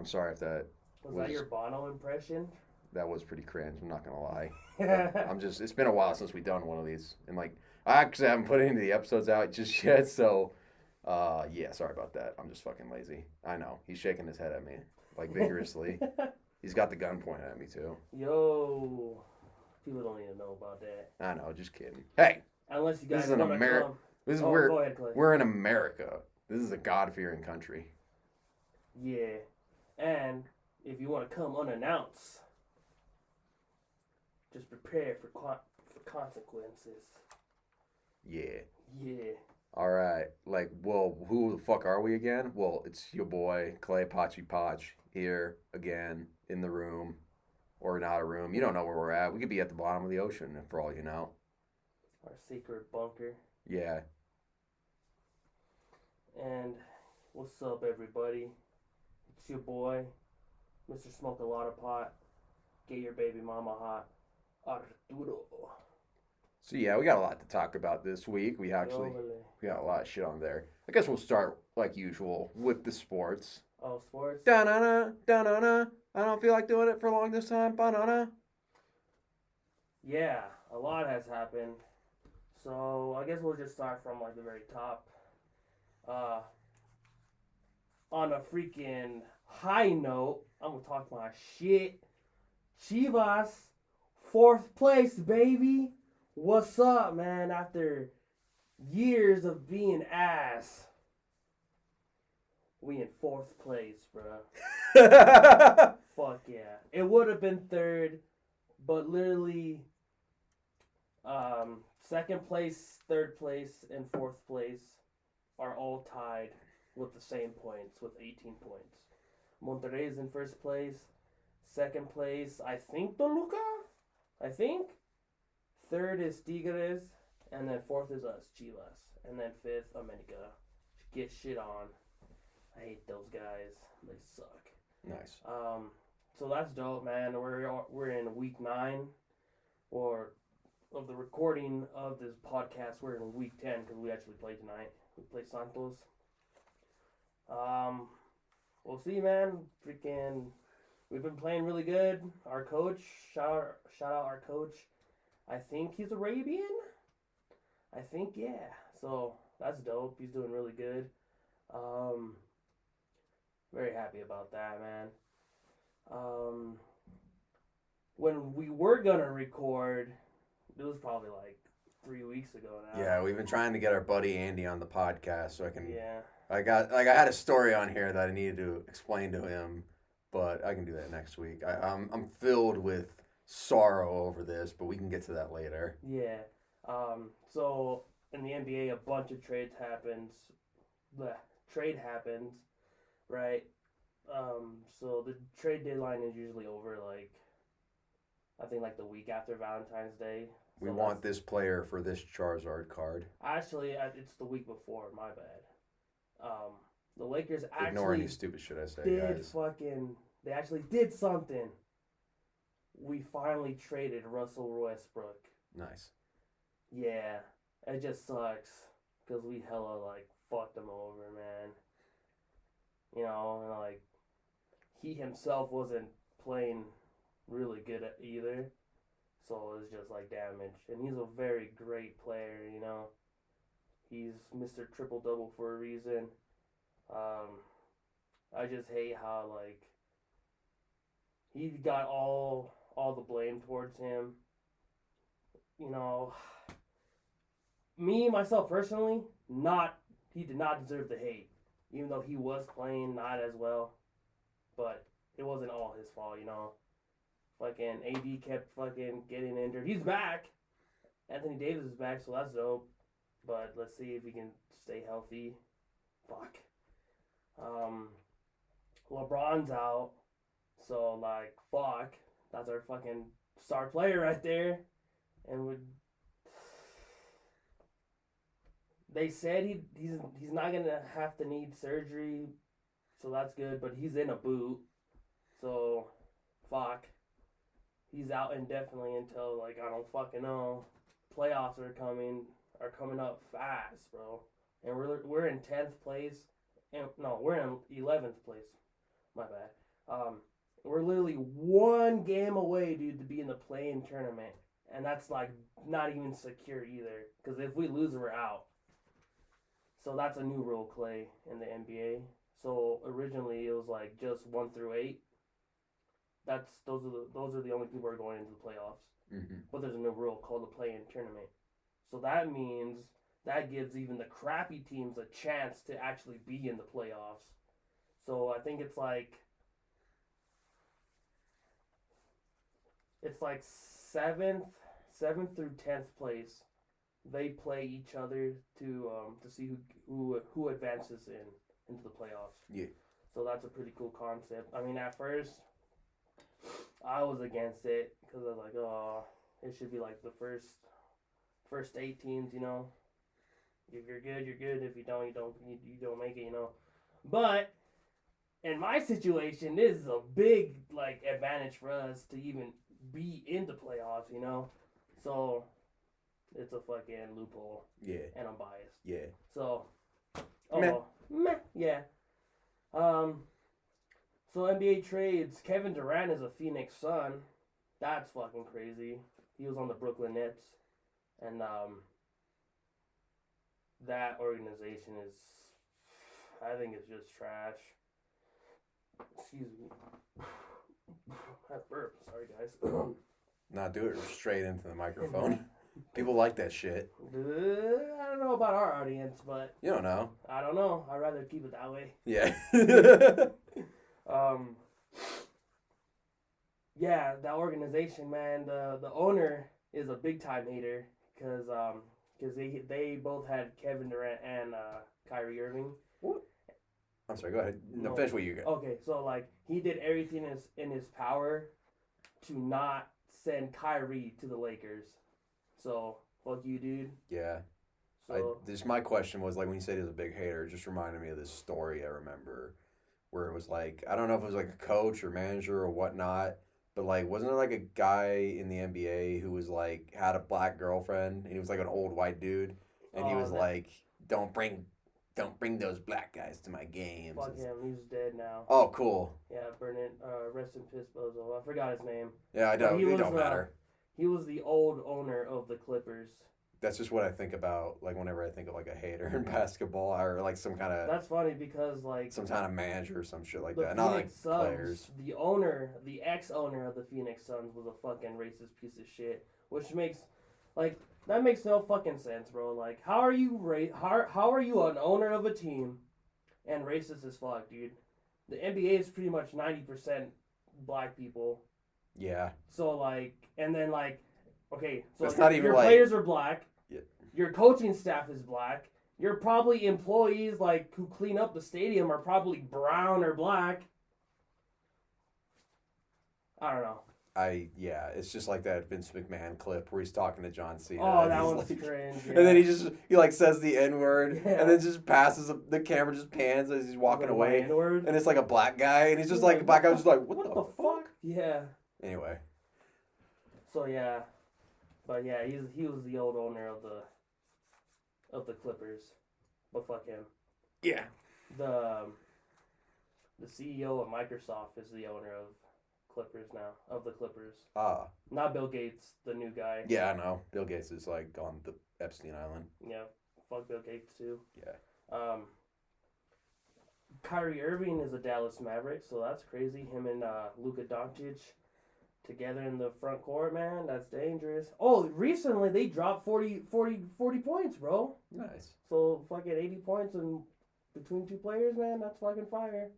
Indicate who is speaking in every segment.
Speaker 1: sorry if that
Speaker 2: Was that your Bono impression?
Speaker 1: that was pretty cringe. I'm not gonna lie. I'm just. It's been a while since we've done one of these, and like I actually haven't put any of the episodes out just yet. So, yeah, sorry about that. I'm just fucking lazy. I know. He's shaking his head at me like vigorously. He's got the gun pointed at me too.
Speaker 2: Yo, people don't need to know about that.
Speaker 1: I know. Just kidding. Hey,
Speaker 2: Unless you
Speaker 1: this
Speaker 2: guys
Speaker 1: is an
Speaker 2: want to
Speaker 1: America.
Speaker 2: come.
Speaker 1: This is
Speaker 2: Oh, go ahead, Clay.
Speaker 1: we're in America. This is a God-fearing country.
Speaker 2: Yeah, and if you want to come unannounced, just prepare for consequences.
Speaker 1: Yeah.
Speaker 2: Yeah.
Speaker 1: All right. Like, well, who the fuck are we again? Well, it's your boy Clay Pachi Poch here again in the room, or not a room. You don't know where we're at. We could be at the bottom of the ocean for all you know.
Speaker 2: Our secret bunker.
Speaker 1: Yeah.
Speaker 2: And what's up, everybody? It's your boy, Mr. Smoke a Lot of Pot. Get your baby mama hot, Arturo.
Speaker 1: So yeah, we got a lot to talk about this week. We got a lot of shit on there. I guess we'll start like usual with the sports.
Speaker 2: Oh, sports.
Speaker 1: Da-na-na, da-na-na. I don't feel like doing it for long this time. Ba-na-na.
Speaker 2: Yeah, a lot has happened. So I guess we'll just start from like the very top. On a freaking high note, I'm gonna talk my shit. Chivas, 4th place, baby. What's up, man? After years of being ass, we in 4th place, bro. Fuck yeah. It would have been 3rd, but literally, 2nd place, 3rd place, and 4th place are all tied with the same points, with 18 points. Monterrey is in 1st place. 2nd place, I think Toluca? I think. 3rd is Tigres. And then 4th is us, Chivas. And then 5th, America. Get shit on. I hate those guys. They suck.
Speaker 1: Nice.
Speaker 2: So that's dope, man. We're in week 9. Or of the recording of this podcast, we're in week 10 because we actually play tonight. We play Santos. We'll see, man. Freaking, we've been playing really good. Our coach, shout out our coach. I think he's Arabian. I think, yeah. So that's dope. He's doing really good. Very happy about that, man. When we were gonna record, it was probably like 3 weeks ago now.
Speaker 1: Yeah, we've been trying to get our buddy Andy on the podcast so I can.
Speaker 2: Yeah.
Speaker 1: I had a story on here that I needed to explain to him, but I can do that next week. I'm filled with sorrow over this, but we can get to that later.
Speaker 2: Yeah. So in the NBA, a bunch of trades happens. Trade happens, right? So the trade deadline is usually over like, I think like the week after Valentine's Day.
Speaker 1: We want this player for this Charizard card.
Speaker 2: Actually, it's the week before. My bad. The Lakers actually
Speaker 1: Ignore any stupid shit I say, guys.
Speaker 2: They actually did something. We finally traded Russell Westbrook.
Speaker 1: Nice.
Speaker 2: Yeah, it just sucks because we hella like fucked him over, man. You know, and like he himself wasn't playing really good at either, so it was just like damage. And he's a very great player, you know. He's Mr. Triple Double for a reason. I just hate how like he got all the blame towards him. You know, me myself personally, he did not deserve the hate, even though he was playing not as well. But it wasn't all his fault, you know. Fucking AD kept fucking getting injured. He's back. Anthony Davis is back, so that's dope. But let's see if he can stay healthy. Fuck. LeBron's out. So, like, fuck. That's our fucking star player right there. And they said he's not going to have to need surgery. So that's good. But he's in a boot. So, fuck. He's out indefinitely until, like, I don't fucking know. Playoffs are coming up fast, bro. And we're in 10th place. And no, we're in 11th place. My bad. We're literally one game away, dude, to be in the play-in tournament, and that's like not even secure either. Because if we lose, we're out. So that's a new rule, Clay, in the NBA. So originally it was like just 1 through 8. Those are the only people who are going into the playoffs.
Speaker 1: Mm-hmm.
Speaker 2: But there's a new rule called the play-in tournament. So that means that gives even the crappy teams a chance to actually be in the playoffs. So I think it's like seventh through 10th place. They play each other to see who advances into the playoffs.
Speaker 1: Yeah.
Speaker 2: So that's a pretty cool concept. I mean, at first I was against it because I was like, oh, it should be like the first 8 teams, you know. If you're good, you're good. If you don't, you don't make it, you know. But in my situation, this is a big like advantage for us to even be in the playoffs, you know. So it's a fucking loophole.
Speaker 1: Yeah.
Speaker 2: And I'm biased.
Speaker 1: Yeah.
Speaker 2: So
Speaker 1: Meh.
Speaker 2: Yeah. So NBA trades. Kevin Durant is a Phoenix Sun. That's fucking crazy. He was on the Brooklyn Nets, and that organization is, I think it's just trash. Excuse me. I burped. Sorry, guys.
Speaker 1: Nah, do it straight into the microphone. People like that shit.
Speaker 2: I don't know about our audience, but
Speaker 1: You don't know.
Speaker 2: I don't know. I'd rather keep it that way.
Speaker 1: Yeah.
Speaker 2: Yeah, that organization, man. The owner is a big time hater because they both had Kevin Durant and Kyrie Irving.
Speaker 1: What? I'm sorry. Go ahead. No, finish what you got.
Speaker 2: Okay, so like he did everything in his power to not send Kyrie to the Lakers. So fuck you, dude.
Speaker 1: Yeah.
Speaker 2: So
Speaker 1: My question was like when you said he was a big hater, it just reminded me of this story I remember where it was like, I don't know if it was like a coach or manager or whatnot, but like wasn't there like a guy in the NBA who was like had a black girlfriend and he was like an old white dude and he was like, don't bring those black guys to my games.
Speaker 2: Fuck him, he's dead now.
Speaker 1: Oh, cool.
Speaker 2: Yeah, burn it. Rest in peace, Bozo. I forgot his name.
Speaker 1: Yeah, I don't. It don't matter.
Speaker 2: He was the old owner of the Clippers.
Speaker 1: That's just what I think about, like, whenever I think of, like, a hater in basketball or, like, some kind of...
Speaker 2: That's funny because, like...
Speaker 1: Some kind of manager or some shit like
Speaker 2: that.
Speaker 1: that. Not, like,
Speaker 2: Suns,
Speaker 1: players.
Speaker 2: The ex-owner of the Phoenix Suns was a fucking racist piece of shit. Which makes... Like, that makes no fucking sense, bro. Like, how are you an owner of a team and racist as fuck, dude? The NBA is pretty much 90% black people.
Speaker 1: Yeah.
Speaker 2: So, like... And then, like... Okay, so
Speaker 1: that's not even
Speaker 2: your
Speaker 1: like,
Speaker 2: players are black.
Speaker 1: Yeah.
Speaker 2: Your coaching staff is black. Your probably employees like who clean up the stadium are probably brown or black. I don't know.
Speaker 1: It's just like that Vince McMahon clip where he's talking to John Cena.
Speaker 2: Oh, that one's like, cringe. Yeah.
Speaker 1: And then he like says the N-word, and then just passes the camera, just pans as he's walking away,
Speaker 2: N-word?
Speaker 1: and it's like a black guy, and he's just like, the black guy was just like, what the fuck?
Speaker 2: Yeah.
Speaker 1: Anyway.
Speaker 2: So yeah. But yeah, he was the old owner of the Clippers, but fuck him.
Speaker 1: Yeah.
Speaker 2: The CEO of Microsoft is the owner of Clippers now, of the Clippers.
Speaker 1: Ah.
Speaker 2: Not Bill Gates, the new guy.
Speaker 1: Yeah, I know. Bill Gates is like on the Epstein Island.
Speaker 2: Yeah, fuck Bill Gates too.
Speaker 1: Yeah.
Speaker 2: Kyrie Irving is a Dallas Maverick, so that's crazy. Him and Luka Doncic together in the front court, man, that's dangerous. Oh, recently they dropped 40 points, bro.
Speaker 1: Nice.
Speaker 2: So fucking 80 points in between two players, man, that's fucking fire.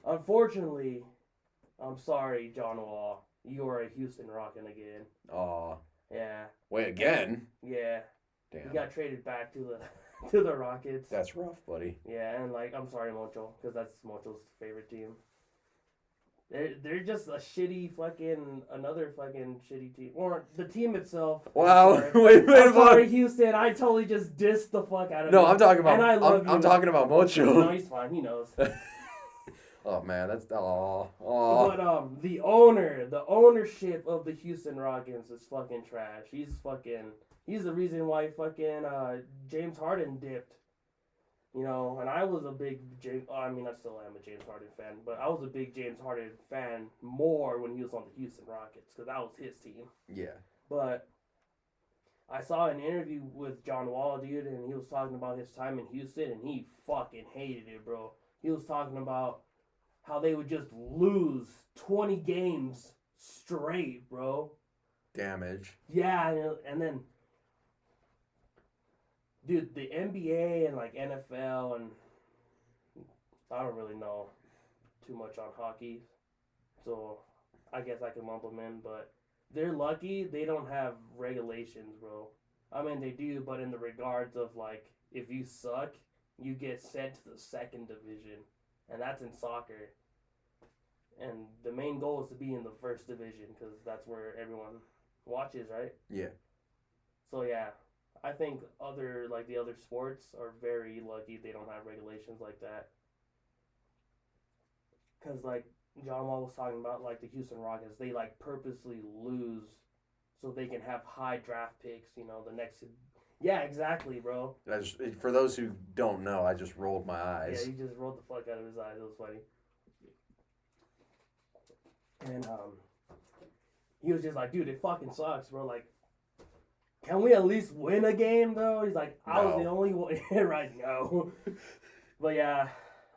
Speaker 2: Unfortunately, I'm sorry, John Wall, you are a Houston Rocket again.
Speaker 1: Aw.
Speaker 2: Yeah.
Speaker 1: Wait, again?
Speaker 2: Yeah.
Speaker 1: Damn.
Speaker 2: He got traded back to the Rockets.
Speaker 1: That's rough, buddy.
Speaker 2: Yeah, and like, I'm sorry, Mocho, because that's Mocho's favorite team. They're just a another fucking shitty team. Or the team itself.
Speaker 1: Wow.
Speaker 2: I'm sorry, Houston. I totally just dissed the fuck out of him.
Speaker 1: No, I'm talking about.
Speaker 2: And I love
Speaker 1: I'm talking about Mocho.
Speaker 2: No, he's fine. He knows.
Speaker 1: Oh man, that's
Speaker 2: But the ownership of the Houston Rockets is fucking trash. He's the reason why fucking James Harden dipped. You know, and I was a big James. I mean, I still am a James Harden fan, but I was a big James Harden fan more when he was on the Houston Rockets because that was his team.
Speaker 1: Yeah.
Speaker 2: But I saw an interview with John Wall, dude, and he was talking about his time in Houston, and he fucking hated it, bro. He was talking about how they would just lose 20 games straight, bro.
Speaker 1: Damage.
Speaker 2: Yeah, and then, dude, the NBA and like NFL, and I don't really know too much on hockey, so I guess I can lump them in, but they're lucky they don't have regulations, bro. I mean, they do, but in the regards of like, if you suck, you get sent to the second division, and that's in soccer. And the main goal is to be in the first division because that's where everyone watches, right?
Speaker 1: Yeah.
Speaker 2: So yeah, I think the other sports are very lucky they don't have regulations like that. Because like John Wall was talking about, like the Houston Rockets, they like purposely lose so they can have high draft picks. You know, the next. Yeah, exactly, bro.
Speaker 1: For those who don't know, I just rolled my
Speaker 2: Yeah,
Speaker 1: eyes.
Speaker 2: he just rolled the fuck out of his eyes. It was funny. And he was just like, dude, it fucking sucks, bro. Like, can we at least win a game, though? He's like, I was the only one. Right, no. But yeah,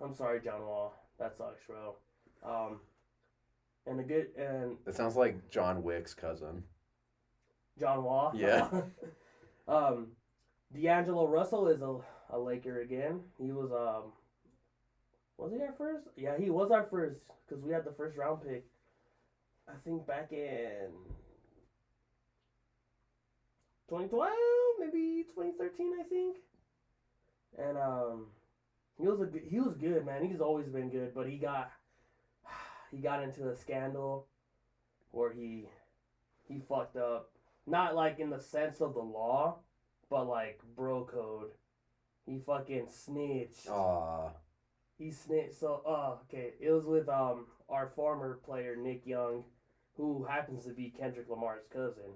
Speaker 2: I'm sorry, John Wall. That sucks, bro. And
Speaker 1: It sounds like John Wick's cousin.
Speaker 2: John Wall.
Speaker 1: Yeah.
Speaker 2: D'Angelo Russell is a Laker again. He was he our first? Yeah, he was our first because we had the first round pick. I think back in 2012, maybe 2013, I think. And he was good, man. He's always been good, but he got into a scandal where he fucked up. Not like in the sense of the law, but like bro code. He fucking snitched.
Speaker 1: Aw.
Speaker 2: He snitched. So, okay. It was with our former player Nick Young, who happens to be Kendrick Lamar's cousin.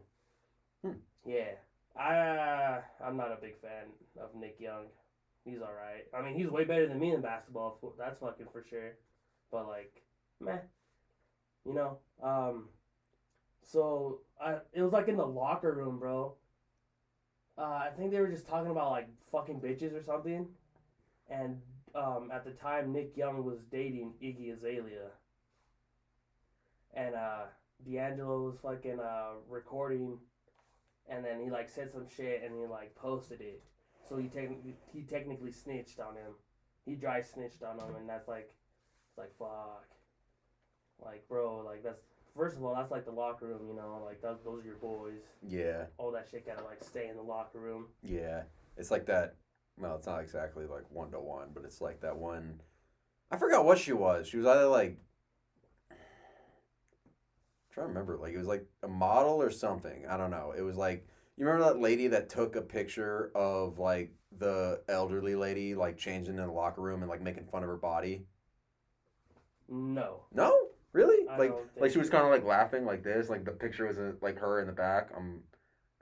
Speaker 2: Yeah. I'm not a big fan of Nick Young. He's all right. I mean, he's way better than me in basketball. That's fucking for sure. But like, meh. You know. So it was like in the locker room, bro. I think they were just talking about like fucking bitches or something, and at the time Nick Young was dating Iggy Azalea, and D'Angelo was fucking recording, and then he like said some shit and he like posted it, so he technically snitched on him, he dry snitched on him, and that's like, it's like fuck, like bro, like that's. First of all, that's like the locker room, you know, like those are your boys.
Speaker 1: Yeah.
Speaker 2: All that shit gotta like stay in the locker room.
Speaker 1: Yeah. It's like that. Well, it's not exactly like 1-to-1, but it's like that one. I forgot what she was. She was either like. I'm trying to remember. Like, it was like a model or something. I don't know. It was like. You remember that lady that took a picture of like the elderly lady like changing in the locker room and like making fun of her body?
Speaker 2: No.
Speaker 1: No? Really?
Speaker 2: Like
Speaker 1: she was kind of like laughing like this, like the picture was like her in the back,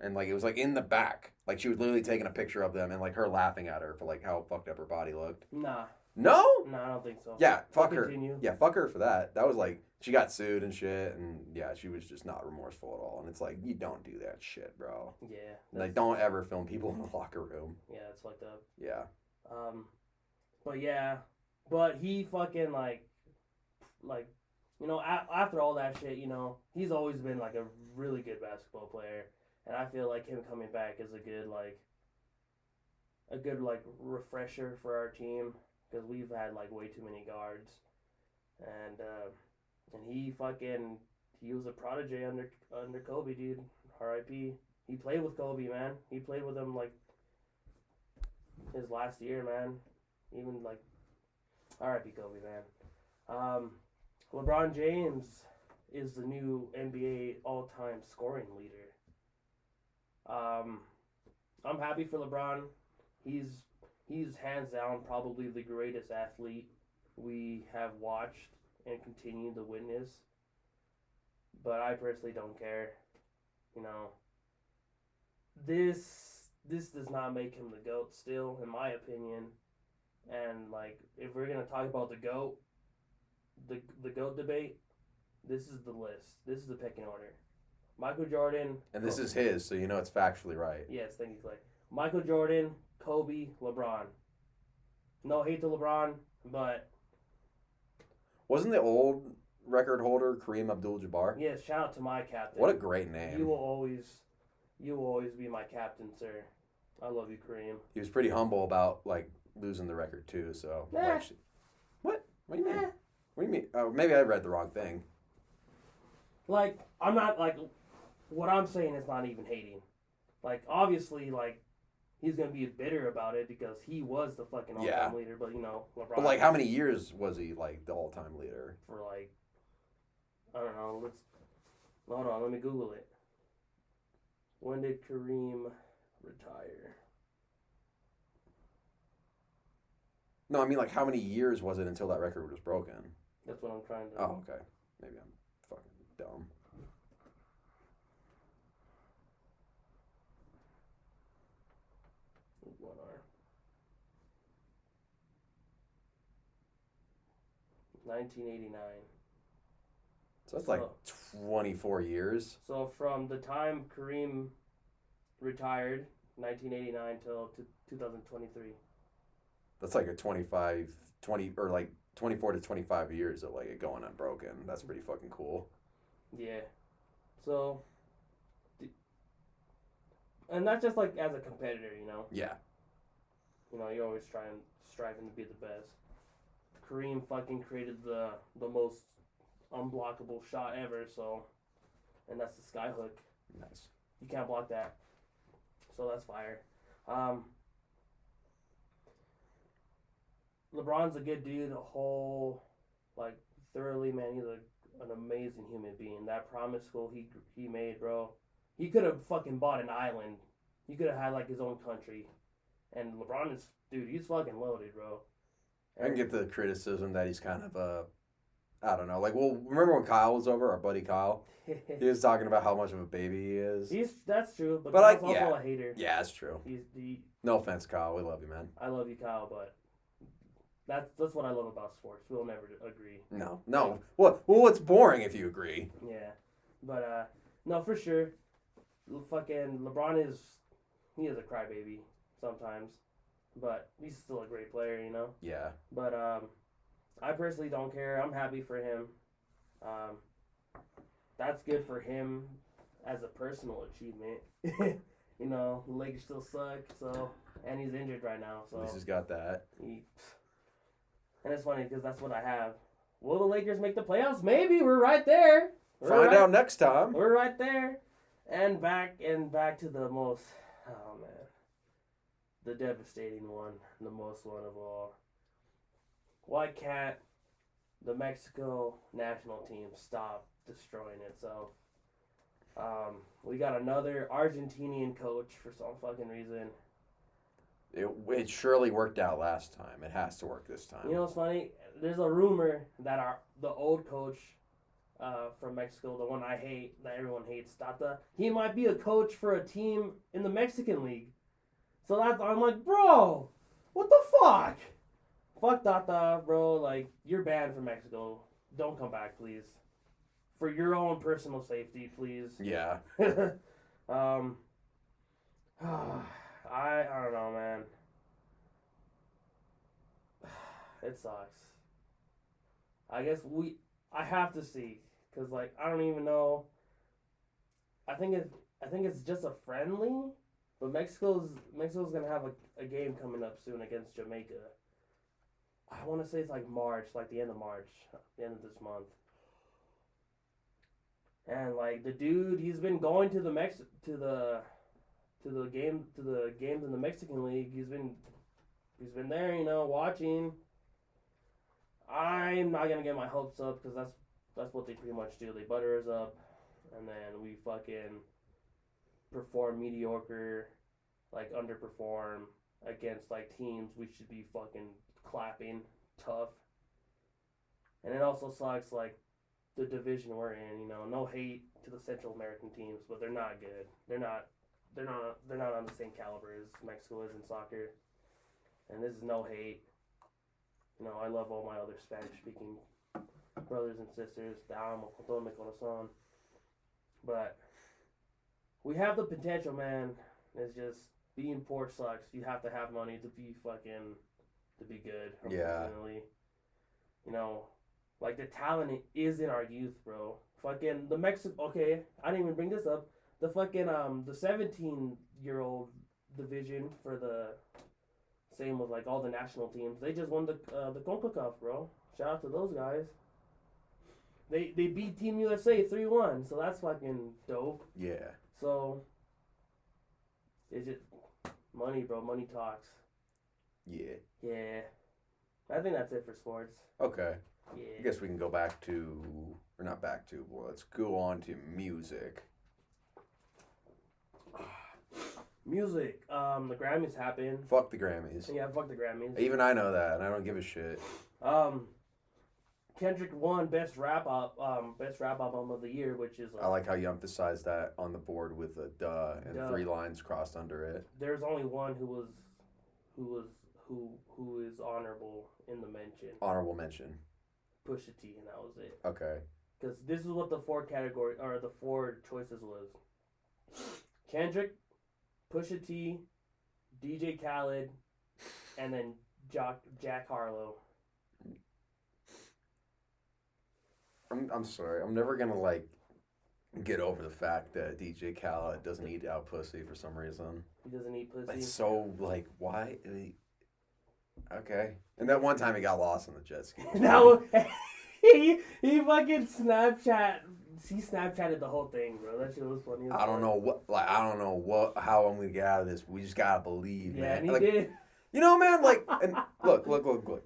Speaker 1: and like it was like in the back, like she was literally taking a picture of them and like her laughing at her for like how fucked up her body looked.
Speaker 2: Nah.
Speaker 1: No?
Speaker 2: Nah, I don't think so.
Speaker 1: Yeah, fuck her.
Speaker 2: Continue.
Speaker 1: Yeah, fuck her for that. That was like she got sued and shit, and yeah, she was just not remorseful at all. And it's like you don't do that shit, bro.
Speaker 2: Yeah.
Speaker 1: Like don't ever film people in the locker room.
Speaker 2: Yeah, it's fucked up.
Speaker 1: Yeah.
Speaker 2: But he fucking like. You know, after all that shit, you know, he's always been like a really good basketball player, and I feel like him coming back is a good refresher for our team because we've had like way too many guards, and he was a prodigy under Kobe, dude. R.I.P. He played with Kobe, man. He played with him like his last year, man. Even like R.I.P. Kobe, man. LeBron James is the new NBA all-time scoring leader. I'm happy for LeBron. He's hands down probably the greatest athlete we have watched and continue to witness. But I personally don't care. You know, this does not make him the GOAT still, in my opinion. And like, if we're gonna talk about the GOAT, the GOAT debate, this is the list. This is the pecking order. Michael Jordan.
Speaker 1: And this is his, so you know it's factually right.
Speaker 2: Yes, thank you, Clay. Michael Jordan, Kobe, LeBron. No hate to LeBron, but
Speaker 1: Wasn't the old record holder Kareem Abdul-Jabbar?
Speaker 2: yes, shout out to my captain.
Speaker 1: What a great name.
Speaker 2: You will always be my captain, sir. I love you, Kareem.
Speaker 1: He was pretty humble about like losing the record too. So like, what? What do you mean? What do you mean? Oh, maybe I read the wrong thing.
Speaker 2: Like, I'm not like, what I'm saying is not even hating. Like, obviously, like, he's gonna be bitter about it because he was the fucking all-time leader. But you know, LeBron.
Speaker 1: But like, how many years was he like the all-time leader?
Speaker 2: For like, I don't know. Hold on. Let me Google it. When did Kareem retire?
Speaker 1: No, I mean like how many years was it until that record was broken?
Speaker 2: That's what I'm trying to.
Speaker 1: Oh, okay. Maybe I'm fucking dumb.
Speaker 2: What are 1989.
Speaker 1: So that's like 24 years.
Speaker 2: So from the time Kareem retired, 1989 till 2023.
Speaker 1: That's like a 20 or like 24 to 25 years of like it going unbroken. That's pretty fucking cool.
Speaker 2: Yeah. So, and that's just like as a competitor, you know.
Speaker 1: Yeah.
Speaker 2: You know, you're always striving to be the best. Kareem fucking created the most unblockable shot ever, so, and that's the sky hook.
Speaker 1: Nice.
Speaker 2: You can't block that. So that's fire. LeBron's a good dude, like, thoroughly, man. He's an amazing human being. That promise school he made, bro. He could have fucking bought an island. He could have had, like, his own country. And LeBron is, dude, he's fucking loaded, bro.
Speaker 1: I can get the criticism that he's kind of I don't know. Like, well, remember when Kyle was over, our buddy Kyle? He was talking about how much of a baby he is.
Speaker 2: That's true, but
Speaker 1: But
Speaker 2: Kyle's also a hater.
Speaker 1: Yeah, that's true.
Speaker 2: He
Speaker 1: No offense, Kyle. We love you, man.
Speaker 2: I love you, Kyle, but that's what I love about sports. We'll never agree.
Speaker 1: No. Well, it's boring if you agree.
Speaker 2: Yeah, but no, for sure. Fucking LeBron is a crybaby sometimes, but he's still a great player, you know.
Speaker 1: Yeah.
Speaker 2: But I personally don't care. I'm happy for him. That's good for him as a personal achievement. You know, the Lakers still suck, so, and he's injured right now, so.
Speaker 1: At least he's got that.
Speaker 2: And it's funny because that's what I have. Will the Lakers make the playoffs? Maybe. We're right there.
Speaker 1: Find out next time.
Speaker 2: We're right there. And back to the most, oh man, the devastating one, the most one of all. Why can't the Mexico national team stop destroying itself? We got another Argentinian coach for some fucking reason.
Speaker 1: It surely worked out last time. It has to work this time.
Speaker 2: You know what's funny? There's a rumor that the old coach from Mexico, the one I hate, that everyone hates, Tata, he might be a coach for a team in the Mexican League. So I'm like, bro, what the fuck? Fuck Tata, bro. Like, you're banned from Mexico. Don't come back, please. For your own personal safety, please.
Speaker 1: Yeah.
Speaker 2: I don't know, man. It sucks. I guess I have to see, cause like I don't even know. I think it's just a friendly, but Mexico's gonna have a game coming up soon against Jamaica. I want to say it's like March, like the end of March, the end of this month. And like the dude, he's been going to the games in the Mexican League. He's been there, you know, watching. I'm not gonna get my hopes up because that's what they pretty much do. They butter us up, and then we fucking perform mediocre, like underperform against like teams we should be fucking clapping tough. And it also sucks like the division we're in. You know, no hate to the Central American teams, but they're not good. They're not on the same caliber as Mexico is in soccer. And this is no hate. You know, I love all my other Spanish-speaking brothers and sisters. Te amo con todo mi corazón. But we have the potential, man. It's just being poor sucks. You have to have money to be good. Unfortunately, you know, like the talent is in our youth, bro. Fucking the Mexico. Okay, I didn't even bring this up. The fucking the 17-year-old division for the same with like all the national teams. They just won the CONCACAF, bro. Shout out to those guys. They beat Team USA 3-1, so that's fucking dope.
Speaker 1: Yeah.
Speaker 2: So it's just money, bro. Money talks.
Speaker 1: Yeah.
Speaker 2: Yeah. I think that's it for sports.
Speaker 1: Okay.
Speaker 2: Yeah.
Speaker 1: I guess we can go back to, or not back to, well, let's go on to music.
Speaker 2: Music. The Grammys happened.
Speaker 1: Fuck the Grammys.
Speaker 2: Yeah, fuck the Grammys.
Speaker 1: Even I know that, and I don't give a shit.
Speaker 2: Kendrick won best rap album of the year, which is.
Speaker 1: I like how you emphasize that on the board with a duh and 3 lines crossed under it.
Speaker 2: There's only one who is honorable in the mention.
Speaker 1: Honorable mention.
Speaker 2: Pusha T, and that was it.
Speaker 1: Okay.
Speaker 2: Because this is what the 4 choices was: Kendrick, Pusha T, DJ Khaled, and then Jack Harlow.
Speaker 1: I'm sorry. I'm never gonna like get over the fact that DJ Khaled doesn't eat out pussy for some reason.
Speaker 2: He doesn't eat pussy.
Speaker 1: It's so like why? Okay. And that one time he got lost on the jet ski.
Speaker 2: No, he fucking Snapchatted the whole thing, bro. That shit was funny.
Speaker 1: I don't know how I'm gonna get out of this. We just gotta believe,
Speaker 2: yeah,
Speaker 1: man.
Speaker 2: And he
Speaker 1: like,
Speaker 2: did.
Speaker 1: You know, man, like, and look.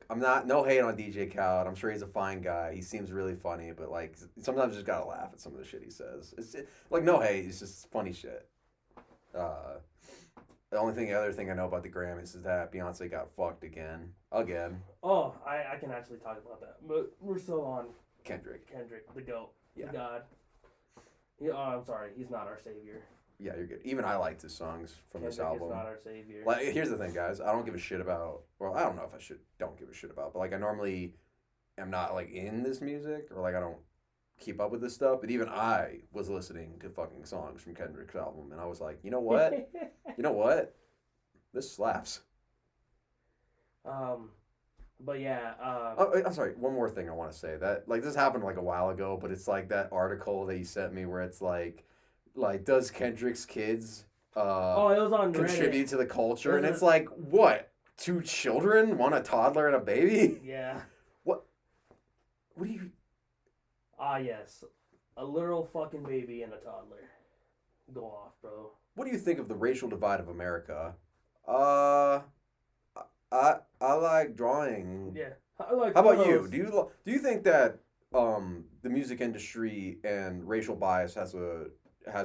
Speaker 1: I'm not, no hate on DJ Khaled. I'm sure he's a fine guy. He seems really funny, but, like, sometimes you just gotta laugh at some of the shit he says. Like, no hate, it's just funny shit. The other thing I know about the Grammys is that Beyonce got fucked again.
Speaker 2: Oh, I can actually talk about that. But we're still on
Speaker 1: Kendrick,
Speaker 2: the GOAT,
Speaker 1: yeah.
Speaker 2: the God. I'm sorry, he's not our savior.
Speaker 1: Yeah, you're good. Even I liked his songs from this album.
Speaker 2: Kendrick is not our savior.
Speaker 1: Like, here's the thing, guys. I don't give a shit about. Well, I don't know if I don't give a shit about. But like, I normally am not like in this music, or like I don't keep up with this stuff. But even I was listening to fucking songs from Kendrick's album, and I was like, you know what? This slaps.
Speaker 2: But yeah.
Speaker 1: I'm sorry. One more thing I want to say. That like this happened like a while ago, but it's like that article that you sent me where it's like does Kendrick's kids
Speaker 2: it was on
Speaker 1: contribute
Speaker 2: Reddit.
Speaker 1: to the culture? And it's like, what? 2 children? One a toddler and a baby?
Speaker 2: Yeah.
Speaker 1: What do you...
Speaker 2: Yes. A literal fucking baby and a toddler. Go off, bro.
Speaker 1: What do you think of the racial divide of America? I like drawing.
Speaker 2: Yeah. I like
Speaker 1: How about
Speaker 2: photos.
Speaker 1: you? Do you think that the music industry and racial bias has a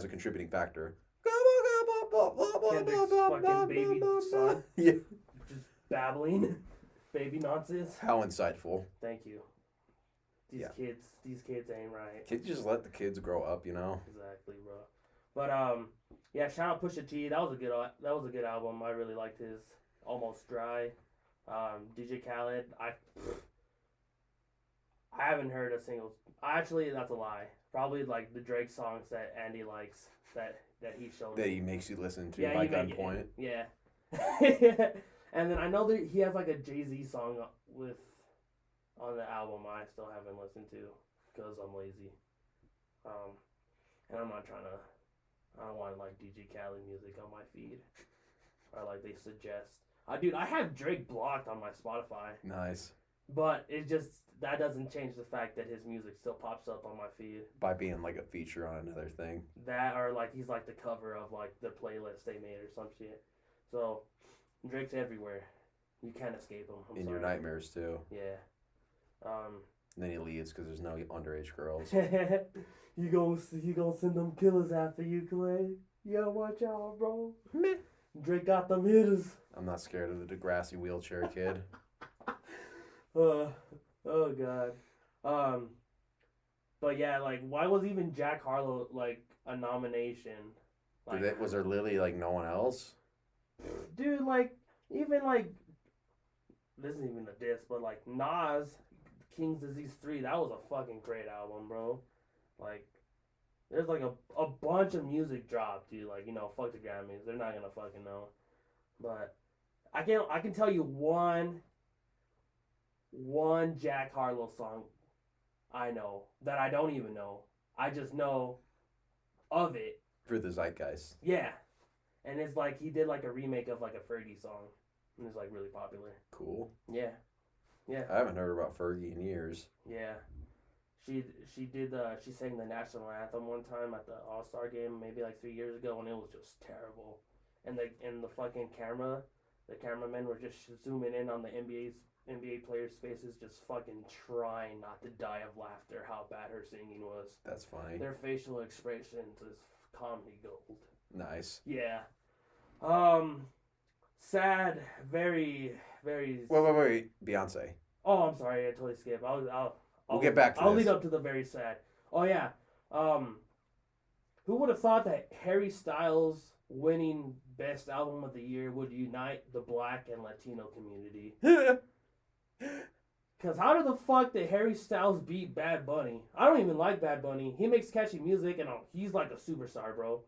Speaker 1: contributing factor?
Speaker 2: Kendrick's fucking baby son.
Speaker 1: Yeah.
Speaker 2: Just babbling. Baby nonsense.
Speaker 1: How insightful.
Speaker 2: Thank you. These kids ain't right.
Speaker 1: Can't you just let the kids grow up, you know?
Speaker 2: Exactly, bro. But yeah, shout out Pusha T. That was a good album. I really liked his Almost Dry. DJ Khaled. I haven't heard a single. Actually, that's a lie. Probably like the Drake songs that Andy likes that he showed.
Speaker 1: That
Speaker 2: me.
Speaker 1: he makes you listen to by gunpoint.
Speaker 2: Yeah. And then I know that he has like a Jay-Z song on the album I still haven't listened to because I'm lazy. And I'm not trying to. I don't want like DJ Khaled music on my feed, or like they suggest. I have Drake blocked on my Spotify.
Speaker 1: Nice.
Speaker 2: But that doesn't change the fact that his music still pops up on my feed.
Speaker 1: By being like a feature on another thing.
Speaker 2: That or like he's like the cover of like the playlist they made or some shit. So Drake's everywhere. You can't escape him.
Speaker 1: In your nightmares too.
Speaker 2: Yeah.
Speaker 1: And then he leaves because there's no underage girls.
Speaker 2: You gonna send them killers after you, Clay. You gotta watch out, bro. Drake got them hitters.
Speaker 1: I'm not scared of the Degrassi wheelchair kid.
Speaker 2: Oh God. But yeah, like, why was even Jack Harlow like a nomination? Like,
Speaker 1: Was there literally like no one else?
Speaker 2: dude, like, even like, this isn't even a diss, but like Nas, King's Disease 3, that was a fucking great album, bro. Like, there's like a bunch of music dropped, dude. Like, fuck the Grammys. They're not gonna fucking know. But I can tell you one Jack Harlow song I know that I don't even know. I just know of it.
Speaker 1: For the zeitgeist.
Speaker 2: Yeah. And it's like he did like a remake of like a Fergie song. And it's like really popular.
Speaker 1: Cool.
Speaker 2: Yeah. Yeah.
Speaker 1: I haven't heard about Fergie in years.
Speaker 2: Yeah. She sang the national anthem one time at the All-Star game maybe like 3 years ago, and it was just terrible. And the fucking cameramen were just zooming in on the NBA players' faces, just fucking trying not to die of laughter how bad her singing was.
Speaker 1: That's funny.
Speaker 2: Their facial expressions is comedy gold.
Speaker 1: Nice.
Speaker 2: Yeah. Sad, very, very.
Speaker 1: Wait. Beyonce.
Speaker 2: Oh, I'm sorry, I totally skipped.
Speaker 1: We'll get back to
Speaker 2: I'll
Speaker 1: this.
Speaker 2: lead up to the very sad. Oh yeah. Who would have thought that Harry Styles winning Best Album of the Year would unite the Black and Latino community? Because how the fuck did Harry Styles beat Bad Bunny? I don't even like Bad Bunny. He makes catchy music, and he's like a superstar, bro.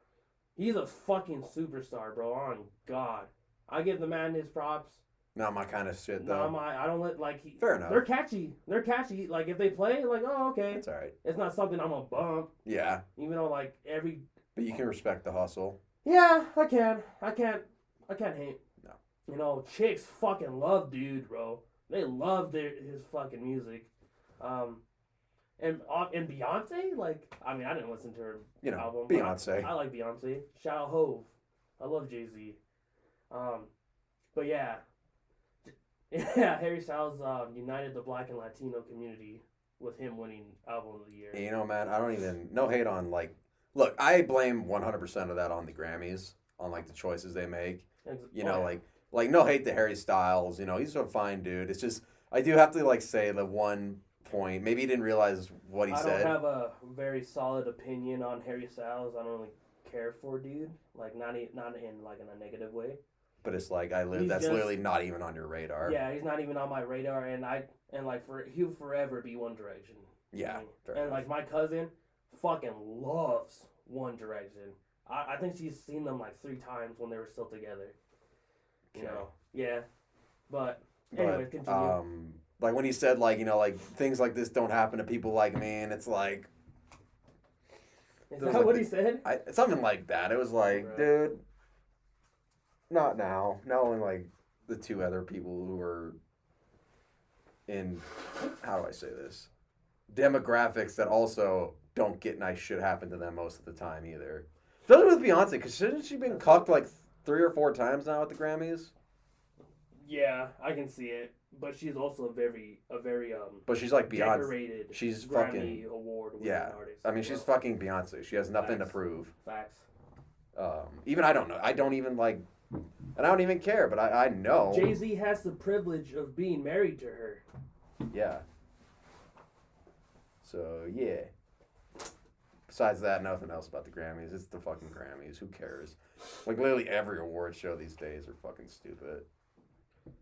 Speaker 2: He's a fucking superstar, bro. On God. I give the man his props.
Speaker 1: Not my kind of shit, though.
Speaker 2: I don't let,
Speaker 1: Fair enough.
Speaker 2: They're catchy. Like, if they play, like, oh, okay.
Speaker 1: It's alright.
Speaker 2: It's not something I'm gonna bump.
Speaker 1: Yeah.
Speaker 2: Even though, like,
Speaker 1: But you can respect the hustle.
Speaker 2: Yeah, I can. I can't hate.
Speaker 1: No.
Speaker 2: Chicks fucking love Dude, bro. They love his fucking music. And Beyonce, like, I mean, I didn't listen to her album.
Speaker 1: Beyonce.
Speaker 2: I like Beyonce. Shout out Hove. I love Jay-Z. But yeah. Yeah, Harry Styles united the Black and Latino community with him winning Album of the Year.
Speaker 1: Man, I don't even, no hate on, like, look, I blame 100% of that on the Grammys, on, like, the choices they make. Like, no hate to Harry Styles, he's a fine dude. It's just, I do have to, like, say the one point, maybe he didn't realize what he said.
Speaker 2: I don't have a very solid opinion on Harry Styles. I don't really care for Dude, like, not in, like, in a negative way.
Speaker 1: But it's like, that's literally not even on your radar.
Speaker 2: Yeah, he's not even on my radar, and he'll forever be One Direction.
Speaker 1: Yeah.
Speaker 2: And like my cousin fucking loves One Direction. I think she's seen them like 3 times when they were still together.
Speaker 1: Okay.
Speaker 2: Yeah. But anyway, continue.
Speaker 1: Like when he said like, like things like this don't happen to people like me, and it's like.
Speaker 2: Is that what he said?
Speaker 1: Something like that. It was like, dude. Not now. Not only like the 2 other people who were in, how do I say this? Demographics that also don't get nice shit happen to them most of the time either. Especially with Beyonce, because hasn't she been cucked like 3 or 4 times now at the Grammys?
Speaker 2: Yeah, I can see it. But she's also a very
Speaker 1: But she's like Beyonce.
Speaker 2: decorated
Speaker 1: she's
Speaker 2: Grammy
Speaker 1: fucking
Speaker 2: award-winning artist.
Speaker 1: I mean, she's fucking Beyonce. She has nothing to prove.
Speaker 2: Facts.
Speaker 1: Even I don't know. I don't even like. And I don't even care, but I know.
Speaker 2: Jay-Z has the privilege of being married to her.
Speaker 1: Yeah. So, yeah. Besides that, nothing else about the Grammys. It's the fucking Grammys. Who cares? Like, literally every award show these days are fucking stupid.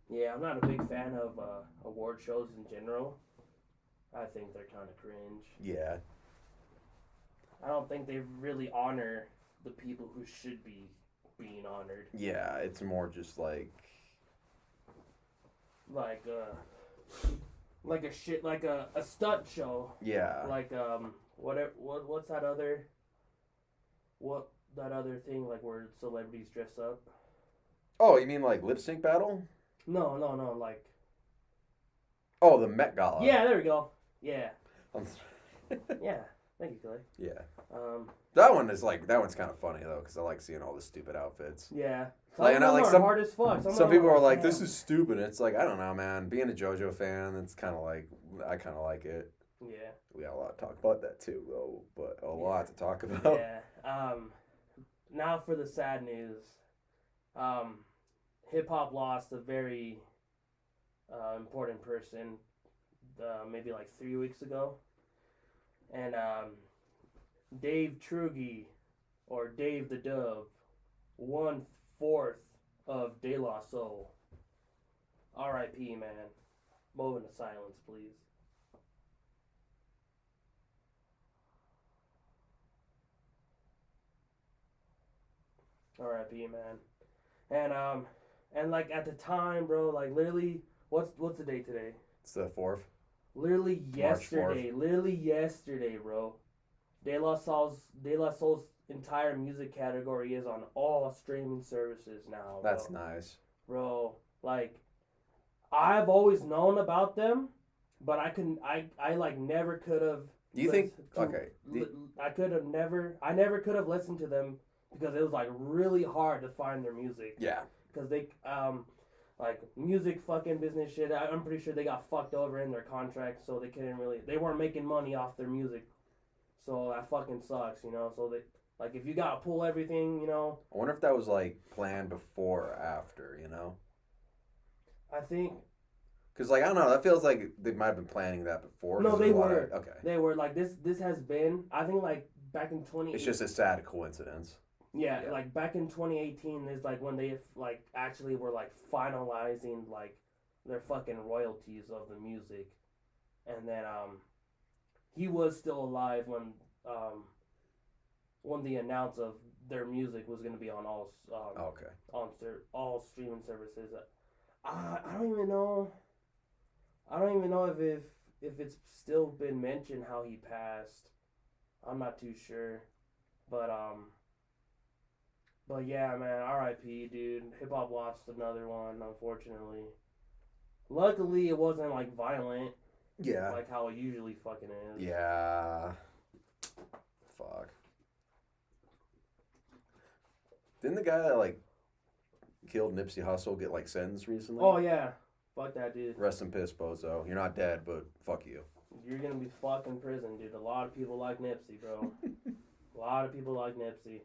Speaker 2: Yeah, I'm not a big fan of award shows in general. I think they're kind of cringe.
Speaker 1: Yeah.
Speaker 2: I don't think they really honor the people who should be being honored.
Speaker 1: Yeah, it's more just like
Speaker 2: a stunt show.
Speaker 1: Yeah.
Speaker 2: Like what's that other thing like where celebrities dress up?
Speaker 1: Oh, you mean like lip sync battle?
Speaker 2: No, like.
Speaker 1: Oh, the Met Gala.
Speaker 2: Yeah, there we go. Yeah. Yeah. Thank you, Clay.
Speaker 1: Yeah.
Speaker 2: That
Speaker 1: one's kind of funny though, because I like seeing all the stupid outfits.
Speaker 2: Yeah.
Speaker 1: Like, I know, like
Speaker 2: some hard as fuck.
Speaker 1: Some people are like, "This is stupid." It's like, I don't know, man. Being a JoJo fan, it's kind of like I kind of like it.
Speaker 2: Yeah.
Speaker 1: We got a lot to talk about that too, though. But a lot to talk about.
Speaker 2: Yeah. Now for the sad news. Hip hop lost a very important person. Maybe like 3 weeks ago. And Dave Trugy, or Dave the Dove, 1/4 of De La Soul, R.I.P. man. Moment of silence, please. R.I.P. man. And like at the time, bro, like literally, what's the date today?
Speaker 1: It's the 4th.
Speaker 2: Literally
Speaker 1: March 4th.
Speaker 2: yesterday. Literally yesterday, bro. De La Soul's entire music category is on all streaming services now. Bro.
Speaker 1: That's nice.
Speaker 2: Bro, like I've always known about them, but I like never could have.
Speaker 1: Do you think? Okay.
Speaker 2: I never could have listened to them because it was like really hard to find their music.
Speaker 1: Yeah.
Speaker 2: Because they like music fucking business shit. I'm pretty sure they got fucked over in their contract, so they weren't making money off their music. So that fucking sucks, you know. So they like if you gotta pull everything, you know.
Speaker 1: I wonder if that was like planned before or after, you know.
Speaker 2: I think.
Speaker 1: Because like I don't know, that feels like they might have been planning that before.
Speaker 2: No, they were.
Speaker 1: Okay.
Speaker 2: They were like this. This has been. I think like back in 20.
Speaker 1: It's just a sad coincidence.
Speaker 2: Yeah, like back in 2018 is like when they like actually were like finalizing like their fucking royalties of the music, and then he was still alive when the announce of their music was gonna be on all
Speaker 1: Okay.
Speaker 2: all streaming services. I don't even know. I don't even know if it's still been mentioned how he passed. I'm not too sure, but yeah, man, R.I.P. dude. Hip hop lost another one, unfortunately. Luckily, it wasn't like violent.
Speaker 1: Yeah.
Speaker 2: Like how it usually fucking is.
Speaker 1: Yeah. Fuck. Didn't the guy that like killed Nipsey Hussle get like sentenced recently?
Speaker 2: Oh yeah. Fuck that dude.
Speaker 1: Rest in piss, bozo. You're not dead, but fuck you.
Speaker 2: You're gonna be fucking prison, dude. A lot of people like Nipsey, bro. A lot of people like Nipsey.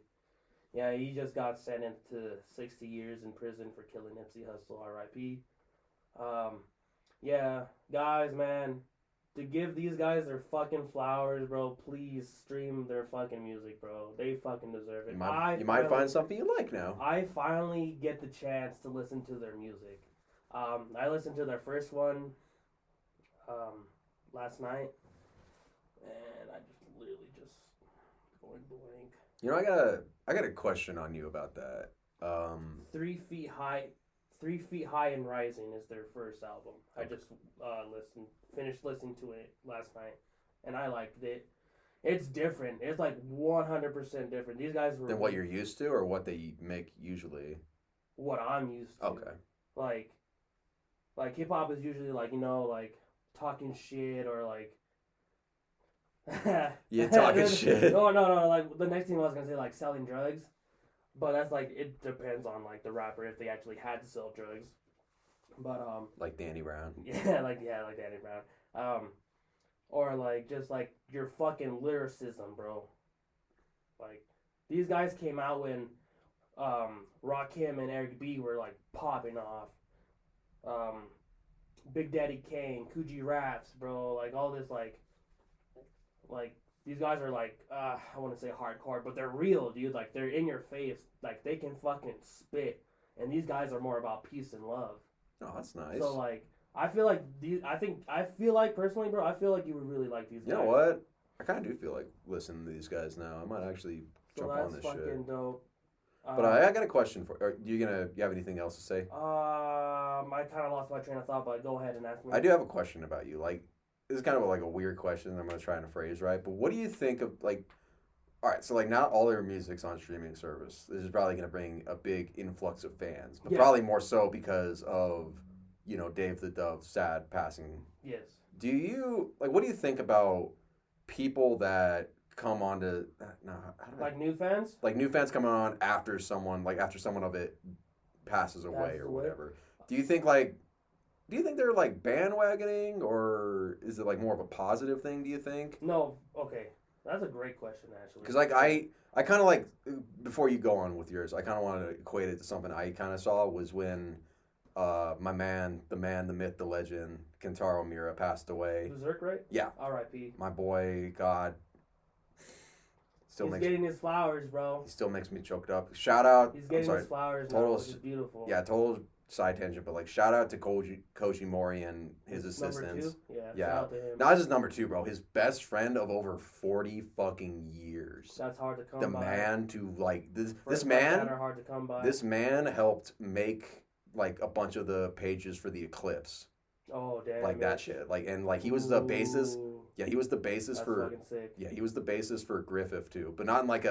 Speaker 2: Yeah, he just got sentenced to 60 years in prison for killing Nipsey Hussle, R.I.P. Yeah, guys, man, to give these guys their fucking flowers, bro, please stream their fucking music, bro. They fucking deserve it.
Speaker 1: You might find something you like now.
Speaker 2: I finally get the chance to listen to their music. I listened to their first one last night, and I just literally just going blank.
Speaker 1: You know, I got a question on you about that.
Speaker 2: 3 Feet High and Rising is their first album. I just finished listening to it last night, and I liked it. It's different. It's like 100% different. These guys were
Speaker 1: than what you're used to, or what they make usually.
Speaker 2: What I'm used to.
Speaker 1: Okay.
Speaker 2: Like hip hop is usually like, you know, like talking shit or like.
Speaker 1: Yeah, talking shit.
Speaker 2: No. Like the next thing I was gonna say, like selling drugs, but that's like it depends on like the rapper if they actually had to sell drugs. But
Speaker 1: like Danny Brown.
Speaker 2: Yeah, like Danny Brown. Or like just like your fucking lyricism, bro. Like these guys came out when Rakim and Eric B were like popping off. Big Daddy Kane, Coogee Raps, bro. Like all this like these guys are like I want to say hardcore, but they're real, dude. Like they're in your face. Like they can fucking spit. And these guys are more about peace and love.
Speaker 1: Oh, that's nice.
Speaker 2: So like I feel like personally, bro, I feel like you would really like these guys.
Speaker 1: You know what? I kind of do feel like listening to these guys now. I might actually jump on this shit.
Speaker 2: That's fucking dope.
Speaker 1: But I got a question for. You have anything else to say?
Speaker 2: I kind of lost my train of thought, but go ahead and ask me.
Speaker 1: I do have a question about you. Like, this is kind of like a weird question. I'm gonna try and phrase right. But what do you think of like? All right, so like not all their music's on streaming service. This is probably gonna bring a big influx of fans, but probably more so because of Dave the Dove's sad passing.
Speaker 2: Yes.
Speaker 1: Do you like? What do you think about people that come on to
Speaker 2: new fans?
Speaker 1: Like new fans coming on after someone of it passes away or whatever. Do you think they're like bandwagoning, or is it like more of a positive thing, do you think?
Speaker 2: No. Okay. That's a great question, actually.
Speaker 1: Because like I kind of like, before you go on with yours, I kind of wanted to equate it to something I kind of saw was when my man, the myth, the legend, Kentaro Miura passed away.
Speaker 2: Berserk, right?
Speaker 1: Yeah.
Speaker 2: R.I.P.
Speaker 1: My boy, God.
Speaker 2: He's getting his flowers, bro.
Speaker 1: He still makes me choked up. Shout out.
Speaker 2: He's getting his flowers now, which is beautiful.
Speaker 1: Yeah, total side tangent, but like shout out to Koji Mori and his assistants.
Speaker 2: Number 2? Yeah,
Speaker 1: Yeah.
Speaker 2: shout out to him.
Speaker 1: Not just number 2, bro. His best friend of over 40 fucking years.
Speaker 2: That's hard to come
Speaker 1: the
Speaker 2: by.
Speaker 1: Man to like this
Speaker 2: First
Speaker 1: man.
Speaker 2: that are hard to come by.
Speaker 1: This man helped make like a bunch of the pages for the Eclipse.
Speaker 2: Oh damn!
Speaker 1: Like that shit. Like and like he was the basis. Yeah, he was the basis
Speaker 2: That's
Speaker 1: for.
Speaker 2: fucking sick.
Speaker 1: Yeah, he was the basis for Griffith too, but not in like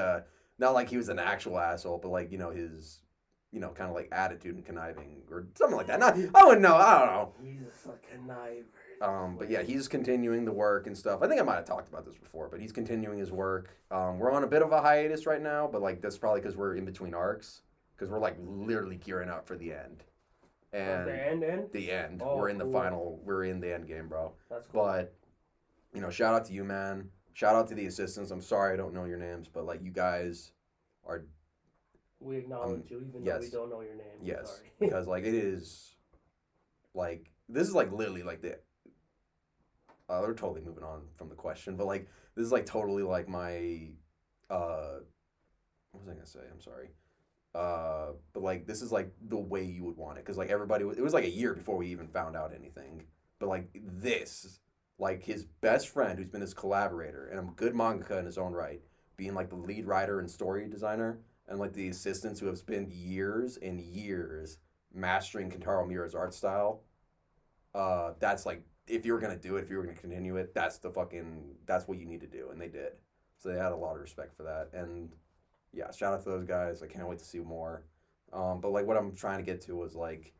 Speaker 1: not like he was an actual asshole, but like his, kind of like attitude and conniving or something like that. Not I wouldn't know. I don't know.
Speaker 2: He's a fucking conniver.
Speaker 1: But yeah, he's continuing the work and stuff. I think I might have talked about this before, but he's continuing his work. We're on a bit of a hiatus right now, but like that's probably because we're in between arcs, because we're like literally gearing up for the end. And the end.
Speaker 2: Oh,
Speaker 1: we're in the
Speaker 2: cool.
Speaker 1: final. We're in the end game, bro.
Speaker 2: That's cool.
Speaker 1: But shout out to you, man. Shout out to the assistants. I'm sorry I don't know your names, but like you guys are.
Speaker 2: We acknowledge you, even
Speaker 1: yes.
Speaker 2: though we don't know your name.
Speaker 1: Yes,
Speaker 2: Sorry.
Speaker 1: because like it is. Like this is like literally like the. We're totally moving on from the question, but like this is like totally like my. What was I gonna say? I'm sorry. But like this is like the way you would want it, because like everybody it was like a year before we even found out anything, but like this, like his best friend who's been his collaborator and a good mangaka in his own right, being like the lead writer and story designer, and like the assistants who have spent years and years mastering Kentaro Miura's art style. That's like if you were gonna do it, if you were gonna continue it, that's what you need to do, and they did. So they had a lot of respect for that, and yeah, shout out to those guys. I can't wait to see more. But like what I'm trying to get to was like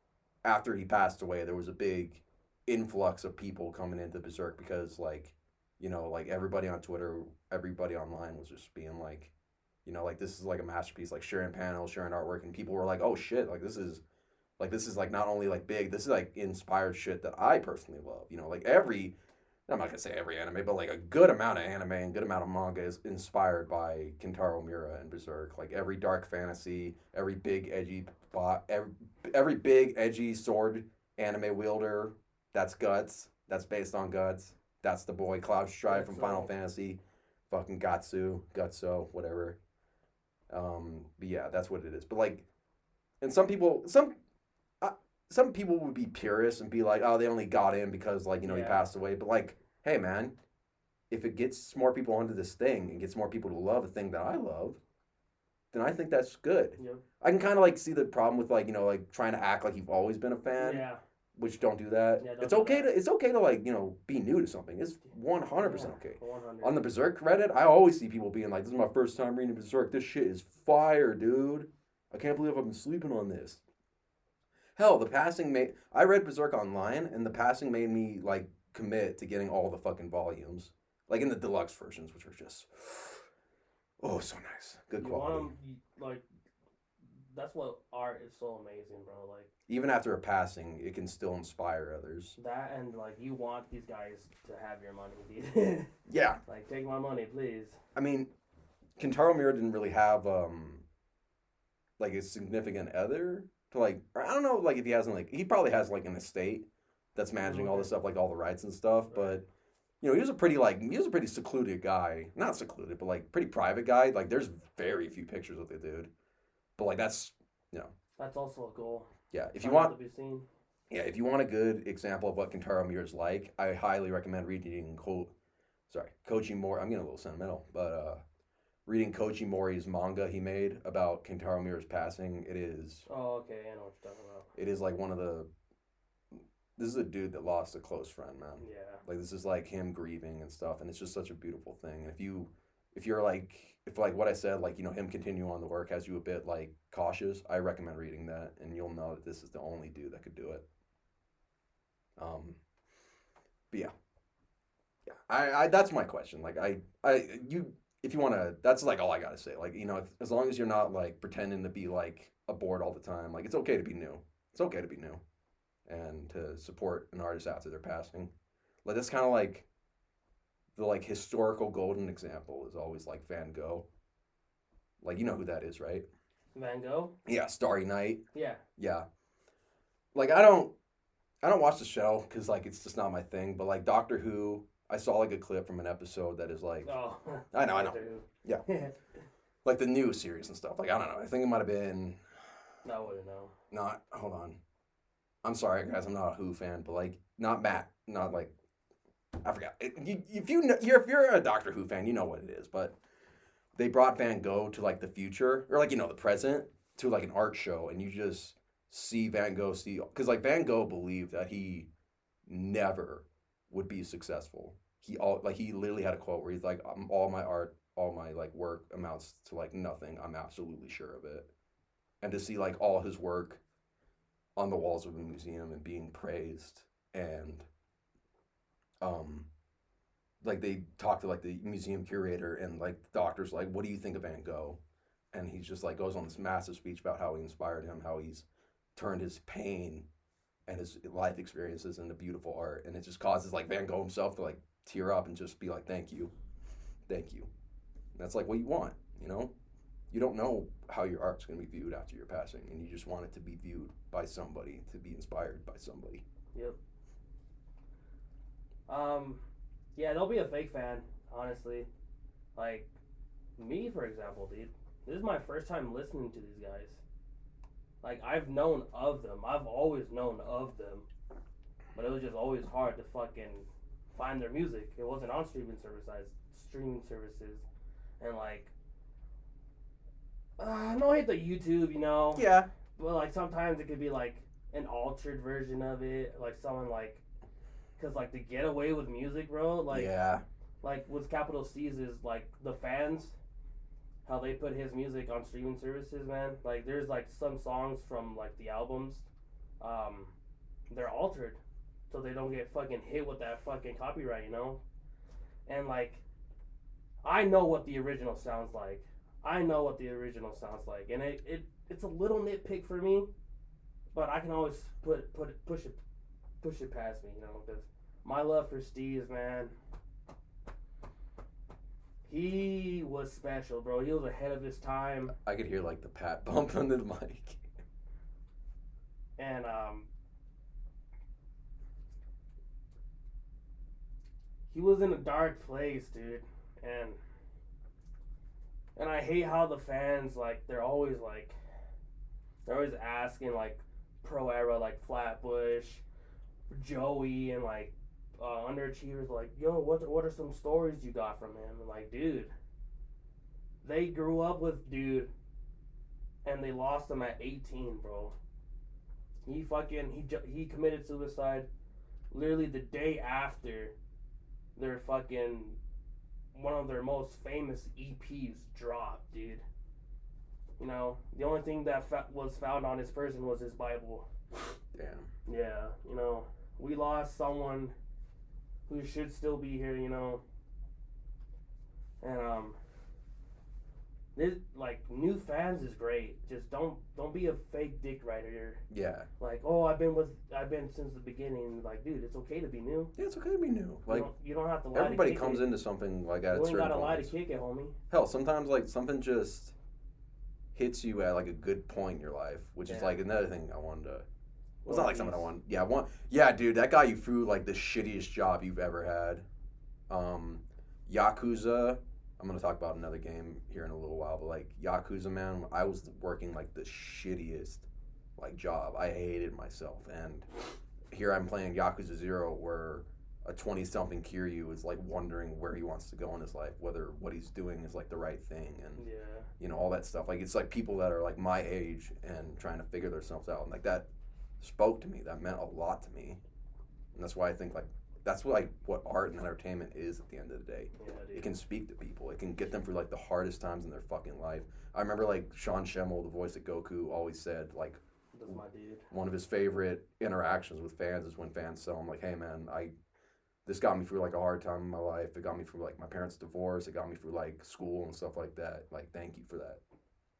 Speaker 1: after he passed away, there was a big influx of people coming into Berserk because like, like everybody on Twitter, everybody online was just being like, like this is like a masterpiece, like sharing panels, sharing artwork, and people were like, oh shit, like this is like not only like big, this is like inspired shit that I personally love. Like I'm not gonna say every anime, but like a good amount of anime and good amount of manga is inspired by Kentaro Miura and Berserk. Like every dark fantasy, every big edgy every big edgy sword anime wielder, that's Guts. That's based on Guts. That's the boy Cloud Strife from Final Fantasy. Fucking Gutso, whatever. But yeah, that's what it is. But like, and some people would be purists and be like, oh, they only got in because like he passed away. But like, hey man, if it gets more people onto this thing and gets more people to love a thing that I love, then I think that's good.
Speaker 2: Yep.
Speaker 1: I can kind of like see the problem with like like trying to act like you've always been a fan.
Speaker 2: Yeah.
Speaker 1: Which don't do that.
Speaker 2: Yeah,
Speaker 1: it's okay to like be new to something. It's 100% okay.
Speaker 2: 100.
Speaker 1: On the Berserk Reddit, I always see people being like, "This is my first time reading Berserk. This shit is fire, dude. I can't believe I've been sleeping on this." Hell, the passing I read Berserk online, and the passing made me like commit to getting all the fucking volumes, like in the deluxe versions, which are just so nice, good quality.
Speaker 2: Like that's what art is so amazing, bro. Like
Speaker 1: even after a passing, it can still inspire others.
Speaker 2: That and like you want these guys to have your money, dude.
Speaker 1: Yeah.
Speaker 2: Like take my money, please.
Speaker 1: I mean, Kentaro Miura didn't really have like a significant other to like, or I don't know, like if he hasn't he probably has like an estate that's managing all this stuff, like all the rights and stuff. Right. But he was a pretty secluded guy, not secluded, but like pretty private guy. Like there's very few pictures of the dude, but like that's
Speaker 2: that's also a goal.
Speaker 1: Yeah, if you want to be seen. Yeah, if you want a good example of what Kentaro Miura's like, I highly recommend reading Koji Mori. I'm getting a little sentimental, but reading Koji Mori's manga he made about Kentaro Miura's passing. It is.
Speaker 2: Oh, okay, I know what you're talking about.
Speaker 1: It is like one of the. This is a dude that lost a close friend, man.
Speaker 2: Yeah.
Speaker 1: Like this is like him grieving and stuff, and it's just such a beautiful thing. And if you're like. If like what I said, like him continue on the work has you a bit like cautious, I recommend reading that, and you'll know that this is the only dude that could do it. But yeah, I that's my question. Like if you want to, that's like all I gotta say. Like as long as you're not like pretending to be like a board all the time, like it's okay to be new. It's okay to be new, and to support an artist after their passing. Like that's kind of like. The like historical golden example is always like Van Gogh. Like you know who that is, right?
Speaker 2: Van Gogh?
Speaker 1: Yeah, Starry Night.
Speaker 2: Yeah.
Speaker 1: Yeah. Like I don't watch the show because like it's just not my thing. But like Doctor Who, I saw like a clip from an episode that is like.
Speaker 2: Oh.
Speaker 1: I know. Yeah. Like the new series and stuff. Like I don't know. I think it might have been.
Speaker 2: I wouldn't know.
Speaker 1: Not. Hold on. I'm sorry, guys, I'm not a Who fan, but like, not Matt, not like, I forgot. If you know, if you're a Doctor Who fan, you know what it is. But they brought Van Gogh to like the future, or like the present, to like an art show, and you just see Van Gogh because like Van Gogh believed that he never would be successful. He literally had a quote where he's like, all my art, all my like work amounts to like nothing. I'm absolutely sure of it. And to see like all his work on the walls of a museum and being praised, and um like they talk to like the museum curator, and like the doctor's like, what do you think of Van Gogh? And he's just like goes on this massive speech about how he inspired him, how he's turned his pain and his life experiences into beautiful art, and it just causes like Van Gogh himself to like tear up and just be like, thank you, thank you. And that's like what you want, you know. You don't know how your art's going to be viewed after your passing, and you just want it to be viewed by somebody, to be inspired by somebody.
Speaker 2: Yep. Yeah, they'll be a fake fan, honestly. Like, me, for example, dude. This is my first time listening to these guys. Like, I've known of them. I've always known of them. But it was just always hard to fucking find their music. It wasn't on streaming services. And, like, I know I hate the YouTube, you know?
Speaker 1: Yeah.
Speaker 2: But, like, sometimes it could be, like, an altered version of it. Like, someone, like, because, like, to get away with music, bro, like,
Speaker 1: yeah.
Speaker 2: Like, with capital C's is, like, the fans, how they put his music on streaming services, man. Like, there's, like, some songs from, like, the albums, they're altered, so they don't get fucking hit with that fucking copyright, you know? And, like, I know what the original sounds like. And it's a little nitpick for me, but I can always push it past me, you know, because my love for Steve's, man, he was special, bro. He was ahead of his time.
Speaker 1: I could hear like the pat bump on the mic.
Speaker 2: And he was in a dark place, dude. And I hate how the fans, like, they're always asking, like, pro era, like Flatbush, Joey, and like underachievers, like, yo, what are some stories you got from him? And like, dude, they grew up with dude, and they lost him at 18, bro. He committed suicide literally the day after their fucking one of their most famous EPs dropped, dude. You know, the only thing that was found on his person was his Bible.
Speaker 1: Damn.
Speaker 2: Yeah, you know, we lost someone who should still be here, you know. And this, like, new fans is great. Just don't be a fake dick writer.
Speaker 1: Yeah.
Speaker 2: Like, oh, I've been since the beginning. Like, dude, it's okay to be new.
Speaker 1: Yeah, it's okay to be new. Like,
Speaker 2: you don't have to lie.
Speaker 1: Everybody comes into something like at
Speaker 2: you
Speaker 1: certain
Speaker 2: ain't gotta lie to
Speaker 1: points.
Speaker 2: kick it, homie.
Speaker 1: Hell, sometimes like something just hits you at like a good point in your life, which is like another thing I wanted to. Well, it's not like something I want. Yeah, Yeah, dude, that guy you threw like the shittiest job you've ever had. Yakuza. I'm gonna talk about another game here in a little while, but like Yakuza, man, I was working like the shittiest like job. I hated myself, and here I'm playing Yakuza 0, where a 20-something Kiryu is like wondering where he wants to go in his life, whether what he's doing is like the right thing, and you know, all that stuff. Like, it's like people that are like my age and trying to figure themselves out, and like that spoke to me. That meant a lot to me, and that's why I think like that's like what art and entertainment is at the end of the day.
Speaker 2: Yeah, dude.
Speaker 1: It can speak to people. It can get them through like the hardest times in their fucking life. I remember like Sean Schemmel, the voice of Goku, always said like,
Speaker 2: that's my dude.
Speaker 1: One of his favorite interactions with fans is when fans tell him like, hey man, this got me through like a hard time in my life. It got me through like my parents' divorce. It got me through like school and stuff like that. Like, thank you for that.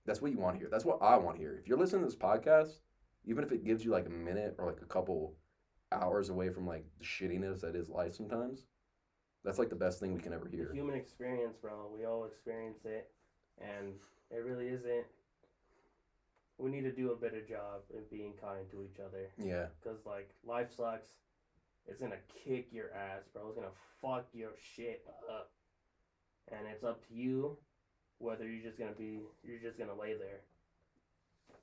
Speaker 1: That's what you want to hear. That's what I want to hear. If you're listening to this podcast, even if it gives you like a minute or like a couple hours away from like the shittiness that is life sometimes, that's like the best thing we can ever hear.
Speaker 2: The human experience, bro. We all experience it, and it really isn't. We need to do a better job in being kind to each other.
Speaker 1: Yeah.
Speaker 2: Because, like, life sucks. It's going to kick your ass, bro. It's going to fuck your shit up. And it's up to you whether you're just going to lay there.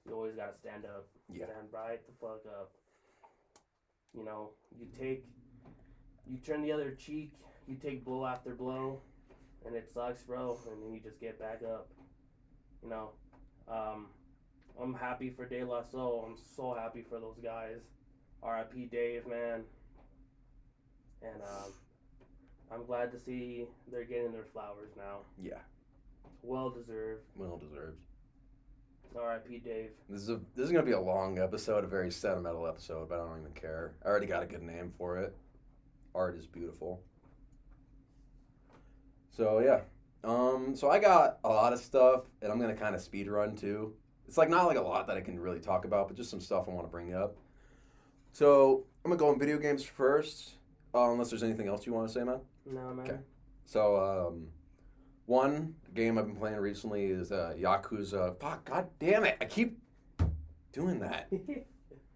Speaker 2: You always got to stand up.
Speaker 1: Yeah.
Speaker 2: Stand right the fuck up. You know, you turn the other cheek, you take blow after blow, and it sucks, bro, and then you just get back up. You know, I'm happy for De La Soul. I'm so happy for those guys. R.I.P. Dave, man. And I'm glad to see they're getting their flowers now.
Speaker 1: Yeah.
Speaker 2: Well deserved.
Speaker 1: Well deserved.
Speaker 2: R.I.P. Dave.
Speaker 1: This is gonna be a long episode, a very sentimental episode, but I don't even care. I already got a good name for it. Art is beautiful. So yeah. So I got a lot of stuff, and I'm gonna kind of speed run too. It's like not like a lot that I can really talk about, but just some stuff I want to bring up. So I'm gonna go on video games first, unless there's anything else you want to say, man.
Speaker 2: No, man.
Speaker 1: Okay. So one game I've been playing recently is Yakuza. Fuck, god damn it! I keep doing that.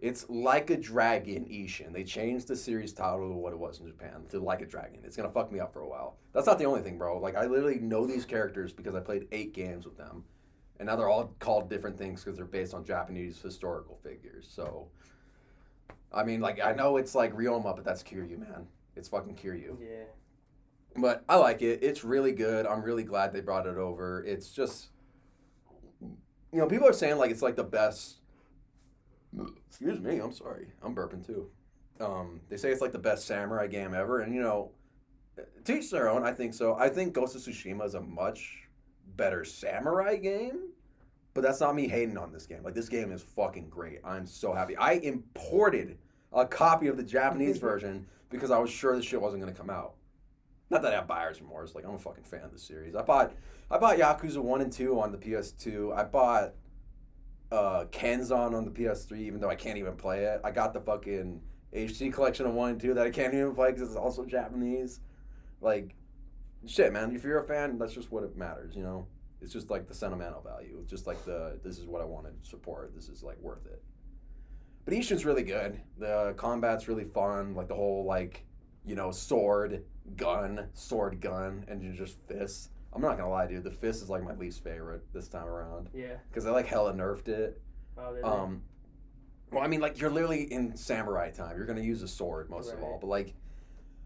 Speaker 1: It's Like a Dragon Ishin. They changed the series title to what it was in Japan to Like a Dragon. It's gonna fuck me up for a while. That's not the only thing, bro. Like I literally know these characters because I played 8 games with them, and now they're all called different things because they're based on Japanese historical figures. So, I mean, like I know it's like Ryoma, but that's Kiryu, man. It's fucking Kiryu.
Speaker 2: Yeah.
Speaker 1: But I like it. It's really good. I'm really glad they brought it over. It's just, people are saying like it's like the best. Excuse me, I'm sorry. I'm burping too. They say it's like the best samurai game ever, and to each their own. I think so. I think Ghost of Tsushima is a much better samurai game, but that's not me hating on this game. Like this game is fucking great. I'm so happy. I imported a copy of the Japanese version because I was sure this shit wasn't gonna come out. Not that I have buyer's remorse. Like I'm a fucking fan of the series. I bought Yakuza 1 and 2 on the PS2. I bought Kenzan on the PS3, even though I can't even play it. I got the fucking HD collection of 1 and 2 that I can't even play because it's also Japanese. Like, shit, man. If you're a fan, that's just what it matters, It's just like the sentimental value. It's just like this is what I want to support. This is like worth it. But Ishin's really good. The combat's really fun. Like the whole sword, gun, and you just fists. I'm not gonna lie, dude. The fist is like my least favorite this time around.
Speaker 2: Yeah.
Speaker 1: Because they like hella nerfed it.
Speaker 2: Oh, did
Speaker 1: Well, I mean, like you're literally in samurai time. You're gonna use a sword most of
Speaker 2: Right.
Speaker 1: all. But like,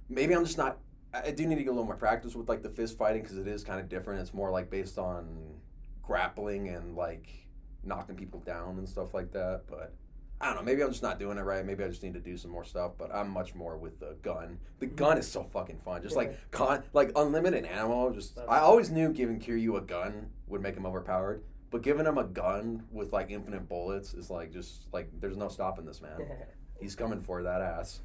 Speaker 1: maybe I'm just not. I do need to get a little more practice with like the fist fighting because it is kind of different. It's more like based on grappling and like knocking people down and stuff like that. But I don't know. Maybe I'm just not doing it right. Maybe I just need to do some more stuff. But I'm much more with the gun. The gun is so fucking fun. Just like unlimited ammo. I always knew giving Kiryu a gun would make him overpowered. But giving him a gun with like infinite bullets is like just like there's no stopping this man. He's coming for that ass.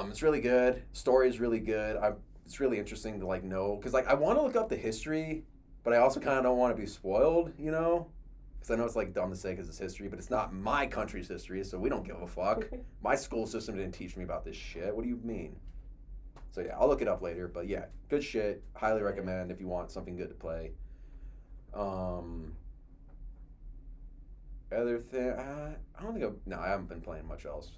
Speaker 1: It's really good. Story is really good. It's really interesting to like know because like I want to look up the history, but I also kind of don't want to be spoiled, Because I know it's like dumb to say because it's history, but it's not my country's history, so we don't give a fuck. My school system didn't teach me about this shit. What do you mean? So yeah, I'll look it up later. But yeah, good shit. Highly recommend if you want something good to play. Other thing, I don't think I haven't been playing much else.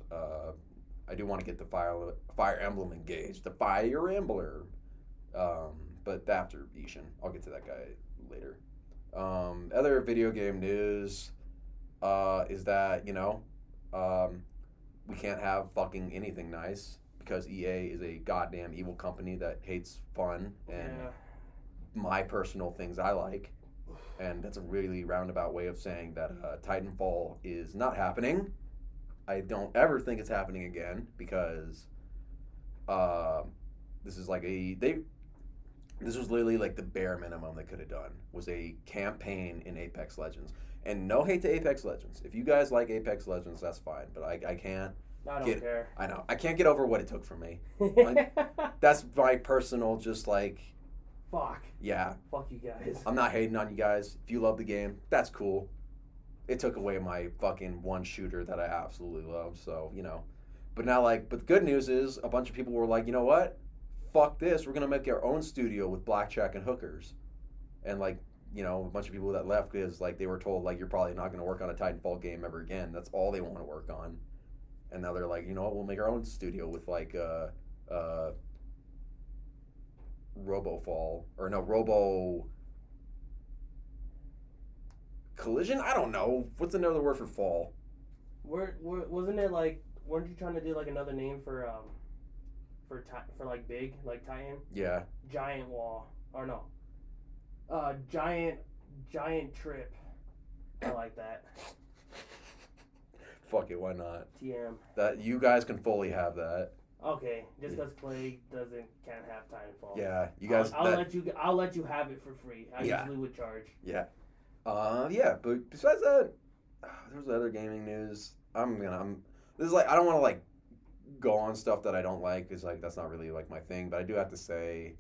Speaker 1: I do want to get the Fire Emblem engaged, the Fire Emblem. But after Ishin, I'll get to that guy later. Other video game news is that, we can't have fucking anything nice because EA is a goddamn evil company that hates fun and my personal things I like. And that's a really roundabout way of saying that Titanfall is not happening. I don't ever think it's happening again because this is like this was literally like the bare minimum they could have done was a campaign in Apex Legends. And no hate to Apex Legends. If you guys like Apex Legends, that's fine. But I can't.
Speaker 2: I don't care.
Speaker 1: I know. I can't get over what it took from me. That's my personal just like.
Speaker 2: Fuck.
Speaker 1: Yeah.
Speaker 2: Fuck you guys.
Speaker 1: I'm not hating on you guys. If you love the game, that's cool. It took away my fucking one shooter that I absolutely love. So, But now, but the good news is a bunch of people were like, you know what? Fuck this. We're going to make our own studio with blackjack and hookers. And, a bunch of people that left because, they were told, you're probably not going to work on a Titanfall game ever again. That's all they want to work on. And now they're like, you know what? We'll make our own studio with, Robo Collision? I don't know. What's another word for fall?
Speaker 2: Wasn't it weren't you trying to do like another name for like big, like Titan?
Speaker 1: Yeah.
Speaker 2: Giant wall, or no, giant trip. I like that.
Speaker 1: Fuck it, why not?
Speaker 2: TM.
Speaker 1: That you guys can fully have that.
Speaker 2: Okay, just because Clay can't have Titanfall.
Speaker 1: Yeah, you guys.
Speaker 2: I'll let you have it for free. I usually would charge.
Speaker 1: Yeah. Yeah, but besides that, there's other gaming news. This is like I don't want to like go on stuff that I don't like because like that's not really like my thing. But I do have to say,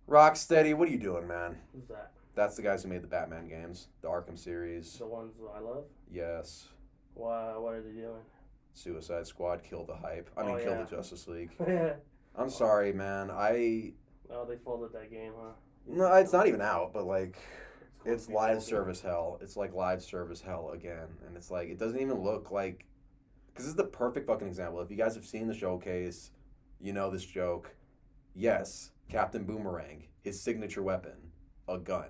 Speaker 1: Rocksteady, what are you doing, man?
Speaker 2: Who's that?
Speaker 1: That's the guys who made the Batman games, the Arkham series.
Speaker 2: The ones that I love.
Speaker 1: Yes.
Speaker 2: What are they doing?
Speaker 1: Suicide Squad, kill the hype. Kill the Justice League.
Speaker 2: Oh,
Speaker 1: I'm sorry, man.
Speaker 2: they folded that game, huh?
Speaker 1: No, it's not even out, but like, it's live service hell. It's like live service hell again, and it's like it doesn't even look like. Because this is the perfect fucking example. If you guys have seen the showcase, you know this joke. Yes, Captain Boomerang, his signature weapon, a gun.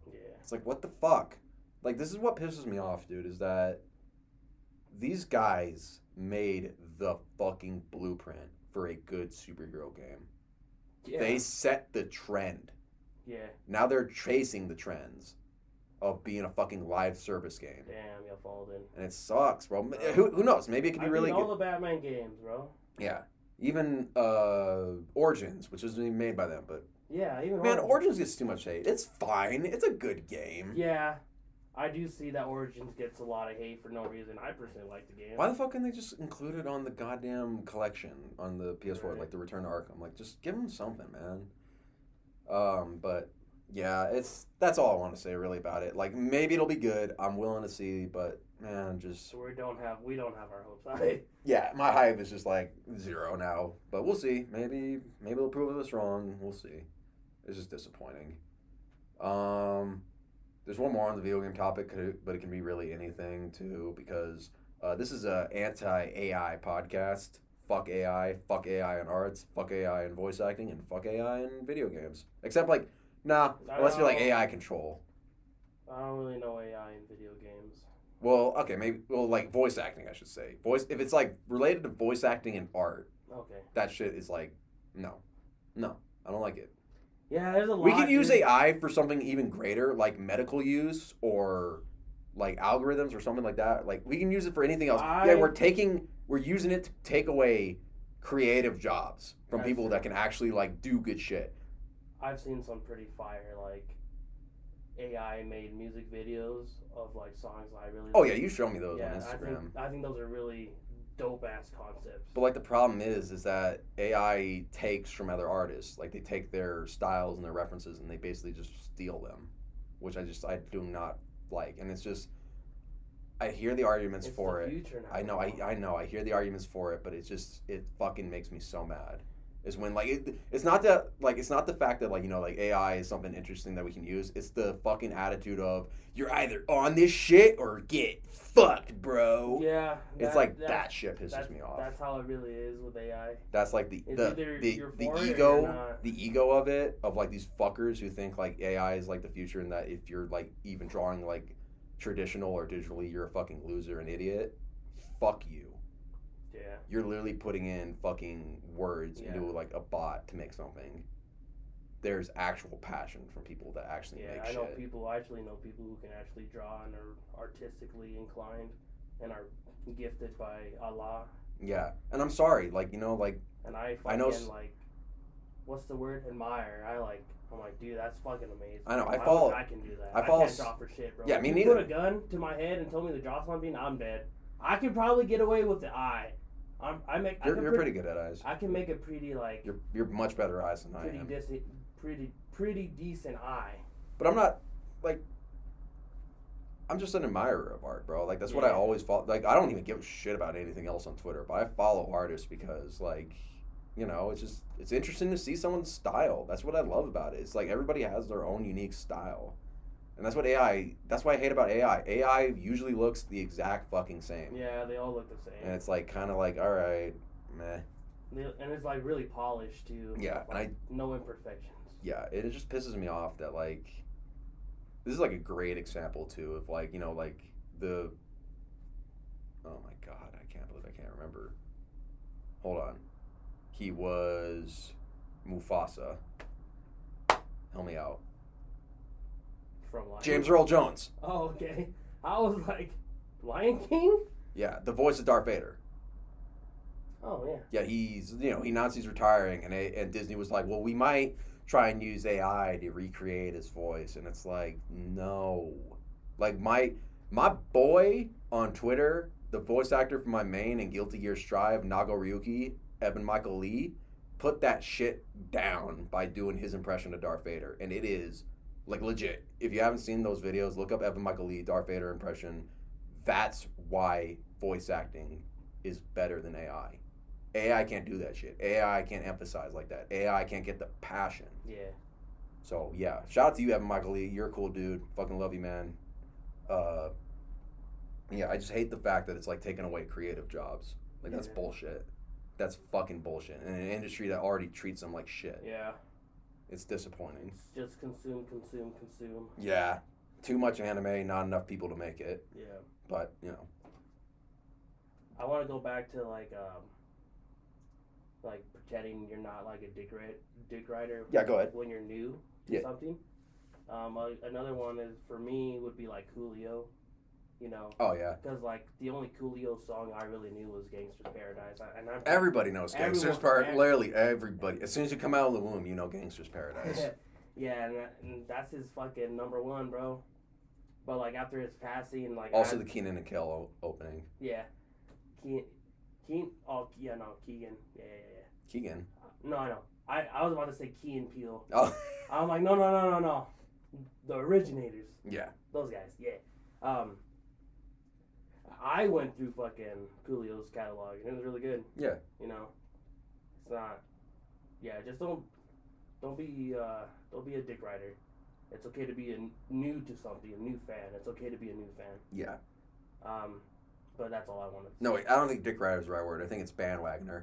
Speaker 2: Yeah.
Speaker 1: It's like, what the fuck? Like, this is what pisses me off, dude, is that these guys made the fucking blueprint for a good superhero game. Yeah. They set the trend.
Speaker 2: Yeah.
Speaker 1: Now they're chasing the trends of being a fucking live service game.
Speaker 2: Damn, you followed in.
Speaker 1: And it sucks, bro. Who knows? Maybe it could be really good.
Speaker 2: all the Batman games, bro.
Speaker 1: Yeah. Even Origins, which isn't even made by them, but...
Speaker 2: Yeah, even
Speaker 1: Origins gets too much hate. It's fine. It's a good game.
Speaker 2: Yeah. I do see that Origins gets a lot of hate for no reason. I personally like the game.
Speaker 1: Why the fuck can they just include it on the goddamn collection on the PS4,
Speaker 2: right.
Speaker 1: like the Return to Arkham? Like, just give them something, man. But yeah, that's all I want to say really about it. Like, maybe it'll be good. I'm willing to see, but man, just
Speaker 2: we don't have our hopes high.
Speaker 1: Yeah, my hype is just like 0 now. But we'll see. Maybe they'll prove us wrong. We'll see. It's just disappointing. There's one more on the video game topic, but it can be really anything too, because this is a anti-AI podcast. Fuck AI in arts, fuck AI in voice acting, and fuck AI in video games. Except like, unless you're like AI control.
Speaker 2: I don't really know AI in video games.
Speaker 1: Well, okay, like voice acting, I should say. If it's like related to voice acting and art,
Speaker 2: okay,
Speaker 1: that shit is like, no, I don't like it.
Speaker 2: Yeah, there's a lot.
Speaker 1: We can use AI for something even greater, like medical use or like algorithms or something like that. Like we can use it for anything else. We're using it to take away creative jobs from people that can actually like do good shit.
Speaker 2: I've seen some pretty fire like AI made music videos of like songs that I really.
Speaker 1: Oh yeah, you show me those on Instagram.
Speaker 2: I think those are really dope ass concepts.
Speaker 1: But like the problem is that AI takes from other artists. Like they take their styles and their references and they basically just steal them, which I do not like. And it's just, I hear the arguments for it. I know. I hear the arguments for it, but it fucking makes me so mad. Is when like it's not the fact that like like AI is something interesting that we can use. It's the fucking attitude of you're either on this shit or get fucked, bro.
Speaker 2: Yeah,
Speaker 1: it's like that shit pisses me off.
Speaker 2: That's how it really is with AI.
Speaker 1: That's like the ego of it, of like these fuckers who think like AI is like the future and that if you're like even drawing like traditional or digitally, you're a fucking loser and idiot. Fuck you.
Speaker 2: Yeah.
Speaker 1: You're literally putting in fucking words into like a bot to make something. There's actual passion from people that actually make shit.
Speaker 2: I actually know people who can actually draw and are artistically inclined and are gifted by Allah.
Speaker 1: Yeah. And I'm sorry, like, and I know like,
Speaker 2: what's the word? Admire. I'm like, dude, that's fucking amazing.
Speaker 1: I know.
Speaker 2: I can do that. I can't draw for shit, bro.
Speaker 1: Yeah, me
Speaker 2: neither. If you put a gun to my head and told me to draw something, I'm dead. I could probably get away with the eye. You're
Speaker 1: pretty good at eyes.
Speaker 2: I can make a pretty like.
Speaker 1: You're much better eyes than I am.
Speaker 2: Pretty decent eye.
Speaker 1: But I'm not like. I'm just an admirer of art, bro. Like that's what I always follow. Like I don't even give a shit about anything else on Twitter, but I follow artists because like, it's interesting to see someone's style. That's what I love about it. It's like everybody has their own unique style. And that's why I hate about AI. AI usually looks the exact fucking same.
Speaker 2: Yeah, they all look the same.
Speaker 1: And it's like kind of like, all right, meh.
Speaker 2: And it's like really polished too.
Speaker 1: Yeah,
Speaker 2: like, no imperfections.
Speaker 1: Yeah, it just pisses me off that like, this is like a great example too of like, like the Oh my god, I can't believe I can't remember. Hold on. He was Mufasa. Help me out.
Speaker 2: From Lion
Speaker 1: James Earl Jones.
Speaker 2: Oh, okay. I was like, Lion King?
Speaker 1: Yeah, the voice of Darth Vader.
Speaker 2: Oh, yeah.
Speaker 1: Yeah, he announced he's retiring, and Disney was like, well, we might try and use AI to recreate his voice, and it's like, no. Like, my boy on Twitter, the voice actor for my main and Guilty Gear Strive, Nago Ryuki, Evan Michael Lee, put that shit down by doing his impression of Darth Vader, and it is, like, legit. If you haven't seen those videos, look up Evan Michael Lee, Darth Vader impression. That's why voice acting is better than AI. AI can't do that shit. AI can't emphasize like that. AI can't get the passion.
Speaker 2: Yeah.
Speaker 1: So, yeah. Shout out to you, Evan Michael Lee. You're a cool dude. Fucking love you, man. Yeah, I just hate the fact that it's like taking away creative jobs. Like, that's bullshit. That's fucking bullshit. In an industry that already treats them like shit.
Speaker 2: Yeah.
Speaker 1: It's disappointing.
Speaker 2: It's just consume.
Speaker 1: Yeah. Too much anime, not enough people to make it.
Speaker 2: Yeah.
Speaker 1: But, you know.
Speaker 2: I want to go back to, like pretending you're not, like, a dick rider.
Speaker 1: Yeah, go ahead.
Speaker 2: When you're new to something. Another one is, for me, would be, like, Coolio. You know?
Speaker 1: Oh, yeah.
Speaker 2: Because, like, the only Coolio song I really knew was Gangster's Paradise.
Speaker 1: Everybody knows Gangster's Paradise. Literally everybody. As soon as you come out of the womb, you know Gangster's Paradise.
Speaker 2: Yeah, and that's his fucking number one, bro. But, like, after his passing, like...
Speaker 1: Also the Kenan and Kel opening.
Speaker 2: Yeah. Keegan. Oh, yeah, no, Keegan. Yeah.
Speaker 1: Keegan?
Speaker 2: No, I know. I was about to say Key and Peele.
Speaker 1: Oh.
Speaker 2: I'm like, no. The originators.
Speaker 1: Yeah.
Speaker 2: Those guys, yeah. I went through fucking Coolio's catalog, and it was really good.
Speaker 1: Yeah.
Speaker 2: You know? It's not... Yeah, just don't be a dick rider. It's okay to be new to something, a new fan. It's okay to be a new fan.
Speaker 1: Yeah.
Speaker 2: But that's all I wanted to say.
Speaker 1: No, wait, I don't think dick rider is the right word. I think it's bandwagoner.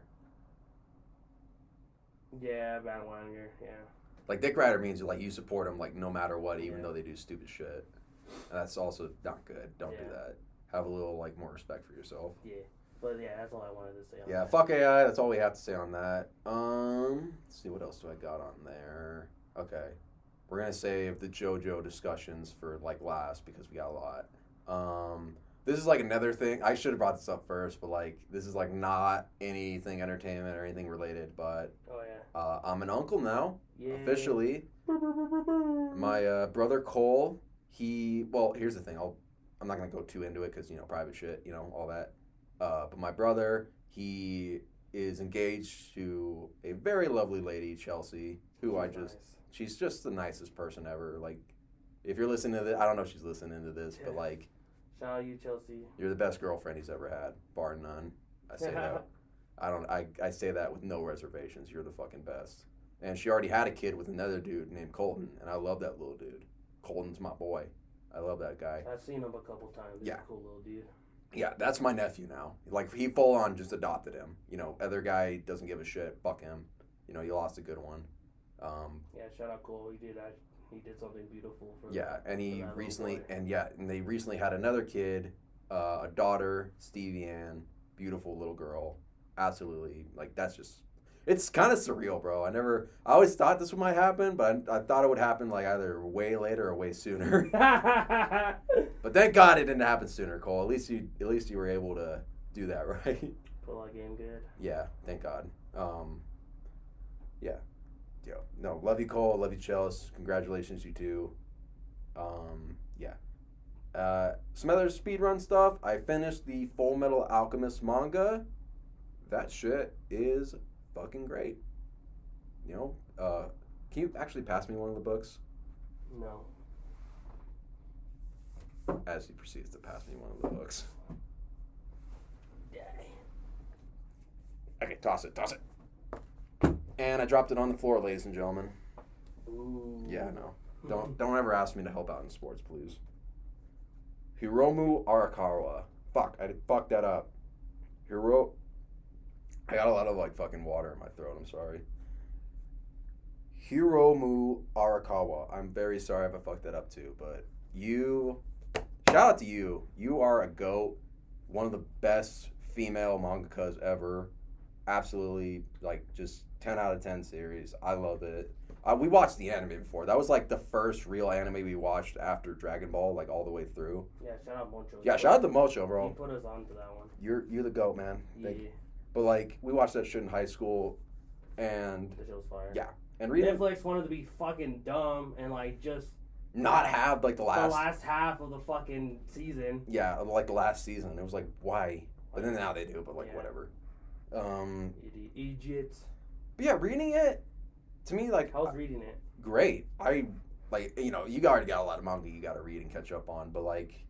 Speaker 2: Yeah, bandwagoner, yeah.
Speaker 1: Like, dick rider means, like, you support them, like, no matter what, even though they do stupid shit. And that's also not good. Don't do that. Have a little, like, more respect for yourself.
Speaker 2: Yeah. But, yeah, that's all I wanted to say on that.
Speaker 1: Fuck AI. That's all we have to say on that. Let's see, what else do I got on there? Okay. We're going to save the JoJo discussions for, like, last because we got a lot. This is, like, another thing. I should have brought this up first, but, like, this is, like, not anything entertainment or anything related, but...
Speaker 2: Oh, yeah.
Speaker 1: I'm an uncle now.
Speaker 2: Yeah.
Speaker 1: Officially. My brother Cole, well, here's the thing. I'm not going to go too into it because, you know, private shit, you know, all that. But my brother, he is engaged to a very lovely lady, Chelsea, who she's just the nicest person ever. Like, if you're listening to this, I don't know if she's listening to this, but, like...
Speaker 2: Shout out you, Chelsea.
Speaker 1: You're the best girlfriend he's ever had, bar none. I say that. I say that with no reservations. You're the fucking best. And she already had a kid with another dude named Colton, and I love that little dude. Colton's my boy. I love that guy.
Speaker 2: I've seen him a couple times. He's a cool little dude.
Speaker 1: Yeah, that's my nephew now. Like, he full on just adopted him. You know, other guy doesn't give a shit. Fuck him. You know, you lost a good one.
Speaker 2: Yeah, shout out Cole. He did something beautiful for
Speaker 1: and they recently had another kid, a daughter, Stevie Ann, beautiful little girl. Absolutely, like, that's just, it's kind of surreal, bro. I always thought this might happen, but I thought it would happen, like, either way later or way sooner. But thank God it didn't happen sooner, Cole. At least you were able to do that, right?
Speaker 2: Pull that game good.
Speaker 1: Yeah, thank God. Yeah. Yo, no, love you, Cole. Love you, Chelsea. Congratulations, you two. Some other speedrun stuff. I finished the Full Metal Alchemist manga. That shit is fucking great. You know, can you actually pass me one of the books?
Speaker 2: No.
Speaker 1: As he proceeds to pass me one of the books.
Speaker 2: Yeah.
Speaker 1: Okay, toss it. And I dropped it on the floor, ladies and gentlemen.
Speaker 2: Ooh.
Speaker 1: Yeah, no. Don't ever ask me to help out in sports, please. Hiromu Arakawa. Fuck, I fucked that up. I got a lot of, like, fucking water in my throat, I'm sorry. Hiromu Arakawa. I'm very sorry if I fucked that up too, but shout out to you. You are a GOAT. one of the best female mangakas ever. Absolutely, like, just 10 out of 10 series. I love it. We watched the anime before. That was like the first real anime we watched after Dragon Ball, like all the way through.
Speaker 2: Yeah, shout out Moncho.
Speaker 1: Yeah, shout out to Mocho,
Speaker 2: He
Speaker 1: bro.
Speaker 2: put us onto that one.
Speaker 1: You're the GOAT, man.
Speaker 2: Yeah.
Speaker 1: But like, we watched that shit in high school, and
Speaker 2: The show's fire.
Speaker 1: yeah, and reading
Speaker 2: Netflix wanted to be fucking dumb and like just
Speaker 1: not have like the last
Speaker 2: half of the fucking season.
Speaker 1: yeah, like the last season. It was like, why? But then now they do. But like,
Speaker 2: Yeah.
Speaker 1: whatever.
Speaker 2: Egypt.
Speaker 1: But yeah, reading it to me, like,
Speaker 2: I was reading it.
Speaker 1: great. I like, you already got a lot of manga you got to read and catch up on, but like,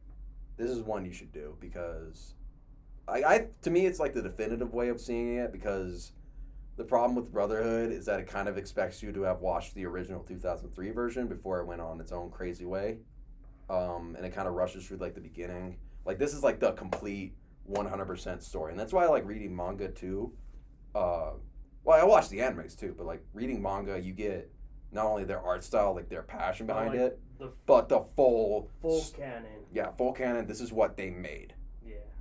Speaker 1: this is one you should do because I to me it's like the definitive way of seeing it, because the problem with Brotherhood is that it kind of expects you to have watched the original 2003 version before it went on its own crazy way, and it kind of rushes through like the beginning. Like, this is like the complete 100% story, and that's why I like reading manga too. Well, I watch the animes too, but like reading manga, you get not only their art style, like their passion behind
Speaker 2: like
Speaker 1: it,
Speaker 2: the
Speaker 1: but the full
Speaker 2: canon.
Speaker 1: Yeah, full canon. This is what they made.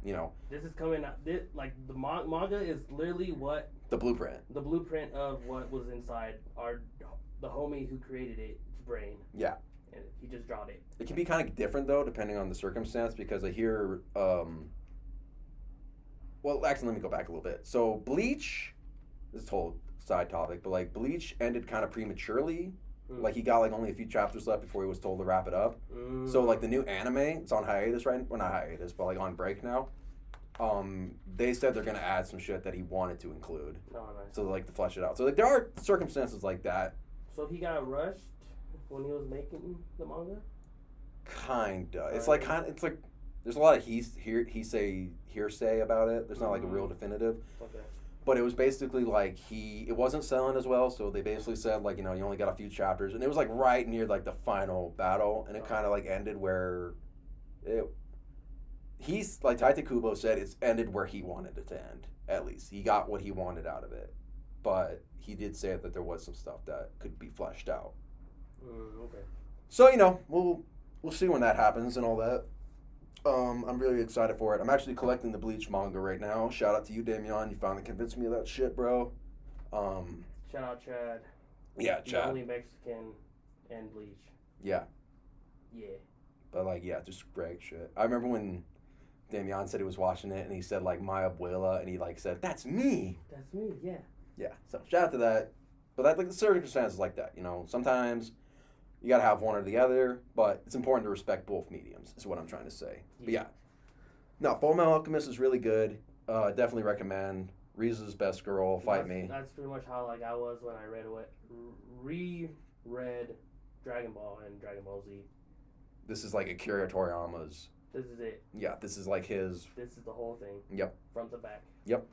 Speaker 2: Yeah. This is coming out. Like the manga is literally what
Speaker 1: the blueprint.
Speaker 2: The blueprint of what was inside the homie who created it, his brain.
Speaker 1: Yeah.
Speaker 2: And he just drawed it.
Speaker 1: It can be kind of different though, depending on the circumstance, because I hear. Well, actually, let me go back a little bit. So Bleach. This is a whole side topic, but like Bleach ended kind of prematurely. Like, he got like only a few chapters left before he was told to wrap it up. So like the new anime, it's on hiatus right, well, not hiatus, but like on break now. They said they're gonna add some shit that he wanted to include.
Speaker 2: Oh, nice.
Speaker 1: So like to flesh it out. So like there are circumstances like that.
Speaker 2: So he got rushed when he was making the manga.
Speaker 1: Kinda. It's like it's like there's a lot of hearsay about it. There's not like a real definitive.
Speaker 2: Okay.
Speaker 1: But it was basically like it wasn't selling as well, so they basically said like, you only got a few chapters, and it was like right near like the final battle, and it kind of like ended where he's like Tite Kubo said, it's ended where he wanted it to end. At least he got what he wanted out of it, but he did say that there was some stuff that could be fleshed out.
Speaker 2: Okay.
Speaker 1: So we'll see when that happens and all that. I'm really excited for it. I'm actually collecting the Bleach manga right now. Shout out to you, Damian. You finally convinced me of that shit, bro.
Speaker 2: Shout out Chad.
Speaker 1: Yeah, Chad.
Speaker 2: The only Mexican and Bleach.
Speaker 1: Yeah.
Speaker 2: Yeah.
Speaker 1: But like, yeah, just great shit. I remember when Damian said he was watching it and he said like my abuela, and he like said, "That's me."
Speaker 2: That's me. Yeah.
Speaker 1: Yeah. So shout out to that. But that, like, the circumstances like that, sometimes you gotta have one or the other, but it's important to respect both mediums, is what I'm trying to say. Yeah. But yeah. No, Fullmetal Alchemist is really good. Definitely recommend. Riza's best girl, fight me.
Speaker 2: That's pretty much how like I was when I reread Dragon Ball and Dragon Ball Z.
Speaker 1: This is like Akira Toriyama's.
Speaker 2: This is it.
Speaker 1: Yeah, this is like his.
Speaker 2: This is the whole thing.
Speaker 1: Yep.
Speaker 2: Front to back.
Speaker 1: Yep.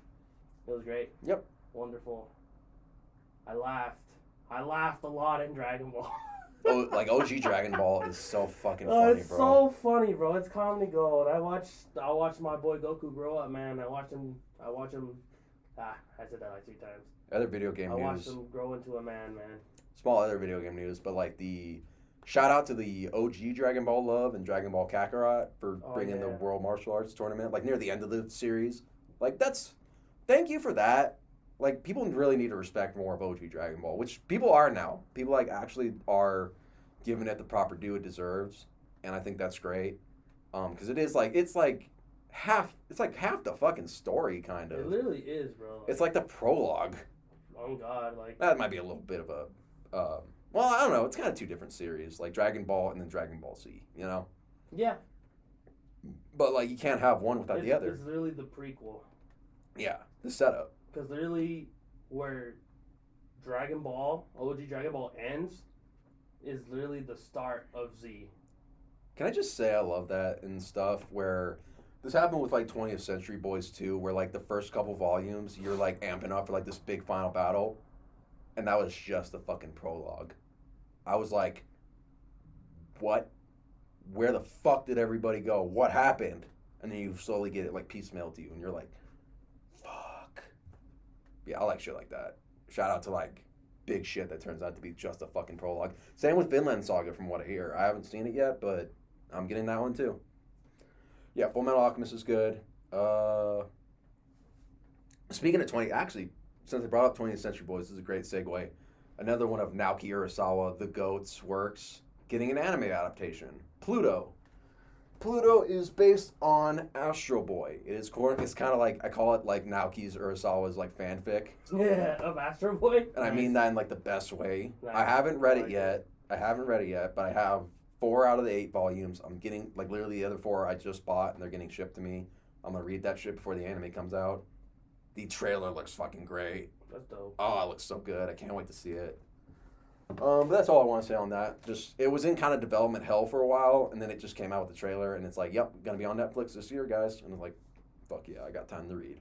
Speaker 2: It was great.
Speaker 1: Yep.
Speaker 2: Wonderful. I laughed a lot in Dragon Ball.
Speaker 1: Oh, like OG Dragon Ball is so fucking
Speaker 2: Oh,
Speaker 1: funny,
Speaker 2: it's
Speaker 1: bro.
Speaker 2: so funny, bro. It's comedy gold. I watched my boy Goku grow up, man. I watch him. I said that like 3 times.
Speaker 1: Other video game
Speaker 2: I
Speaker 1: news.
Speaker 2: watched him grow into a man.
Speaker 1: Small other video game news, but like the shout out to the OG Dragon Ball Love and Dragon Ball Kakarot for bringing the World Martial Arts Tournament, like near the end of the series. Like thank you for that. Like, people really need to respect more of OG Dragon Ball, which people are now. People like actually are giving it the proper due it deserves, and I think that's great. Because it's like half the fucking story, kind of.
Speaker 2: It literally is, bro.
Speaker 1: It's like the prologue.
Speaker 2: Oh God, like
Speaker 1: That might be a little bit of a well, I don't know. It's kind of 2 different series, like Dragon Ball and then Dragon Ball Z.
Speaker 2: Yeah.
Speaker 1: But like, you can't have one without the other.
Speaker 2: It's literally the prequel.
Speaker 1: Yeah, the setup.
Speaker 2: Because literally, where Dragon Ball, OG Dragon Ball ends, is literally the start of Z.
Speaker 1: Can I just say I love that and stuff, where this happened with like 20th Century Boys too, where like the first couple volumes, you're like amping up for like this big final battle, and that was just the fucking prologue. I was like, what? Where the fuck did everybody go? What happened? And then you slowly get it like piecemeal to you, and you're like, fuck. Yeah, I like shit like that. Shout out to like big shit that turns out to be just a fucking prologue. Same with Vinland Saga, from what I hear. I haven't seen it yet, but I'm getting that one too. Yeah, Fullmetal Alchemist is good. Speaking of 20, actually, since I brought up 20th Century Boys, this is a great segue. Another one of Naoki Urasawa, The Goat's works, getting an anime adaptation. Pluto. Pluto is based on Astro Boy. It's kind of like, I call it like Naoki's Urasawa's like fanfic.
Speaker 2: Yeah, of Astro Boy.
Speaker 1: And I mean that in like the best way.
Speaker 2: Nice.
Speaker 1: I haven't read it yet. But I have 4 out of the 8 volumes. I'm getting, like, literally the other 4 I just bought, and they're getting shipped to me. I'm gonna read that shit before the anime comes out. The trailer looks fucking great.
Speaker 2: That's dope.
Speaker 1: Oh, it looks so good. I can't wait to see it. But that's all I want to say on that. Just, it was in kind of development hell for a while, and then it just came out with the trailer, and it's like, yep, gonna be on Netflix this year, guys. And I'm like, fuck yeah, I got time to read.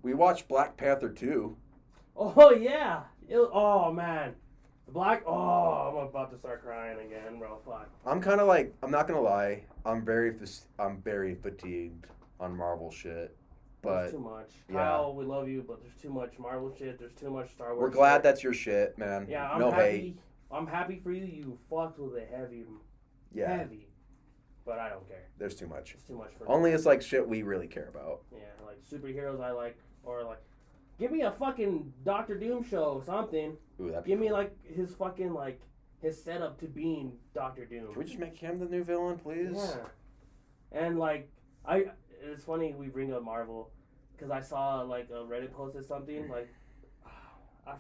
Speaker 1: We watched Black Panther 2.
Speaker 2: Oh yeah. Oh man. The Black. Oh, I'm about to start crying again, bro. Fuck.
Speaker 1: I'm kind of like, I'm not gonna lie, I'm very fatigued on Marvel shit. But
Speaker 2: there's too much.
Speaker 1: yeah.
Speaker 2: Kyle, we love you, but there's too much Marvel shit. There's too much Star Wars.
Speaker 1: We're glad
Speaker 2: shit.
Speaker 1: that's your shit, man.
Speaker 2: Yeah, I'm
Speaker 1: no
Speaker 2: happy.
Speaker 1: hate.
Speaker 2: I'm happy for you. You fucked with it heavy.
Speaker 1: Yeah.
Speaker 2: Heavy. But I don't care.
Speaker 1: There's too much.
Speaker 2: It's too much for me.
Speaker 1: Only it's like shit we really care about.
Speaker 2: Yeah, like superheroes I like, or like, give me a fucking Doctor Doom show or something.
Speaker 1: Ooh, that'd be
Speaker 2: Give me
Speaker 1: cool.
Speaker 2: like his fucking like his setup to being Doctor Doom.
Speaker 1: Can we just make him the new villain, please?
Speaker 2: Yeah. And like it's funny we bring up Marvel, because I saw like a Reddit post or something like, I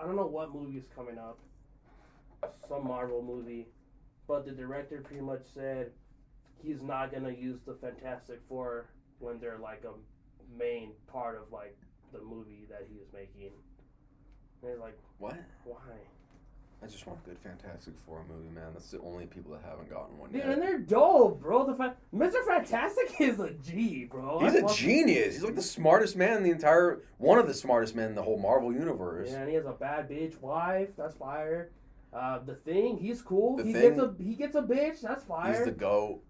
Speaker 2: don't know what movie is coming up, some Marvel movie, but the director pretty much said he's not gonna use the Fantastic Four when they're like a main part of like the movie that he is making. And it's like,
Speaker 1: What?
Speaker 2: why?
Speaker 1: I just want a good Fantastic Four movie, man. That's the only people that haven't gotten one
Speaker 2: Dude,
Speaker 1: yet.
Speaker 2: and they're dope, bro. Mr. Fantastic is a G, bro.
Speaker 1: He's a genius. He's like the smartest man in the entire, one of the smartest men in the whole Marvel universe.
Speaker 2: Yeah, and he has a bad bitch wife. That's fire. The Thing, he's cool.
Speaker 1: The
Speaker 2: He
Speaker 1: Thing-
Speaker 2: gets a bitch. That's fire.
Speaker 1: He's the GOAT.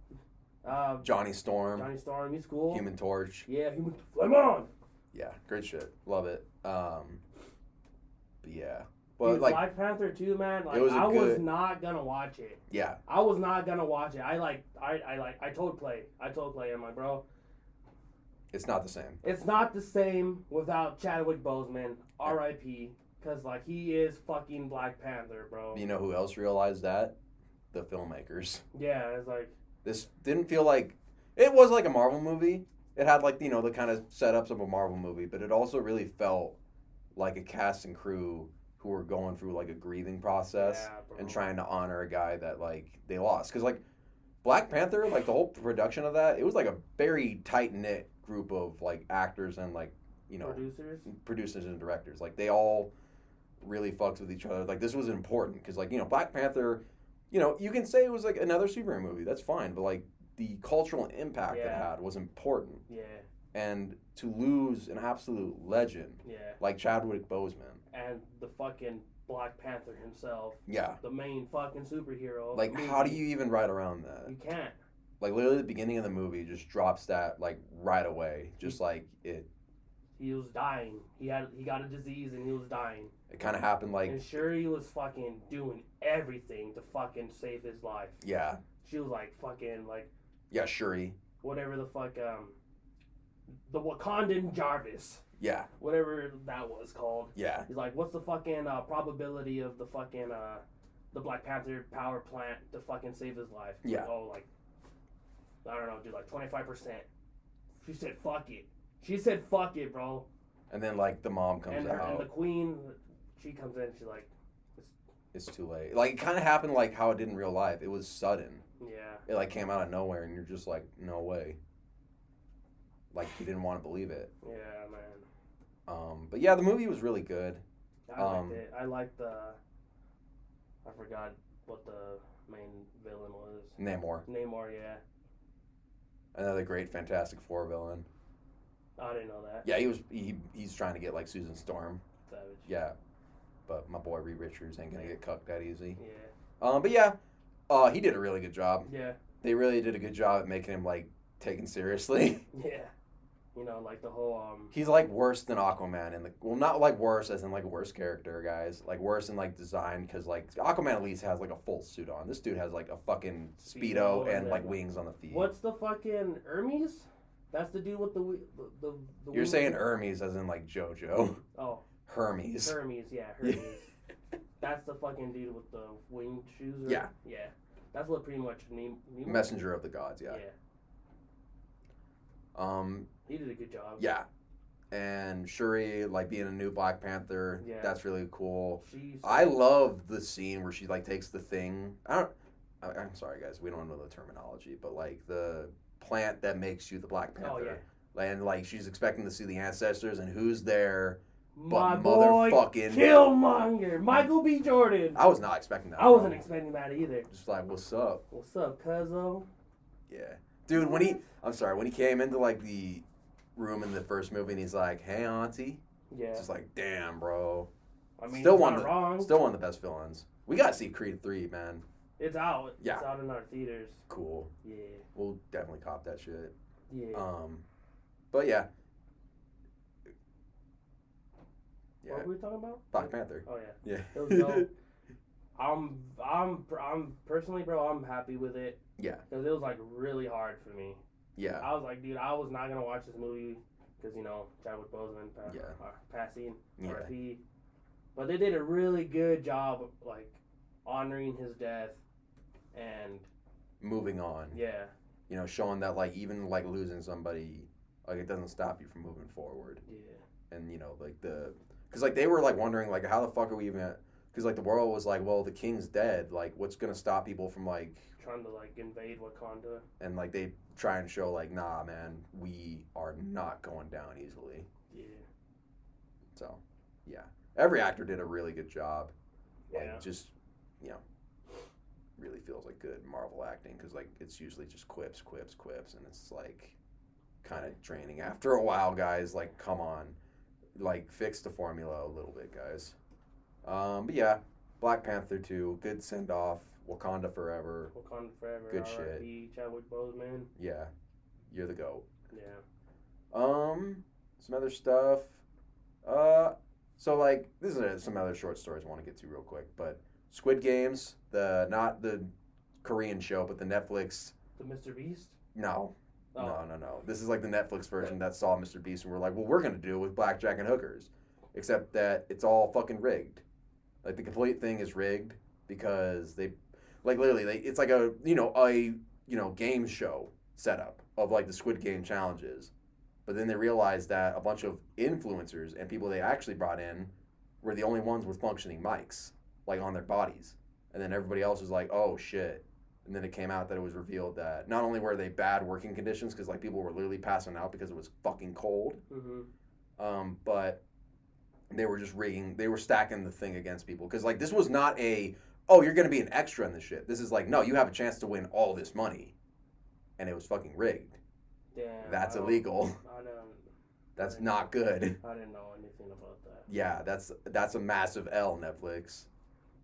Speaker 1: Johnny Storm.
Speaker 2: Johnny Storm, he's cool.
Speaker 1: Human Torch.
Speaker 2: Yeah, Flame on.
Speaker 1: Yeah, great shit. Love it. But yeah. But
Speaker 2: Dude,
Speaker 1: like,
Speaker 2: Black Panther 2, man. Like,
Speaker 1: it was
Speaker 2: I was
Speaker 1: good-
Speaker 2: not gonna watch it.
Speaker 1: yeah.
Speaker 2: I was not gonna watch it. I told Clay. I'm like, bro,
Speaker 1: It's not the same.
Speaker 2: it's not the same without Chadwick Boseman. R.I.P. Because like he is fucking Black Panther, bro.
Speaker 1: You know who else realized that? The filmmakers.
Speaker 2: Yeah, it's like.
Speaker 1: This didn't feel like, it was like a Marvel movie. It had like, you know, the kind of setups of a Marvel movie, but it also really felt like a cast and crew who were going through like a grieving process
Speaker 2: Yeah,
Speaker 1: and trying to honor a guy that like they lost. Because like Black Panther, like the whole production of that, it was like a very tight knit group of like actors and like, you know, producers and directors. Like they all really fucked with each other. Like this was important because like, you know, Black Panther, you know, you can say it was like another superhero movie. That's fine, but like the cultural impact it had was important.
Speaker 2: Yeah.
Speaker 1: And to lose an absolute legend like Chadwick Boseman.
Speaker 2: And the fucking Black Panther himself.
Speaker 1: Yeah.
Speaker 2: The main fucking superhero.
Speaker 1: Like, how do you even write around that?
Speaker 2: You can't.
Speaker 1: Like, literally, the beginning of the movie just drops that, like, right away. Just like it.
Speaker 2: He was dying. He got a disease and he was dying.
Speaker 1: It kind of happened like.
Speaker 2: And Shuri was fucking doing everything to fucking save his life.
Speaker 1: Yeah.
Speaker 2: She was like fucking like.
Speaker 1: Yeah, Shuri.
Speaker 2: Whatever the fuck, the Wakandan Jarvis.
Speaker 1: Yeah.
Speaker 2: Whatever that was called.
Speaker 1: Yeah.
Speaker 2: He's like, what's the fucking probability of the fucking the Black Panther power plant to fucking save his life?
Speaker 1: Yeah.
Speaker 2: Like, oh, like, I don't know, dude, like 25%. She said, fuck it. She said, fuck it, bro.
Speaker 1: And then, like, the mom comes out.
Speaker 2: And the queen, she comes in, she's like,
Speaker 1: it's too late. Like, it kind of happened like how it did in real life. It was sudden.
Speaker 2: Yeah.
Speaker 1: It, like, came out of nowhere, and you're just like, no way. Like, you didn't want to believe it.
Speaker 2: Yeah, man.
Speaker 1: But yeah, the movie was really good.
Speaker 2: I liked it. I liked I forgot what the main villain was.
Speaker 1: Namor.
Speaker 2: Yeah.
Speaker 1: Another great Fantastic Four villain.
Speaker 2: I didn't know that.
Speaker 1: Yeah, he's trying to get like Susan Storm.
Speaker 2: Savage.
Speaker 1: Yeah, but my boy Reed Richards ain't gonna get cucked that easy.
Speaker 2: Yeah.
Speaker 1: But yeah, he did a really good job.
Speaker 2: Yeah.
Speaker 1: They really did a good job at making him like taken seriously.
Speaker 2: Yeah. You know, like the whole
Speaker 1: He's like worse than Aquaman well, not like worse as in like worse character, guys. Like worse in like design because like Aquaman at least has like a full suit on. This dude has like a fucking speedo and like wings on the feet.
Speaker 2: What's the fucking Hermes? That's the dude with the
Speaker 1: You're saying Hermes as in like JoJo.
Speaker 2: Oh.
Speaker 1: Hermes.
Speaker 2: Hermes, yeah, Hermes. That's the fucking dude with the winged shoes. Right?
Speaker 1: Yeah.
Speaker 2: Yeah. That's what pretty much
Speaker 1: Messenger of the Gods. Yeah.
Speaker 2: He did a good job.
Speaker 1: Yeah. And Shuri, like being a new Black Panther, that's really cool. I love the scene where she like takes the thing. I'm sorry, guys, we don't know the terminology, but like the plant that makes you the Black Panther.
Speaker 2: Oh, yeah.
Speaker 1: And like she's expecting to see the ancestors, and who's there?
Speaker 2: My
Speaker 1: but
Speaker 2: boy,
Speaker 1: motherfucking
Speaker 2: Killmonger, Michael B. Jordan.
Speaker 1: I was not expecting that.
Speaker 2: I wasn't expecting that either.
Speaker 1: Just like, what's up?
Speaker 2: What's up, cuzzo?
Speaker 1: Yeah, dude. When he came into like the room in the first movie, and he's like, "Hey, auntie."
Speaker 2: Yeah.
Speaker 1: Just like, damn, bro.
Speaker 2: I mean,
Speaker 1: still
Speaker 2: one of
Speaker 1: the best villains. We gotta see Creed 3, man.
Speaker 2: It's out.
Speaker 1: Yeah.
Speaker 2: It's out in our theaters.
Speaker 1: Cool.
Speaker 2: Yeah.
Speaker 1: We'll definitely cop that shit.
Speaker 2: Yeah.
Speaker 1: But yeah.
Speaker 2: What were we talking about?
Speaker 1: Black Panther.
Speaker 2: Oh yeah.
Speaker 1: Yeah.
Speaker 2: It was dope. I'm personally, bro, I'm happy with it.
Speaker 1: Yeah.
Speaker 2: Because it was like really hard for me.
Speaker 1: Yeah.
Speaker 2: I was like, dude, I was not gonna watch this movie because Chadwick Boseman passing, R.I.P. But they did a really good job of like honoring his death and
Speaker 1: moving on.
Speaker 2: Yeah.
Speaker 1: Showing that like even like losing somebody, like it doesn't stop you from moving forward.
Speaker 2: Yeah.
Speaker 1: And like because like they were like wondering like how the fuck are we even because like the world was like, well, the king's dead, like what's gonna stop people from like
Speaker 2: trying to like invade Wakanda,
Speaker 1: and like they try and show like, nah, man, we are not going down easily.
Speaker 2: Yeah.
Speaker 1: So yeah, every actor did a really good job.
Speaker 2: Yeah.
Speaker 1: Just really feels like good Marvel acting because like it's usually just quips, and it's like kind of draining after a while, guys. Like, come on, like fix the formula a little bit, guys. But yeah, Black Panther 2, good send off. Wakanda forever.
Speaker 2: Good
Speaker 1: shit.
Speaker 2: Chadwick Boseman.
Speaker 1: Yeah, you're the GOAT.
Speaker 2: Yeah.
Speaker 1: Some other stuff. So like this is some other short stories I want to get to real quick, but Squid Games, not the Korean show, but the Netflix.
Speaker 2: The Mr. Beast?
Speaker 1: No. Oh. No. This is like the Netflix version that saw Mr. Beast and we're like, well, we're going to do it with blackjack and hookers. Except that it's all fucking rigged. Like, the complete thing is rigged because they, like, literally, it's like a game show setup of, like, the Squid Game challenges. But then they realized that a bunch of influencers and people they actually brought in were the only ones with functioning mics, like, on their bodies. And then everybody else was like, oh, shit. And then it came out that it was revealed that not only were they bad working conditions, because, like, people were literally passing out because it was fucking cold, but they were just rigging, they were stacking the thing against people. Because, like, this was not you're going to be an extra in this shit. This is like, no, you have a chance to win all this money. And it was fucking rigged.
Speaker 2: Damn.
Speaker 1: That's illegal. That's not good.
Speaker 2: I didn't know anything about that.
Speaker 1: Yeah, that's a massive L, Netflix.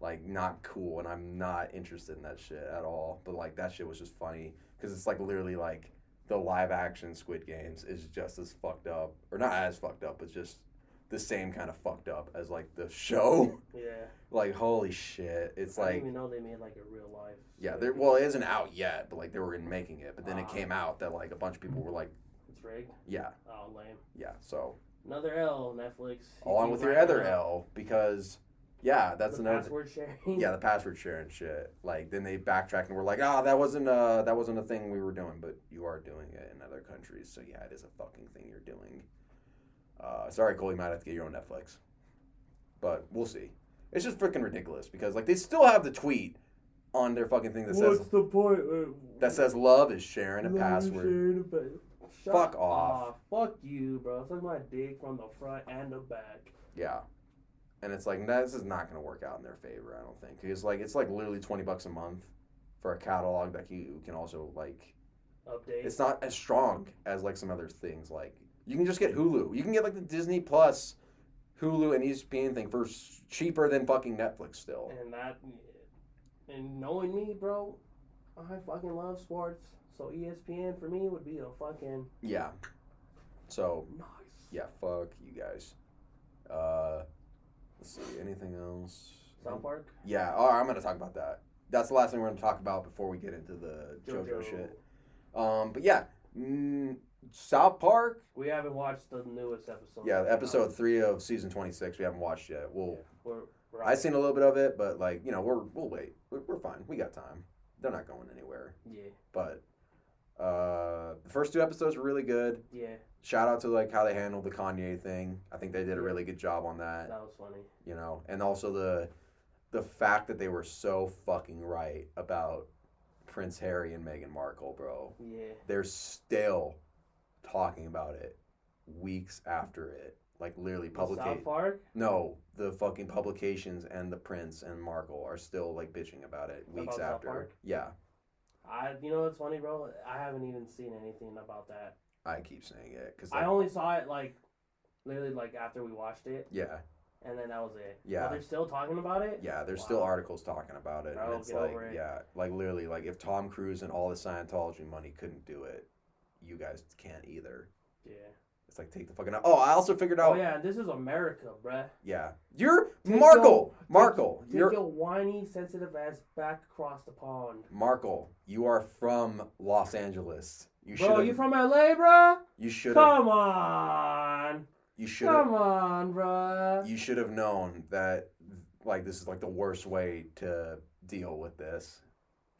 Speaker 1: Like, not cool, and I'm not interested in that shit at all. But, like, that shit was just funny. Because it's, like, literally, like, the live-action Squid Games is just as fucked up. Or not as fucked up, but just the same kind of fucked up as, like, the show.
Speaker 2: Yeah.
Speaker 1: Like, holy shit. It's
Speaker 2: I
Speaker 1: like...
Speaker 2: I didn't even know they made, like, a real life.
Speaker 1: Yeah, it isn't out yet, but, like, they were making it. But then it came out that, like, a bunch of people were like...
Speaker 2: It's rigged?
Speaker 1: Yeah.
Speaker 2: Oh, lame.
Speaker 1: Yeah, so...
Speaker 2: Another L, Netflix.
Speaker 1: Along with your other L, because... Yeah, that's
Speaker 2: the
Speaker 1: another
Speaker 2: password sharing.
Speaker 1: Yeah, the password sharing shit. Like then they backtracked and were like, that wasn't a thing we were doing, but you are doing it in other countries, so yeah, it is a fucking thing you're doing. Sorry, Cole, you might have to get your own Netflix, but we'll see. It's just freaking ridiculous because like they still have the tweet on their fucking thing that says.
Speaker 2: What's the point?
Speaker 1: That says love is sharing a password. Fuck off.
Speaker 2: Fuck you, bro. Suck my dick from the front and the back.
Speaker 1: Yeah. And it's like, this is not going to work out in their favor, I don't think. Because, like, it's, like, literally $20 a month for a catalog that you can also, like...
Speaker 2: Update.
Speaker 1: It's not as strong as, like, some other things. Like, you can just get Hulu. You can get, like, the Disney Plus, Hulu, and ESPN thing for cheaper than fucking Netflix still.
Speaker 2: And knowing me, bro, I fucking love sports. So ESPN, for me, would be a fucking...
Speaker 1: Yeah. So,
Speaker 2: Nice.
Speaker 1: yeah, fuck you guys. Let's see, anything else?
Speaker 2: South Park?
Speaker 1: Yeah, all right, I'm going to talk about that. That's the last thing we're going to talk about before we get into the JoJo shit. But yeah, South Park.
Speaker 2: We haven't watched the newest episode.
Speaker 1: Yeah, episode 3 of season 26. We haven't watched yet.
Speaker 2: We're
Speaker 1: I've seen a little bit of it, but like we'll wait. We're fine. We got time. They're not going anywhere.
Speaker 2: Yeah.
Speaker 1: But the first 2 episodes were really good.
Speaker 2: Yeah.
Speaker 1: Shout out to like how they handled the Kanye thing. I think they did a really good job on that.
Speaker 2: That was funny.
Speaker 1: You know, and also the fact that they were so fucking right about Prince Harry and Meghan Markle, bro.
Speaker 2: Yeah.
Speaker 1: They're still talking about it weeks after it. Like literally
Speaker 2: South Park?
Speaker 1: No, the fucking publications and the Prince and Markle are still like bitching about it weeks
Speaker 2: About South
Speaker 1: after.
Speaker 2: Park?
Speaker 1: Yeah.
Speaker 2: You know what's funny, bro? I haven't even seen anything about that.
Speaker 1: I keep saying it because
Speaker 2: I only saw it like literally like after we watched it.
Speaker 1: Yeah.
Speaker 2: And then that was it.
Speaker 1: Yeah.
Speaker 2: But they're still talking about it?
Speaker 1: Yeah, there's still articles talking about it.
Speaker 2: Bro,
Speaker 1: And it's
Speaker 2: get
Speaker 1: like,
Speaker 2: over it.
Speaker 1: yeah, like literally, like if Tom Cruise and all the Scientology money couldn't do it, you guys can't either.
Speaker 2: Yeah.
Speaker 1: It's like, take the fucking. Oh, I also figured out.
Speaker 2: Oh, yeah, this is America, bruh.
Speaker 1: Yeah. You're
Speaker 2: Take
Speaker 1: Markle.
Speaker 2: Take
Speaker 1: You're
Speaker 2: your whiny, sensitive ass back across the pond.
Speaker 1: Markle. You are from Los Angeles. You should.
Speaker 2: Bro, you from LA, bruh?
Speaker 1: You should.
Speaker 2: Come on.
Speaker 1: You should.
Speaker 2: Come on, bruh.
Speaker 1: You should have known that, like, this is like the worst way to deal with this,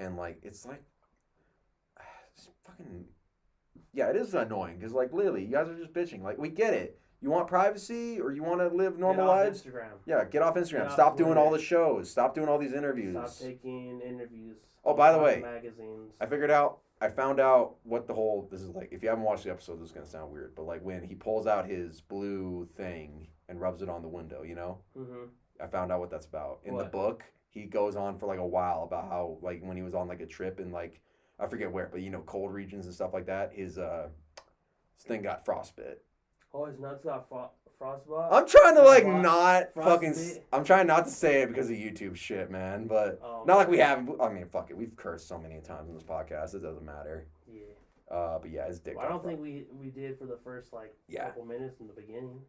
Speaker 1: and like, it's like, it's fucking. Yeah, it is annoying because, like, literally, you guys are just bitching. Like, we get it. You want privacy or you want to live normal lives?
Speaker 2: Instagram.
Speaker 1: Yeah, get off Instagram.
Speaker 2: Get off
Speaker 1: Stop doing
Speaker 2: Twitter.
Speaker 1: all the shows. Stop doing all these interviews.
Speaker 2: Stop taking interviews.
Speaker 1: Oh, by the way,
Speaker 2: magazines.
Speaker 1: I found out what the whole, this is like, if you haven't watched the episode, this is going to sound weird, but like when he pulls out his blue thing and rubs it on the window, you know?
Speaker 2: Mm-hmm.
Speaker 1: I found out what that's about. In the
Speaker 2: What?
Speaker 1: book, he goes on for like a while about how, like, when he was on like a trip in like, I forget where, but you know, cold regions and stuff like that, his thing got frostbite.
Speaker 2: Oh, his nuts got frostbite?
Speaker 1: I'm trying to like
Speaker 2: Frost-
Speaker 1: not
Speaker 2: frostbite?
Speaker 1: fucking. I'm trying not to say it because of YouTube shit, man. But not like we haven't. I mean, fuck it. We've cursed so many times in this podcast. It doesn't matter.
Speaker 2: Yeah.
Speaker 1: But yeah, his dick.
Speaker 2: Well, I don't think we did for the first like couple minutes in the beginning.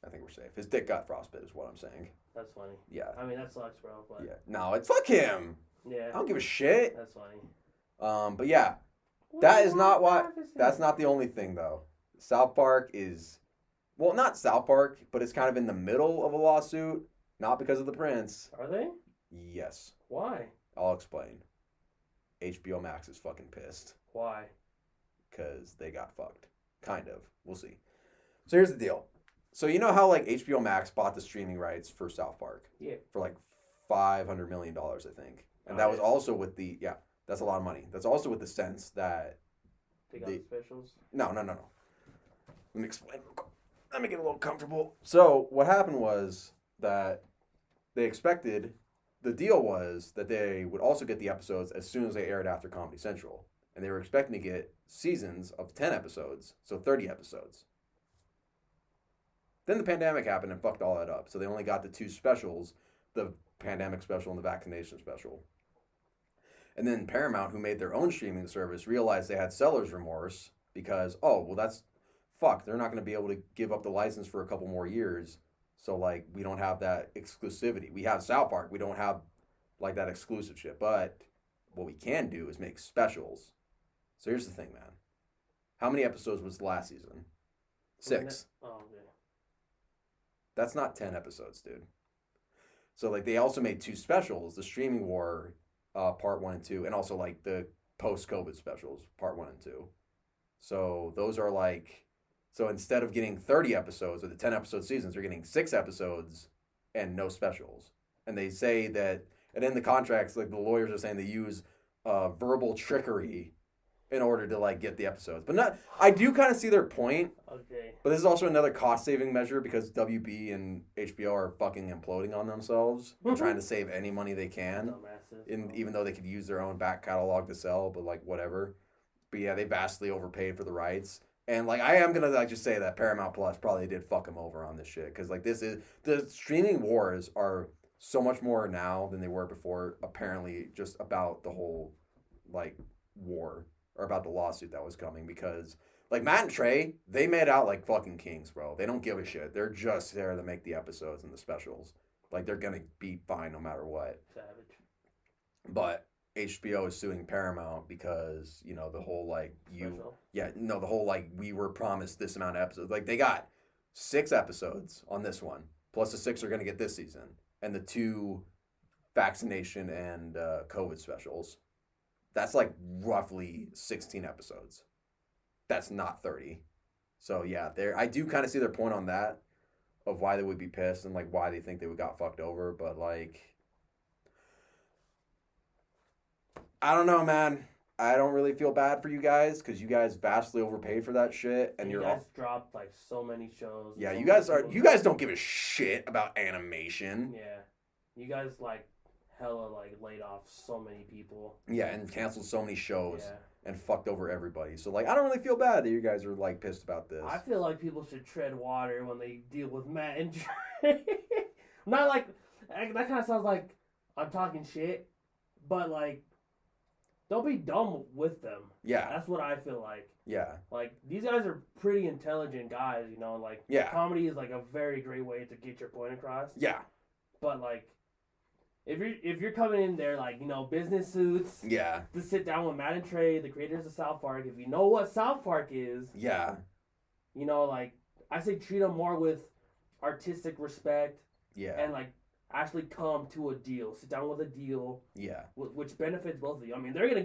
Speaker 1: I think we're safe. His dick got frostbite, is what I'm saying.
Speaker 2: That's funny.
Speaker 1: Yeah.
Speaker 2: I mean, that sucks, bro. But
Speaker 1: Yeah. No, it's fuck him.
Speaker 2: yeah,
Speaker 1: I don't give a shit.
Speaker 2: that's funny.
Speaker 1: But yeah, that is not why. That's not the only thing though. South Park is, well, not South Park, but it's kind of in the middle of a lawsuit. Not because of the Prince.
Speaker 2: Are they?
Speaker 1: Yes.
Speaker 2: Why?
Speaker 1: I'll explain. HBO Max is fucking pissed.
Speaker 2: Why?
Speaker 1: Because they got fucked. Kind of. We'll see. So here's the deal. So you know how like HBO Max bought the streaming rights for South Park?
Speaker 2: Yeah.
Speaker 1: For like $500 million, I think. And that was also with the, yeah, that's a lot of money. That's also with the sense that...
Speaker 2: They got the specials?
Speaker 1: No. Let me explain real quick. Let me get a little comfortable. So what happened was that they expected, the deal was that they would also get the episodes as soon as they aired after Comedy Central. And they were expecting to get seasons of 10 episodes, so 30 episodes. Then the pandemic happened and fucked all that up. So they only got the 2 specials, the pandemic special and the vaccination special. And then Paramount, who made their own streaming service, realized they had seller's remorse because, oh, well, that's, fuck, they're not going to be able to give up the license for a couple more years. So, like, we don't have that exclusivity. We have South Park. We don't have, like, that exclusive shit. But what we can do is make specials. So here's the thing, man. How many episodes was last season? 6.
Speaker 2: Oh, okay.
Speaker 1: That's not 10 episodes, dude. So, like, they also made 2 specials, the Streaming War Part 1 and 2, and also, like, the post-COVID specials, Part 1 and 2. So, those are, like... So, instead of getting 30 episodes or the 10-episode seasons, they're getting 6 episodes and no specials. And they say that... And in the contracts, like, the lawyers are saying they use verbal trickery in order to, like, get the episodes. But not... I do kind of see their point.
Speaker 2: Okay.
Speaker 1: But this is also another cost-saving measure because WB and HBO are fucking imploding on themselves and trying to save any money they can. Even though they could use their own back catalog to sell, but, like, whatever. But, yeah, they vastly overpaid for the rights. And, like, I am going to, like, just say that Paramount Plus probably did fuck them over on this shit. Because, like, this is... The streaming wars are so much more now than they were before, apparently, just about the whole, like, war. Or about the lawsuit that was coming. Because, Like Matt and Trey, they made out like fucking kings, bro. They don't give a shit. They're just there to make the episodes and the specials. Like they're gonna be fine no matter what.
Speaker 2: Savage.
Speaker 1: But HBO is suing Paramount because the whole like
Speaker 2: Special.
Speaker 1: the whole like we were promised this amount of episodes. Like they got 6 episodes on this one, plus the 6 are gonna get this season, and the 2 vaccination and COVID specials. That's like roughly 16 episodes. That's not 30. So yeah, I do kind of see their point on that, of why they would be pissed and like why they think they would got fucked over, but like I don't know, man. I don't really feel bad for you guys because you guys vastly overpaid for that shit, and
Speaker 2: you guys dropped like so many shows.
Speaker 1: Yeah,
Speaker 2: so
Speaker 1: you guys don't give a shit about animation.
Speaker 2: Yeah, you guys like hella like laid off so many people.
Speaker 1: Yeah, and canceled so many shows.
Speaker 2: Yeah.
Speaker 1: And fucked over everybody. So like I don't really feel bad that you guys are like pissed about this.
Speaker 2: I feel like people should tread water when they deal with Matt and Trey. Not like that kind of sounds like I'm talking shit, but like don't be dumb with them.
Speaker 1: Yeah.
Speaker 2: That's what I feel like.
Speaker 1: Yeah.
Speaker 2: Like these guys are pretty intelligent guys, like comedy is like a very great way to get your point across.
Speaker 1: Yeah.
Speaker 2: But like if you're coming in there like, business suits, to sit down with Matt and Trey, the creators of South Park, if you know what South Park is, like I say treat them more with artistic respect, and like actually come to a deal, sit down with a deal, which benefits both of you. I mean, they're gonna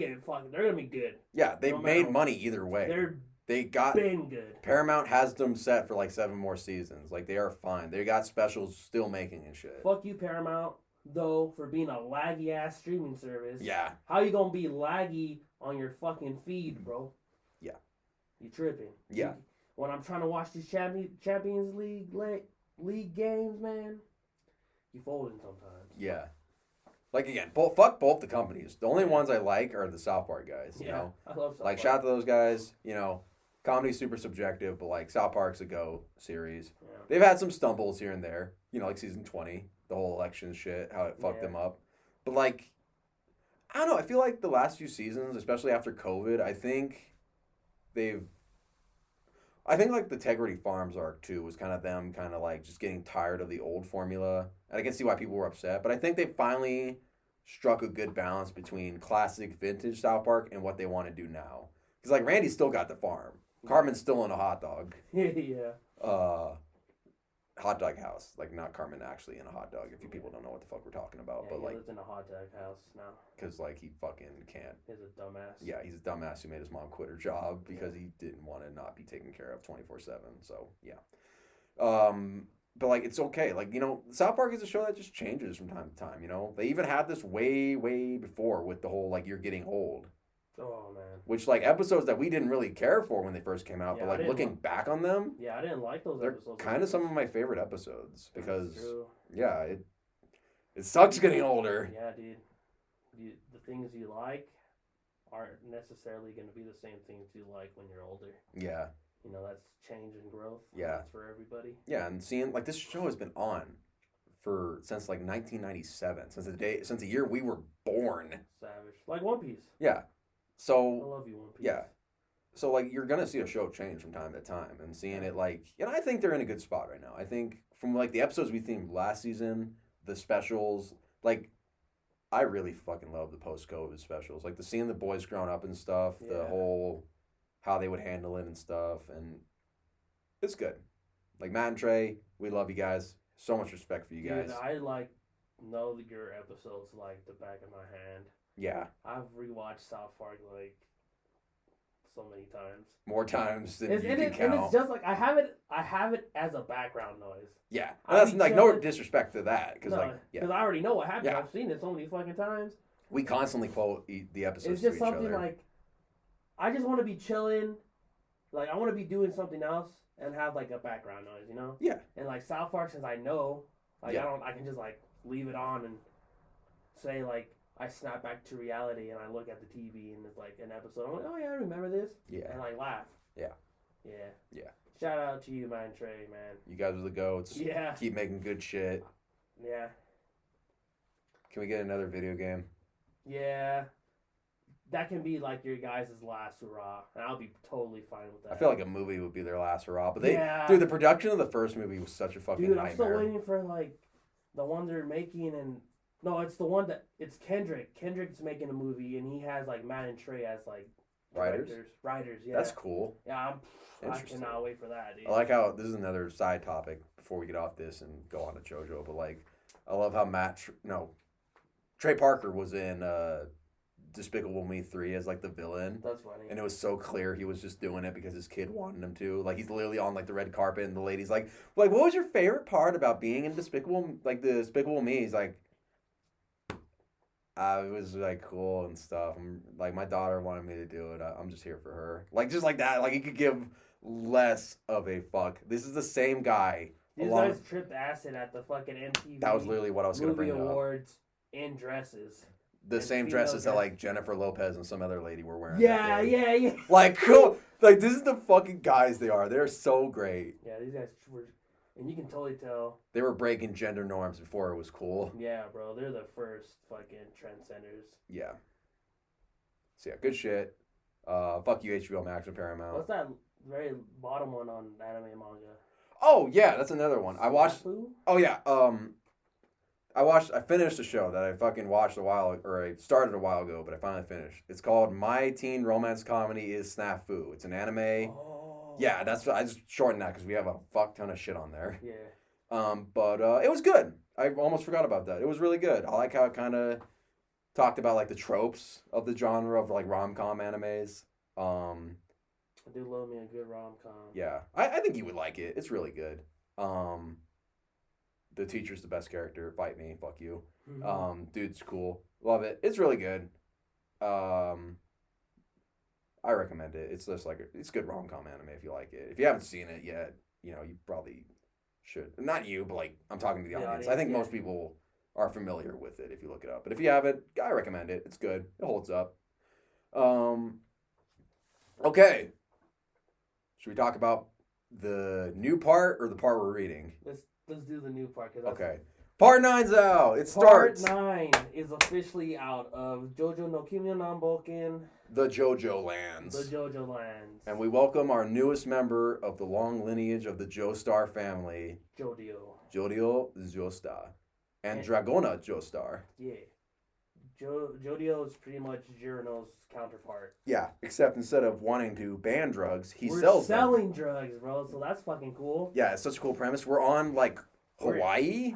Speaker 2: be good.
Speaker 1: Yeah, they made money either way. They got
Speaker 2: been good.
Speaker 1: Paramount has them set for like 7 more seasons. Like they are fine. They got specials still making and shit.
Speaker 2: Fuck you, Paramount. Though, for being a laggy ass streaming service.
Speaker 1: Yeah.
Speaker 2: How you gonna be laggy on your fucking feed, bro?
Speaker 1: Yeah.
Speaker 2: You tripping.
Speaker 1: Yeah.
Speaker 2: When I'm trying to watch these Champions League games, man, you folding sometimes.
Speaker 1: Yeah. Like again, fuck both the companies. The only ones I like are the South Park guys, you know?
Speaker 2: I love South
Speaker 1: Park. Shout out to those guys, comedy's super subjective, but like South Park's a go series. Yeah. They've had some stumbles here and there, like season 20. The whole election shit, how it fucked them up. But, like, I don't know. I feel like the last few seasons, especially after COVID, I think, like, the Integrity Farms arc, too, was kind of them kind of, like, just getting tired of the old formula. And I can see why people were upset. But I think they finally struck a good balance between classic vintage South Park and what they want to do now. Because, like, Randy's still got the farm. Carmen's still in a hot dog. Hot dog house, like not Carmen actually in a hot dog. If you people don't know what the fuck we're talking about, but
Speaker 2: he
Speaker 1: like
Speaker 2: lives in a hot dog house now.
Speaker 1: Because like he fucking can't.
Speaker 2: He's a dumbass.
Speaker 1: Yeah, he's a dumbass who made his mom quit her job because he didn't want to not be taken care of 24/7. So yeah, but like it's okay. Like South Park is a show that just changes from time to time. They even had this way before with the whole like you're getting old.
Speaker 2: Oh man.
Speaker 1: Which like episodes that we didn't really care for when they first came out, but like looking back on them,
Speaker 2: I didn't like those episodes.
Speaker 1: Kind of some of my favorite episodes because it sucks getting older.
Speaker 2: Yeah, dude. The things you like aren't necessarily going to be the same things you like when you're older.
Speaker 1: Yeah.
Speaker 2: That's change and growth.
Speaker 1: Yeah.
Speaker 2: That's for everybody.
Speaker 1: Yeah, and seeing like this show has been on since like 1997, since the year we were born.
Speaker 2: Savage. Like One Piece.
Speaker 1: Yeah. So
Speaker 2: I love you, One Piece.
Speaker 1: Yeah. So like you're gonna see a show change from time to time, and seeing it like, I think they're in a good spot right now. I think from like the episodes we themed last season, the specials, like I really fucking love the post-COVID specials, like seeing the boys growing up and stuff, the whole how they would handle it and stuff, and it's good. Like Matt and Trey, we love you guys. So much respect for you guys.
Speaker 2: Dude, I know your episodes like the back of my hand.
Speaker 1: Yeah.
Speaker 2: I've rewatched South Park like so many times.
Speaker 1: More times than you can count.
Speaker 2: And it's just like I have it as a background noise.
Speaker 1: Yeah. That's like no disrespect to that because
Speaker 2: because I already know what happens. Yeah. I've seen it so many fucking times.
Speaker 1: We constantly quote the episodes.
Speaker 2: It's just
Speaker 1: to each
Speaker 2: something
Speaker 1: other.
Speaker 2: like I just want to be chilling. Like I want to be doing something else and have like a background noise,
Speaker 1: Yeah.
Speaker 2: And like South Park, since I know, I can just like leave it on and say like. I snap back to reality and I look at the TV and it's like an episode. I'm like, oh yeah, I remember this.
Speaker 1: Yeah.
Speaker 2: And I laugh.
Speaker 1: Yeah.
Speaker 2: Yeah.
Speaker 1: Yeah.
Speaker 2: Shout out to you, man, Trey, man.
Speaker 1: You guys are the goats.
Speaker 2: Yeah.
Speaker 1: Keep making good shit.
Speaker 2: Yeah.
Speaker 1: Can we get another video game?
Speaker 2: Yeah. that can be like your guys' last hurrah, and I'll be totally fine with that.
Speaker 1: I feel like a movie would be their last hurrah, but
Speaker 2: Yeah.
Speaker 1: the production of the first movie was such a fucking
Speaker 2: Dude,
Speaker 1: nightmare.
Speaker 2: I'm still waiting for like the one they're making, and no, it's the one that it's Kendrick. Kendrick's making a movie, and he has like Matt and Trey as like
Speaker 1: Writers?
Speaker 2: Writers, yeah.
Speaker 1: That's cool.
Speaker 2: Yeah, I
Speaker 1: Interesting.
Speaker 2: cannot wait for that, dude.
Speaker 1: I like how this is another side topic before we get off this and go on to JoJo, but like I love how Trey Parker was in Despicable Me 3 as like the villain.
Speaker 2: That's funny.
Speaker 1: And it was so clear he was just doing it because his kid wanted him to. Like he's literally on like the red carpet and the lady's like what was your favorite part about being in Despicable Me? He's like it was like cool and stuff. Like my daughter wanted me to do it. I'm just here for her. Like just like that. Like he could give less of a fuck. This is the same guy.
Speaker 2: These guys tripped acid at the fucking MTV.
Speaker 1: That was literally what I was going to bring up.
Speaker 2: Awards in dresses.
Speaker 1: The same dresses that like Jennifer Lopez and some other lady were wearing.
Speaker 2: Yeah.
Speaker 1: Like cool. Like this is the fucking guys they are. They're so great.
Speaker 2: Yeah, these guys were, and you can totally tell.
Speaker 1: They were breaking gender norms before it was cool.
Speaker 2: Yeah, bro. They're the first fucking trendsetters.
Speaker 1: Yeah. So yeah, good shit. Fuck you, HBO Max and Paramount.
Speaker 2: What's that very bottom one on anime and manga?
Speaker 1: Oh yeah, that's another one. I watched.
Speaker 2: Snafu?
Speaker 1: Oh yeah. I finished a show that I fucking watched I started a while ago, but I finally finished. It's called My Teen Romance Comedy is Snafu. It's an anime.
Speaker 2: Oh.
Speaker 1: Yeah, I just shortened that because we have a fuck ton of shit on there.
Speaker 2: Yeah.
Speaker 1: But it was good. I almost forgot about that. It was really good. I like how it kind of talked about like the tropes of the genre of like rom-com animes.
Speaker 2: I do love me a good rom-com.
Speaker 1: Yeah, I think you would like it. It's really good. The teacher's the best character. Fight me, fuck you.
Speaker 2: Mm-hmm.
Speaker 1: Dude's cool. Love it. It's really good. I recommend it. It's just like it's good rom-com anime if you like it. If you haven't seen it yet, you probably should. Not you, but like I'm talking to the audience. I think most people are familiar with it if you look it up. But if you haven't, I recommend it. It's good. It holds up. Okay. Should we talk about the new part or the part we're reading?
Speaker 2: Let's do the new part.
Speaker 1: Okay. Part 9's out. It starts.
Speaker 2: Part 9 is officially out of JoJo no Kimi no Namboken.
Speaker 1: The JoJo lands.
Speaker 2: The JoJo lands.
Speaker 1: And we welcome our newest member of the long lineage of the Joestar family. Jodio Joestar. And Dragona Joestar.
Speaker 2: Yeah. Jodio is pretty much Jirano's counterpart.
Speaker 1: Yeah, except instead of wanting to ban drugs,
Speaker 2: We're
Speaker 1: sells
Speaker 2: selling drugs, bro, so that's fucking cool.
Speaker 1: Yeah, it's such a cool premise. We're on, like, Hawaii.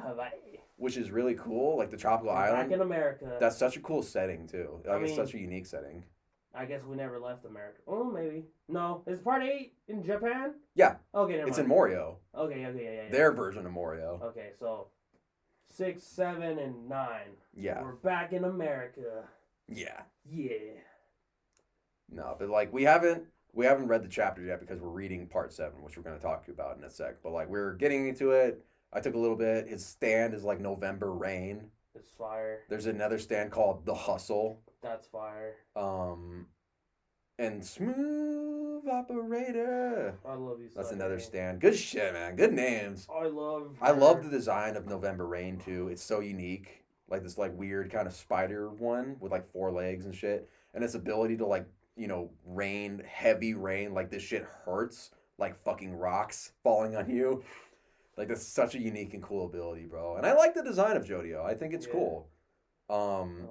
Speaker 1: Which is really cool, like the tropical island.
Speaker 2: Back in America.
Speaker 1: That's such a cool setting, too. Like, it's such a unique setting.
Speaker 2: I guess we never left America. Oh, maybe. No. Is part 8 in Japan?
Speaker 1: Yeah.
Speaker 2: Okay, never mind.
Speaker 1: It's in Morio.
Speaker 2: Okay, yeah.
Speaker 1: Their version of Morio.
Speaker 2: Okay, so 6, 7, and 9.
Speaker 1: Yeah.
Speaker 2: We're back in America.
Speaker 1: Yeah.
Speaker 2: Yeah.
Speaker 1: No, but like we haven't read the chapter yet because we're reading part 7, which we're going to talk about in a sec. But like we're getting into it. I took a little bit. His stand is like November Rain.
Speaker 2: It's fire.
Speaker 1: There's another stand called The Hustle.
Speaker 2: That's fire.
Speaker 1: And Smooth Operator.
Speaker 2: I love you.
Speaker 1: That's another stand. Good shit, man. Good names.
Speaker 2: I love
Speaker 1: the design of November Rain too. It's so unique. Like this like weird kind of spider one with like 4 legs and shit. And its ability to like, rain, heavy rain, like this shit hurts like fucking rocks falling on you. Like that's such a unique and cool ability, bro. And I like the design of Jodio. I think it's cool.
Speaker 2: I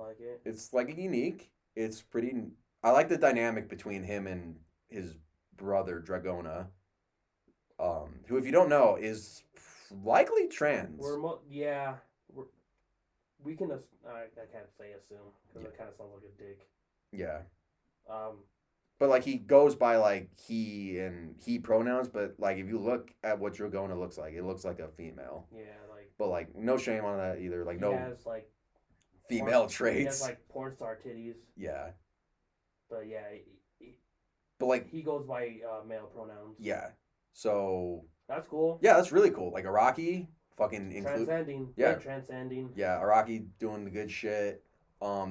Speaker 2: like it.
Speaker 1: It's like unique. It's pretty. I like the dynamic between him and his brother Dragona, who, if you don't know, is likely trans.
Speaker 2: We can. I can't say assume because it kind of sounds like a dick.
Speaker 1: Yeah.
Speaker 2: But
Speaker 1: like he goes by like he and he pronouns, but like if you look at what Dragona looks like, it looks like a female.
Speaker 2: Yeah, like.
Speaker 1: But like no shame on that either. Like
Speaker 2: he has like
Speaker 1: female traits.
Speaker 2: He has like porn star titties.
Speaker 1: Yeah.
Speaker 2: But yeah.
Speaker 1: But like
Speaker 2: he goes by male pronouns.
Speaker 1: Yeah. So.
Speaker 2: That's cool.
Speaker 1: Yeah, that's really cool. Like Araki, fucking
Speaker 2: transcending.
Speaker 1: Yeah.
Speaker 2: Transcending.
Speaker 1: Yeah, Araki doing the good shit.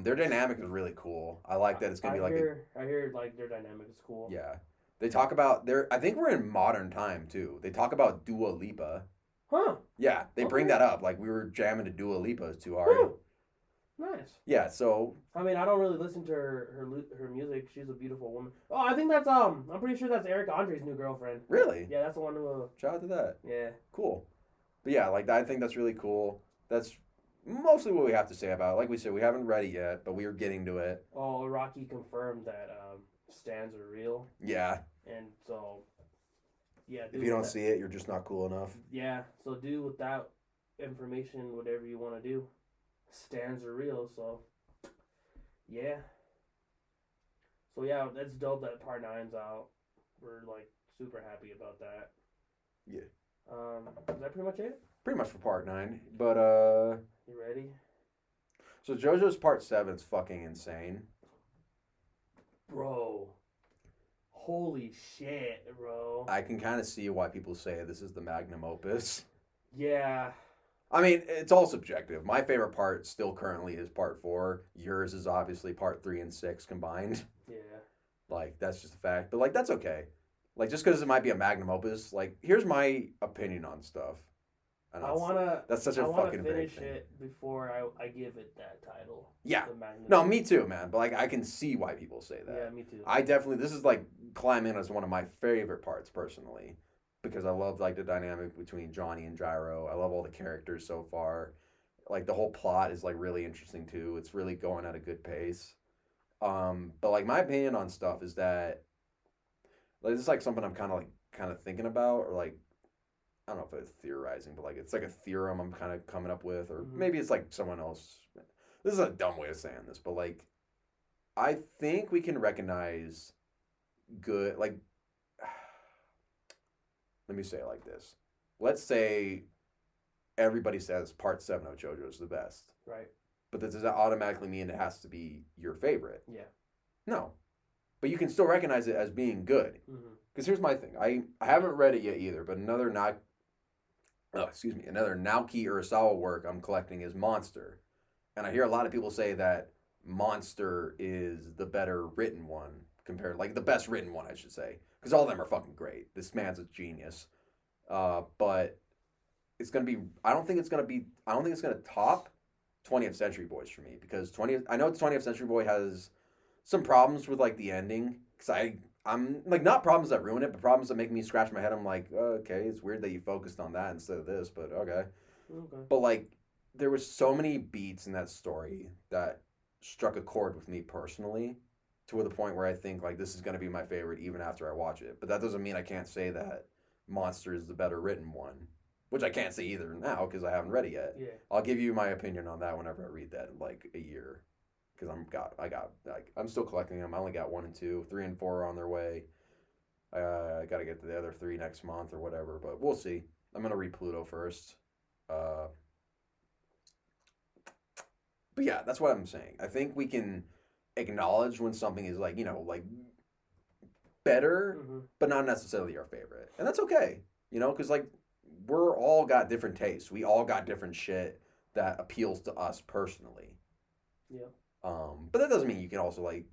Speaker 1: Their dynamic is really cool. I like that it's gonna be like.
Speaker 2: I hear like their dynamic is cool.
Speaker 1: Yeah, they talk about I think we're in modern time too. They talk about Dua Lipa.
Speaker 2: Huh.
Speaker 1: Yeah, they bring that up. Like we were jamming to Dua Lipa too hard.
Speaker 2: Nice.
Speaker 1: Yeah, so
Speaker 2: I mean, I don't really listen to her music. She's a beautiful woman. Oh, I think that's I'm pretty sure that's Eric Andre's new girlfriend.
Speaker 1: really,
Speaker 2: Yeah, that's the one who.
Speaker 1: shout out to that.
Speaker 2: Yeah.
Speaker 1: Cool. But yeah, like I think that's really cool. That's mostly what we have to say about it. Like we said, we haven't read it yet, but we are getting to it.
Speaker 2: Oh, Rocky confirmed that stands are real,
Speaker 1: Yeah.
Speaker 2: and so yeah.
Speaker 1: If you don't see it, you're just not cool enough.
Speaker 2: Yeah, so do with that information whatever you want to do. Stands are real, so yeah. So yeah, that's dope that part 9's out. We're like super happy about that.
Speaker 1: Yeah.
Speaker 2: Is that pretty much it?
Speaker 1: Pretty much for part 9. But
Speaker 2: You ready?
Speaker 1: so JoJo's part 7's fucking insane.
Speaker 2: Bro. Holy shit, bro.
Speaker 1: I can kind of see why people say this is the magnum opus.
Speaker 2: Yeah.
Speaker 1: I mean, it's all subjective. My favorite part still currently is part 4. Yours is obviously part 3 and 6 combined.
Speaker 2: Yeah.
Speaker 1: Like, that's just a fact. But, like, that's okay. Like, just because it might be a magnum opus, like, here's my opinion on stuff. And that's such a fucking big
Speaker 2: finish
Speaker 1: thing.
Speaker 2: it before I give it that title.
Speaker 1: Yeah.
Speaker 2: The Magnum.
Speaker 1: No, me too, man. But, like, I can see why people say that.
Speaker 2: Yeah, me too.
Speaker 1: I definitely, this is, like, climbing as one of my favorite parts, personally. Because I love, like, the dynamic between Johnny and Gyro. I love all the characters so far. Like, the whole plot is, like, really interesting, too. It's really going at a good pace. But, like, my opinion on stuff is that, like, this is, like, something I'm kind of thinking about, or, like, I don't know if it's theorizing, but, like, it's, like, a theorem I'm kind of coming up with, or maybe it's, like, someone else. This is a dumb way of saying this, but, like, I think we can recognize good, like, let me say it like this. Let's say everybody says part 7 of JoJo is the best.
Speaker 2: Right.
Speaker 1: But that does not automatically mean it has to be your favorite.
Speaker 2: Yeah.
Speaker 1: No. But you can still recognize it as being good. Because here's my thing. I haven't read it yet either, but another Naoki Urasawa work I'm collecting is Monster. And I hear a lot of people say that Monster is the better written one compared, like the best written one, I should say. Because all of them are fucking great. This man's a genius. But it's going to be, I don't think it's going to top 20th Century Boys for me. Because I know 20th Century Boy has some problems with, like, the ending. Because I'm, like, not problems that ruin it, but problems that make me scratch my head. I'm like, okay, it's weird that you focused on that instead of this, but okay. But, like, there was so many beats in that story that struck a chord with me personally, to the point where I think, like, this is going to be my favorite even after I watch it. But that doesn't mean I can't say that Monster is the better written one, which I can't say either now because I haven't read it yet.
Speaker 2: Yeah.
Speaker 1: I'll give you my opinion on that whenever I read that in, like, a year. Because I'm still collecting them. I only got 1 and 2, 3 and 4 are on their way. I got to get to the other 3 next month or whatever, but we'll see. I'm gonna read Pluto first. But yeah, that's what I'm saying. I think we can acknowledge when something is, like, like better, but not necessarily our favorite, and that's okay. Because, like, we're all got different tastes. We all got different shit that appeals to us personally.
Speaker 2: Yeah.
Speaker 1: But that doesn't mean you can also, like,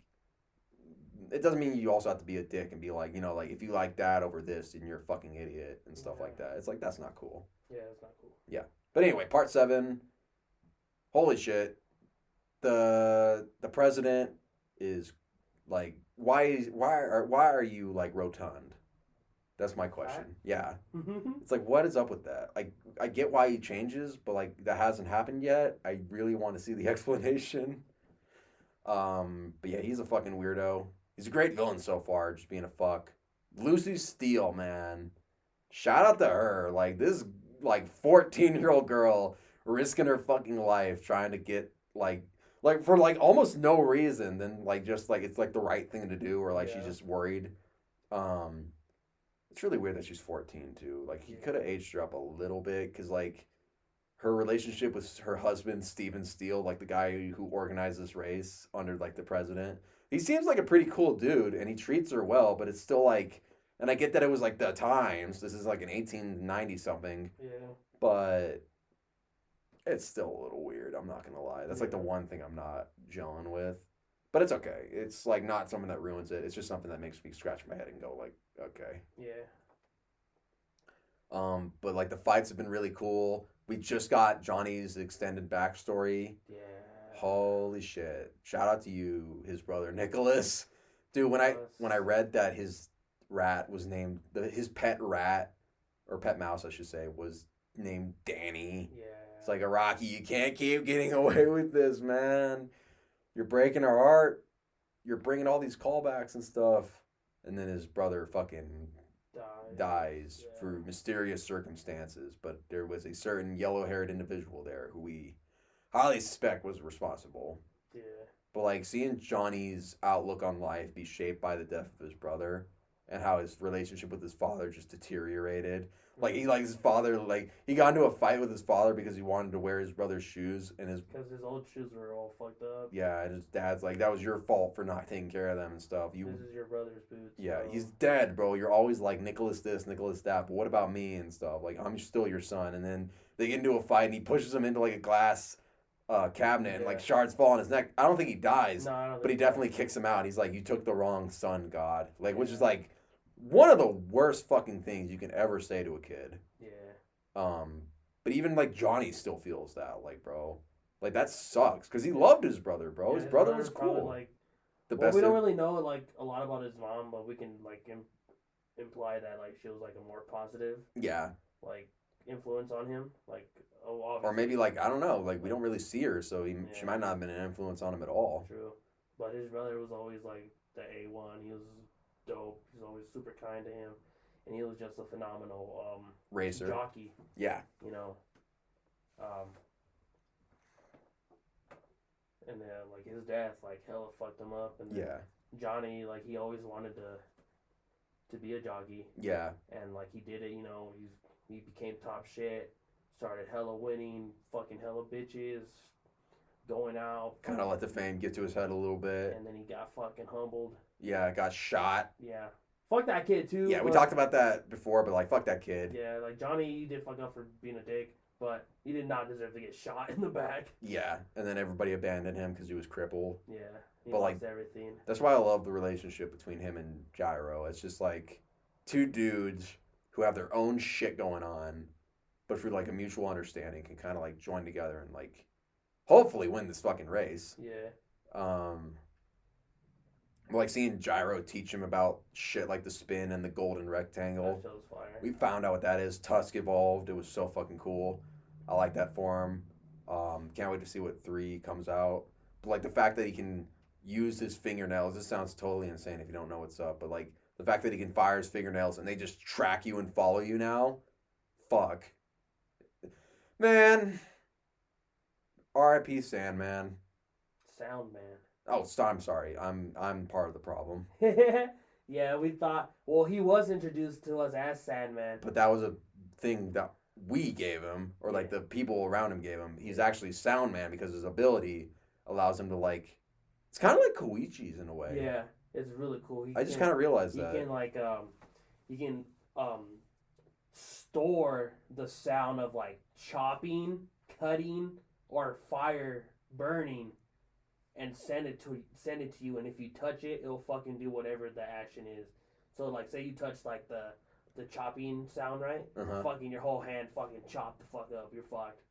Speaker 1: it doesn't mean you also have to be a dick and be like, like, if you like that over this, then you're a fucking idiot and stuff like that. It's like, that's not cool.
Speaker 2: Yeah, that's not cool.
Speaker 1: Yeah. But anyway, part 7, holy shit. The president is, like, why are you, like, rotund? That's my question. Yeah. It's like, what is up with that? Like, I get why he changes, but, like, that hasn't happened yet. I really want to see the explanation. But yeah, he's a fucking weirdo. He's a great villain so far, just being a fuck. Lucy Steele, man. Shout out to her. Like, this, like, 14-year-old girl risking her fucking life trying to get, like for, like, almost no reason, then, like, just, like, it's, like, the right thing to do, or, like, she's just worried. It's really weird that she's 14 too. Like, he could have aged her up a little bit, because, like, her relationship with her husband, Stephen Steele, like, the guy who organized this race under, like, the president, he seems like a pretty cool dude, and he treats her well, but it's still, like, and I get that it was, like, the times, this is, like, an 1890 something, but it's still a little weird, I'm not gonna lie. That's, like, the one thing I'm not gelling with, but it's okay. It's, like, not something that ruins it. It's just something that makes me scratch my head and go, like, okay.
Speaker 2: Yeah.
Speaker 1: But, like, the fights have been really cool. We just got Johnny's extended backstory.
Speaker 2: Yeah.
Speaker 1: Holy shit! Shout out to you, his brother Nicholas, dude. When I read that his rat was named his pet rat or pet mouse, I should say, was named Danny.
Speaker 2: Yeah.
Speaker 1: It's like, Rocky, you can't keep getting away with this, man. You're breaking our heart. You're bringing all these callbacks and stuff, and then his brother fucking dies through mysterious circumstances. But there was a certain yellow-haired individual there who we highly suspect was responsible.
Speaker 2: Yeah.
Speaker 1: But like seeing Johnny's outlook on life be shaped by the death of his brother and how his relationship with his father just deteriorated. Like his father, like he got into a fight with his father because he wanted to wear his brother's shoes and
Speaker 2: because his old shoes were all fucked up.
Speaker 1: Yeah, and his dad's like, that was your fault for not taking care of them and stuff.
Speaker 2: This is your brother's boots.
Speaker 1: Yeah,
Speaker 2: bro.
Speaker 1: he's dead, bro. You're always like Nicholas this, Nicholas that, but what about me and stuff? Like I'm still your son. And then they get into a fight and he pushes him into like a glass cabinet and like shards fall on his neck. I don't think he dies, but he definitely kicks him out. He's like, you took the wrong son, God. Like, which is like one of the worst fucking things you can ever say to a kid.
Speaker 2: Yeah.
Speaker 1: But even like Johnny still feels that, like, bro, like that sucks because he loved his brother, bro.
Speaker 2: Yeah,
Speaker 1: his brother was cool.
Speaker 2: Like,
Speaker 1: the
Speaker 2: well,
Speaker 1: best.
Speaker 2: we don't really know like a lot about his mom, but we can like imply that like she was like a more positive, like influence on him, like
Speaker 1: or maybe like I don't know, like we don't really see her, so she might not have been an influence on him at all.
Speaker 2: True, but his brother was always like the A1. He was dope. He was always super kind to him. And he was just a phenomenal
Speaker 1: racer,
Speaker 2: jockey.
Speaker 1: Yeah.
Speaker 2: You know. And then like his death, like hella fucked him up. And then Johnny, like he always wanted to be a jockey.
Speaker 1: Yeah.
Speaker 2: And like he did it, you know. He became top shit. Started hella winning, fucking hella bitches, going out.
Speaker 1: Kind of let the fame get to his head a little bit.
Speaker 2: And then he got fucking humbled.
Speaker 1: Yeah, got shot.
Speaker 2: Yeah. Fuck that kid too.
Speaker 1: Yeah, we talked about that before, but like fuck that kid.
Speaker 2: Yeah, like Johnny, he did fuck up for being a dick, but he did not deserve to get shot in the back.
Speaker 1: Yeah, and then everybody abandoned him because he was crippled.
Speaker 2: Yeah, he
Speaker 1: but
Speaker 2: lost
Speaker 1: like
Speaker 2: everything.
Speaker 1: That's why I love the relationship between him and Gyro. It's just like two dudes who have their own shit going on, but through like a mutual understanding can kind of like join together and like hopefully win this fucking race.
Speaker 2: Yeah.
Speaker 1: Like seeing Gyro teach him about shit like the spin and the golden rectangle.
Speaker 2: That show's fire.
Speaker 1: We found out what that is. Tusk evolved. It was so fucking cool. I like that for him. Can't wait to see what 3 comes out. But like the fact that he can use his fingernails. This sounds totally insane if you don't know what's up. But like the fact that he can fire his fingernails and they just track you and follow you now. Fuck. Man. R.I.P. Sandman.
Speaker 2: Soundman.
Speaker 1: Oh, I'm sorry. I'm part of the problem.
Speaker 2: Yeah, we thought. Well, he was introduced to us as Sandman.
Speaker 1: But that was a thing that we gave him, or like the people around him gave him. He's actually Soundman because his ability allows him to like. It's kind of like Koichi's in a way.
Speaker 2: Yeah, it's really cool.
Speaker 1: I just kind of realized that
Speaker 2: he can like he can store the sound of like chopping, cutting, or fire burning. And send it to you, and if you touch it, it'll fucking do whatever the action is. So like, say you touch like the chopping sound, right? Fucking your whole hand fucking chop the fuck up. You're fucked.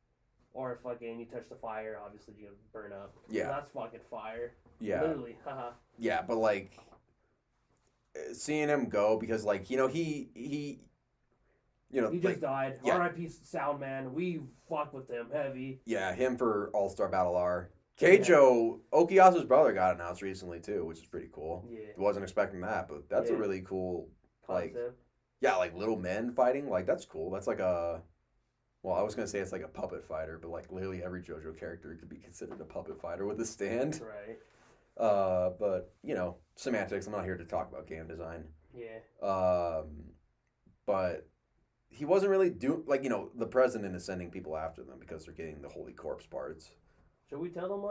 Speaker 2: Or fucking you touch the fire, obviously you burn up.
Speaker 1: Yeah,
Speaker 2: so that's fucking fire.
Speaker 1: Yeah,
Speaker 2: literally. Haha.
Speaker 1: Yeah, but like seeing him go because like he he
Speaker 2: just died. R.I.P. Soundman. We fucked with him heavy.
Speaker 1: Yeah, him for All-Star Battle R. Keijo, Okuyasu's brother got announced recently too, which is pretty cool.
Speaker 2: Yeah.
Speaker 1: Wasn't expecting that, but that's a really cool
Speaker 2: concept.
Speaker 1: Like little men fighting, like that's cool. That's like I was gonna say it's like a puppet fighter, but like literally every JoJo character could be considered a puppet fighter with a stand.
Speaker 2: Right.
Speaker 1: But semantics. I'm not here to talk about game design.
Speaker 2: Yeah.
Speaker 1: But he wasn't really the president is sending people after them because they're getting the Holy Corpse parts.
Speaker 2: Should we tell them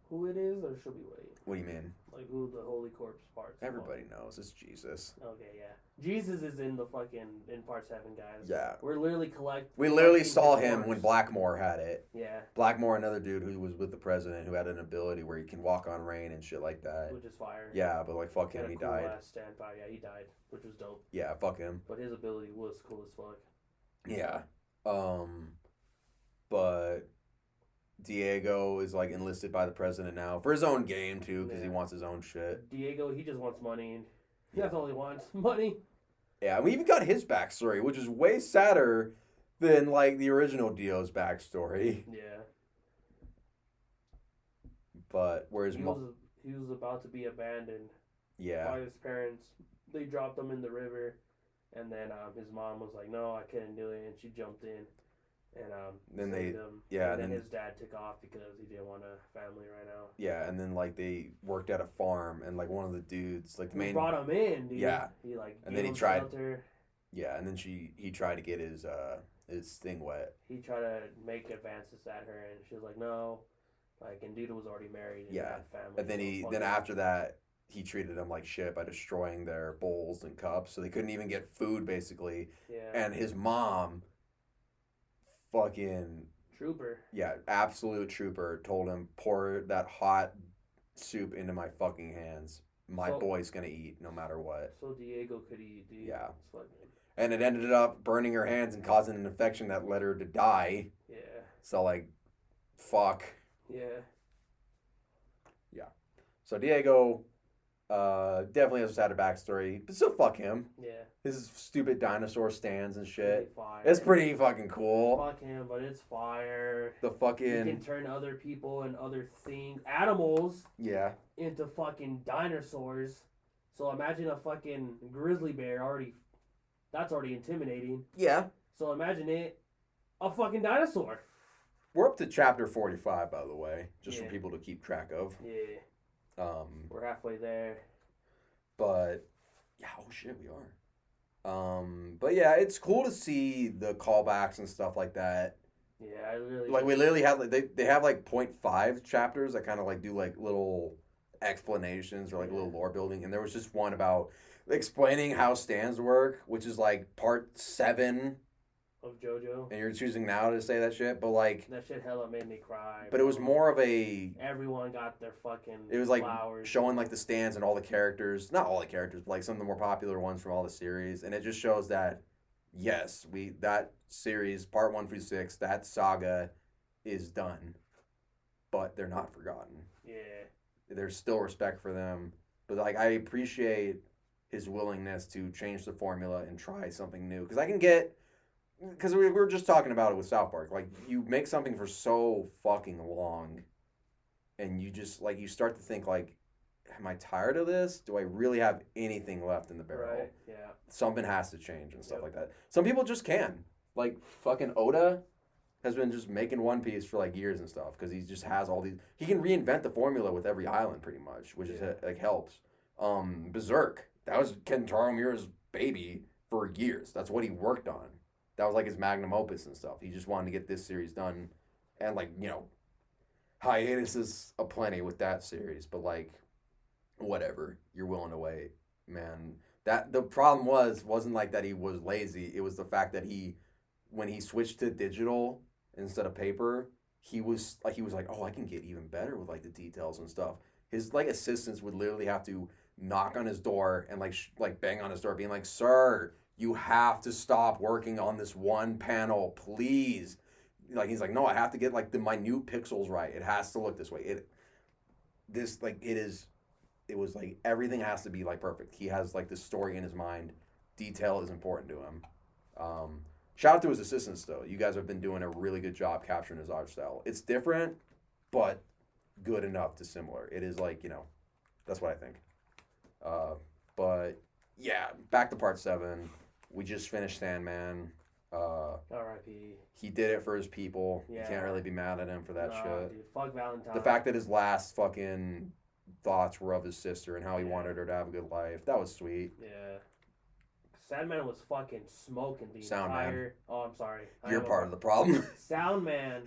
Speaker 2: who it is, or should we wait?
Speaker 1: What do you mean?
Speaker 2: Like who the Holy Corpse parts?
Speaker 1: Everybody knows it's Jesus.
Speaker 2: Okay, yeah. Jesus is in the fucking in part 7, guys.
Speaker 1: Yeah.
Speaker 2: We're literally
Speaker 1: We literally saw him when Blackmore had it.
Speaker 2: Yeah.
Speaker 1: Blackmore, another dude who was with the president who had an ability where he can walk on rain and shit like that.
Speaker 2: Which is fire.
Speaker 1: Yeah, but like fuck him, he died.
Speaker 2: Yeah, he died, which was dope.
Speaker 1: Yeah, fuck him.
Speaker 2: But his ability was cool as fuck.
Speaker 1: Yeah. But Diego is like enlisted by the president now for his own game too, because he
Speaker 2: Yeah.
Speaker 1: wants his own shit.
Speaker 2: Diego, he just wants money. And
Speaker 1: Yeah.
Speaker 2: that's all he wants. Money.
Speaker 1: Yeah, we even got his backstory, which is way sadder than like the original Dio's backstory.
Speaker 2: Yeah.
Speaker 1: But whereas
Speaker 2: He was about to be abandoned
Speaker 1: yeah,
Speaker 2: by his parents. They dropped him in the river, and then his mom was like, "No, I couldn't do it," and she jumped in, and
Speaker 1: then
Speaker 2: saved him.
Speaker 1: yeah,
Speaker 2: and then
Speaker 1: then
Speaker 2: his dad took off because he didn't want a family right now.
Speaker 1: yeah, and then like they worked at a farm, and like one of the dudes, like the
Speaker 2: He
Speaker 1: main
Speaker 2: brought him in, dude.
Speaker 1: Yeah.
Speaker 2: He like
Speaker 1: And
Speaker 2: gave
Speaker 1: then he
Speaker 2: him
Speaker 1: tried-
Speaker 2: shelter.
Speaker 1: yeah, and then he tried to get his thing wet.
Speaker 2: He tried to make advances at her, and she was like, "No." Like, and dude was already married and
Speaker 1: Yeah.
Speaker 2: had family.
Speaker 1: And then
Speaker 2: so
Speaker 1: after that, he treated them like shit by destroying their bowls and cups, so they couldn't even get food basically.
Speaker 2: yeah,
Speaker 1: And his mom, fucking
Speaker 2: trooper.
Speaker 1: yeah, absolute trooper, told him pour that hot soup into my fucking hands. My
Speaker 2: So-
Speaker 1: boy's gonna eat no matter what.
Speaker 2: So Diego could eat, dude.
Speaker 1: Yeah.
Speaker 2: It's fucking,
Speaker 1: And it ended up burning her hands and causing an infection that led her to die.
Speaker 2: yeah,
Speaker 1: So like, fuck.
Speaker 2: yeah.
Speaker 1: So Diego, definitely has a sad backstory, but still fuck him.
Speaker 2: Yeah.
Speaker 1: His stupid dinosaur stands and shit.
Speaker 2: Fire.
Speaker 1: It's pretty fucking cool.
Speaker 2: Fuck him, but it's fire.
Speaker 1: The
Speaker 2: You
Speaker 1: fucking
Speaker 2: can turn other people and other things, animals,
Speaker 1: yeah,
Speaker 2: into fucking dinosaurs. So imagine a fucking grizzly bear that's already intimidating.
Speaker 1: yeah.
Speaker 2: So imagine a fucking dinosaur.
Speaker 1: We're up to chapter 45, by the way, just for
Speaker 2: Yeah.
Speaker 1: people to keep track of.
Speaker 2: Yeah, we're halfway there.
Speaker 1: But yeah, oh shit, we are. But yeah, it's cool to see the callbacks and stuff like that.
Speaker 2: Yeah, I really
Speaker 1: Like we literally have like they have like 0.5 chapters that kind of like do like little explanations or like little lore building, and there was just one about explaining how stands work, which is like part 7,
Speaker 2: of JoJo.
Speaker 1: and you're choosing now to say that shit, but like,
Speaker 2: That shit hella made me cry.
Speaker 1: but it was
Speaker 2: bro.
Speaker 1: more of a
Speaker 2: Everyone got their fucking.
Speaker 1: it was like
Speaker 2: flowers.
Speaker 1: showing like the stands and all the characters, not all the characters, but like some of the more popular ones from all the series, and it just shows that yes, that series part 1 through 6, that saga is done, but they're not forgotten.
Speaker 2: Yeah.
Speaker 1: There's still respect for them, but like I appreciate his willingness to change the formula and try something new, because we were just talking about it with South Park. Like, you make something for so fucking long, and you just like you start to think like, am I tired of this? Do I really have anything left in the barrel?
Speaker 2: Right. Yeah.
Speaker 1: Something has to change and stuff
Speaker 2: Yep.
Speaker 1: like that. Some people just can. Like fucking Oda has been just making One Piece for like years and stuff, because he just has all these. He can reinvent the formula with every island pretty much, which is like helps. Berserk, that was Kentaro Miura's baby for years. That's what he worked on. That was like his magnum opus and stuff. He just wanted to get this series done, and like hiatuses aplenty with that series, but like whatever, you're willing to wait, man. That the problem wasn't like that he was lazy. It was the fact that when he switched to digital instead of paper, he was like, oh, I can get even better with like the details and stuff. His like assistants would literally have to knock on his door and like bang on his door, being like, sir, you have to stop working on this one panel, please. Like, he's like, no, I have to get like the minute pixels right. It has to look this way. It was like everything has to be like perfect. He has like this story in his mind. Detail is important to him. Shout out to his assistants though. You guys have been doing a really good job capturing his art style. It's different, but good enough to similar. It is like, that's what I think. But yeah, back to part 7. We just finished Sandman.
Speaker 2: R.I.P.
Speaker 1: He did it for his people.
Speaker 2: Yeah.
Speaker 1: You can't really be mad at him for that shit.
Speaker 2: Dude, fuck Valentine.
Speaker 1: The fact that his last fucking thoughts were of his sister and how he wanted her to have a good life. That was sweet.
Speaker 2: Yeah. Sandman was fucking smoking the
Speaker 1: Soundman.
Speaker 2: entire. Oh, I'm sorry.
Speaker 1: You're part of the problem.
Speaker 2: Soundman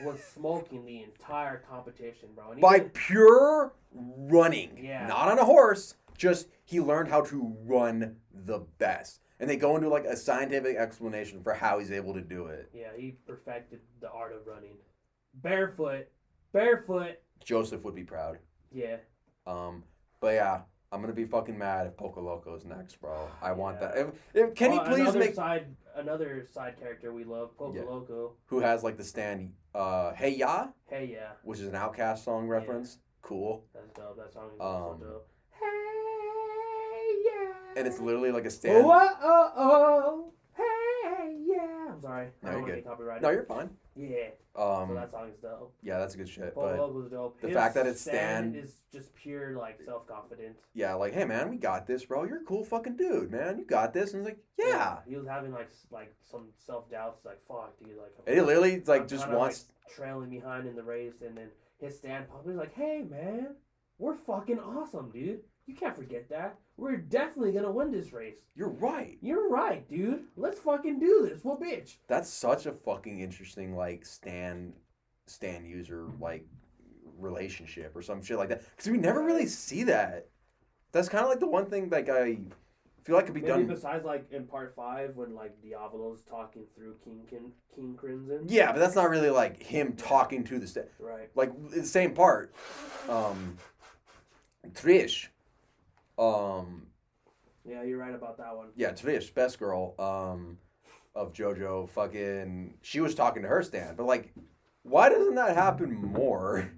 Speaker 2: was smoking the entire competition, bro. And
Speaker 1: By
Speaker 2: even-
Speaker 1: pure running.
Speaker 2: Yeah.
Speaker 1: Not on a horse. Just he learned how to run the best. And they go into like a scientific explanation for how he's able to do it.
Speaker 2: Yeah, he perfected the art of running. Barefoot.
Speaker 1: Joseph would be proud.
Speaker 2: Yeah.
Speaker 1: But yeah, I'm gonna be fucking mad if Poco Loco's next, bro. I want
Speaker 2: Yeah.
Speaker 1: that. If can he please
Speaker 2: another
Speaker 1: make
Speaker 2: another side character we love, Poco
Speaker 1: Yeah.
Speaker 2: Loco.
Speaker 1: who has like the stand Hey Ya,
Speaker 2: Hey yeah,
Speaker 1: which is an Outcast song reference. Cool.
Speaker 2: that's dope. That song is
Speaker 1: Um,
Speaker 2: also dope. Hey yeah.
Speaker 1: And it's literally like a stand.
Speaker 2: Oh. Hey yeah. I'm sorry.
Speaker 1: No,
Speaker 2: I don't
Speaker 1: you're
Speaker 2: want to
Speaker 1: good.
Speaker 2: get copyrighted.
Speaker 1: No, you're fine.
Speaker 2: Yeah. So
Speaker 1: Um,
Speaker 2: that song is dope.
Speaker 1: yeah, that's a good shit.
Speaker 2: Poco
Speaker 1: But
Speaker 2: Loco's dope.
Speaker 1: the
Speaker 2: His
Speaker 1: fact that it's
Speaker 2: stand
Speaker 1: Stan-
Speaker 2: is just pure like self confidence.
Speaker 1: yeah, like, hey man, we got this, bro. You're a cool fucking dude, man. You got this. And it's like, yeah.
Speaker 2: He was having like some self doubts, like fuck, dude, like
Speaker 1: And he literally like
Speaker 2: I'm
Speaker 1: just
Speaker 2: kinda,
Speaker 1: wants.
Speaker 2: like, trailing behind in the race, and then his stand pop is like, hey man, we're fucking awesome, dude. You can't forget that. We're definitely gonna win this race.
Speaker 1: You're right.
Speaker 2: You're right, dude. Let's fucking do this. Well, bitch.
Speaker 1: That's such a fucking interesting like stand user like relationship or some shit like that, because we never really see that. That's kind of like the one thing like I feel like could be
Speaker 2: Maybe
Speaker 1: done.
Speaker 2: besides like in part 5 when like Diavolo's talking through King Crimson.
Speaker 1: Yeah, but that's not really like him talking to the stand.
Speaker 2: Right.
Speaker 1: Like the same part. Trish.
Speaker 2: Yeah, you're right about that one.
Speaker 1: Yeah, Trish, best girl of JoJo, fucking, she was talking to her stand, but like, why doesn't that happen more?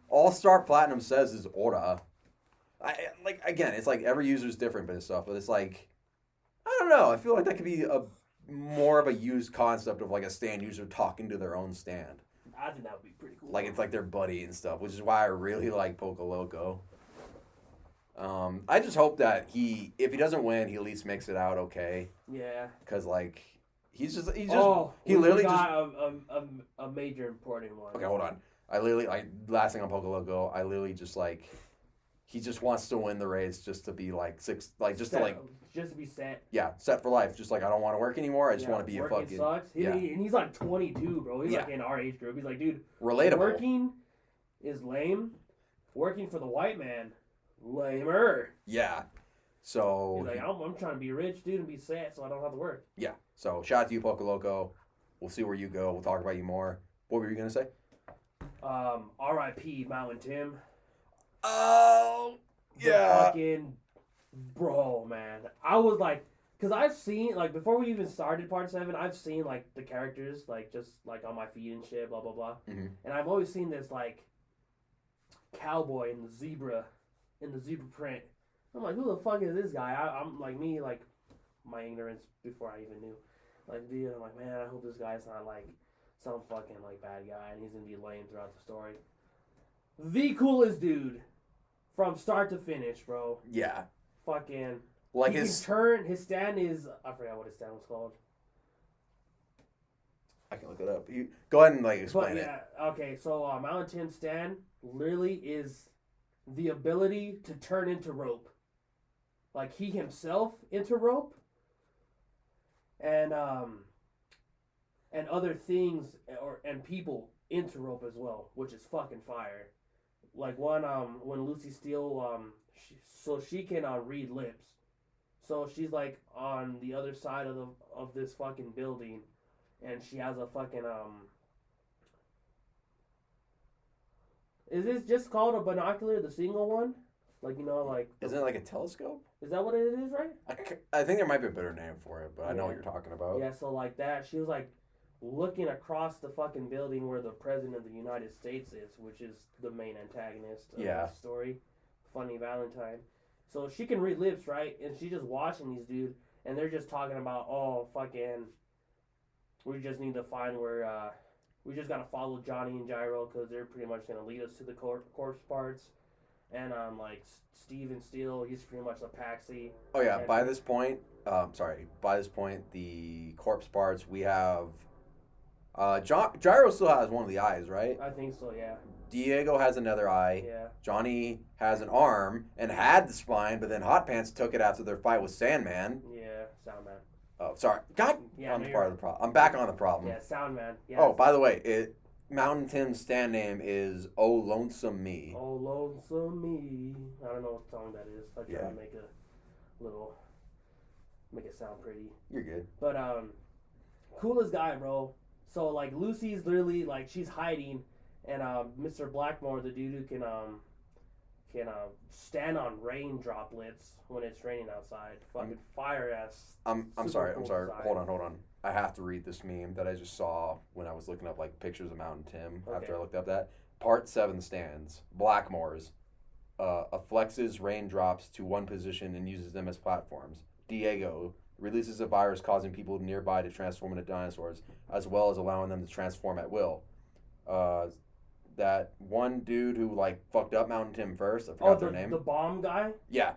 Speaker 1: All Star Platinum says is Ora. Like, again, it's like every user's different but stuff, but it's like, I don't know. I feel like that could be a more of a used concept of like a stand user talking to their own stand.
Speaker 2: I think that would be pretty cool.
Speaker 1: Like it's like their buddy and stuff, which is why I really like Poco Loco. I just hope that if he doesn't win, he at least makes it out okay.
Speaker 2: Yeah.
Speaker 1: Cause like he
Speaker 2: we
Speaker 1: literally
Speaker 2: got a major important one.
Speaker 1: Okay, hold on. Last thing on Poco Loco, I literally just like, he just wants to win the race just to be like just
Speaker 2: to be set.
Speaker 1: Yeah, set for life. Just like, I don't want to work anymore. I just want to be a
Speaker 2: working
Speaker 1: fucking
Speaker 2: sucks.
Speaker 1: yeah.
Speaker 2: And he's like 22, bro. He's
Speaker 1: Yeah.
Speaker 2: like in our age group. He's like, dude,
Speaker 1: relatable.
Speaker 2: working is lame. Working for the white man, lamer.
Speaker 1: Yeah. So
Speaker 2: He's like, I'm trying to be rich, dude, and be set, so I don't have to work.
Speaker 1: yeah. So shout out to you, Poco Loco. We'll see where you go. We'll talk about you more. What were you gonna say?
Speaker 2: R.I.P. Mountain Tim.
Speaker 1: Oh
Speaker 2: The fucking bro, man. I was like, because I've seen, like, before we even started Part 7, I've seen, like, the characters, like, just, like, on my feed and shit, blah, blah, blah.
Speaker 1: Mm-hmm.
Speaker 2: And I've always seen this, like, cowboy in the zebra print. I'm like, who the fuck is this guy? I'm like, me, like, my ignorance before I even knew. Like, dude, I'm like, man, I hope this guy's not, like, some fucking, like, bad guy, and he's gonna be lame throughout the story. The coolest dude from start to finish, bro.
Speaker 1: Yeah.
Speaker 2: Fucking.
Speaker 1: Like
Speaker 2: his stand is, I forgot what his stand was called.
Speaker 1: I can look it up. You go ahead and like explain it.
Speaker 2: Okay, so Mountain Tim's stand literally is the ability to turn into rope. Like he himself into rope. And other things and people into rope as well, which is fucking fire. Like one when Lucy Steele she can read lips. So she's like on the other side of this fucking building, and she has a fucking Is this just called a binocular, the single one? Like, you know, like...
Speaker 1: Isn't it like a telescope?
Speaker 2: Is that what it is, right?
Speaker 1: I think there might be a better name for it, but I know what you're talking about.
Speaker 2: Yeah, so like that, she was like looking across the fucking building where the President of the United States is, which is the main antagonist of the story, Funny Valentine. So she can read lips, right? And she's just watching these dudes, and they're just talking about, oh, fucking, we just need to find where, we just gotta follow Johnny and Gyro, because they're pretty much gonna lead us to the corpse parts. And, like, Steven Steele, he's pretty much the paxi.
Speaker 1: Oh, yeah, by this point, the corpse parts, we have, Gyro still has one of the eyes, right?
Speaker 2: I think so, yeah.
Speaker 1: Diego has another eye.
Speaker 2: Yeah.
Speaker 1: Johnny has an arm and had the spine, but then Hot Pants took it after their fight with Sandman.
Speaker 2: Yeah, Soundman.
Speaker 1: Oh, sorry. God,
Speaker 2: yeah,
Speaker 1: I'm part of the problem. I'm back on the problem.
Speaker 2: Yeah, Soundman. Yeah.
Speaker 1: Oh, by the way, Mountain Tim's stand name is Oh Lonesome Me.
Speaker 2: Oh Lonesome Me. I don't know what song that is. I try to make it sound pretty.
Speaker 1: You're good.
Speaker 2: But coolest guy, bro. So like Lucy's literally like she's hiding, and Mr. Blackmore, the dude who can can stand on rain droplets when it's raining outside. Fucking fire ass.
Speaker 1: I'm
Speaker 2: super
Speaker 1: sorry.
Speaker 2: cool
Speaker 1: I'm sorry.
Speaker 2: design.
Speaker 1: Hold on. I have to read this meme that I just saw when I was looking up like pictures of Mountain Tim after I looked up that. Part 7 stands. Blackmore's. Flexes raindrops to one position and uses them as platforms. Diego releases a virus causing people nearby to transform into dinosaurs, as well as allowing them to transform at will. That one dude who like fucked up Mountain Tim first. I forgot their name.
Speaker 2: The bomb guy.
Speaker 1: Yeah.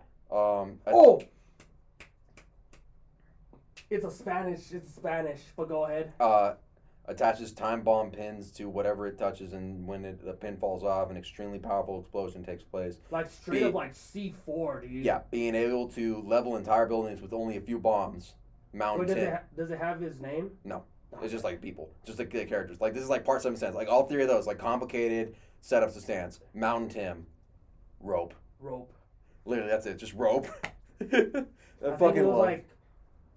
Speaker 2: It's Spanish. But go ahead.
Speaker 1: Attaches time bomb pins to whatever it touches, and when the pin falls off, an extremely powerful explosion takes place.
Speaker 2: Like straight up like C4, dude.
Speaker 1: Yeah, being able to level entire buildings with only a few bombs. Mountain Tim.
Speaker 2: Does it have his name?
Speaker 1: No. It's just like people. Just like the characters. Like this is like part 7 stands. Like all 3 of those, like complicated setups of stands. Mountain Tim. Rope. Literally, that's it. Just rope. I
Speaker 2: think it was like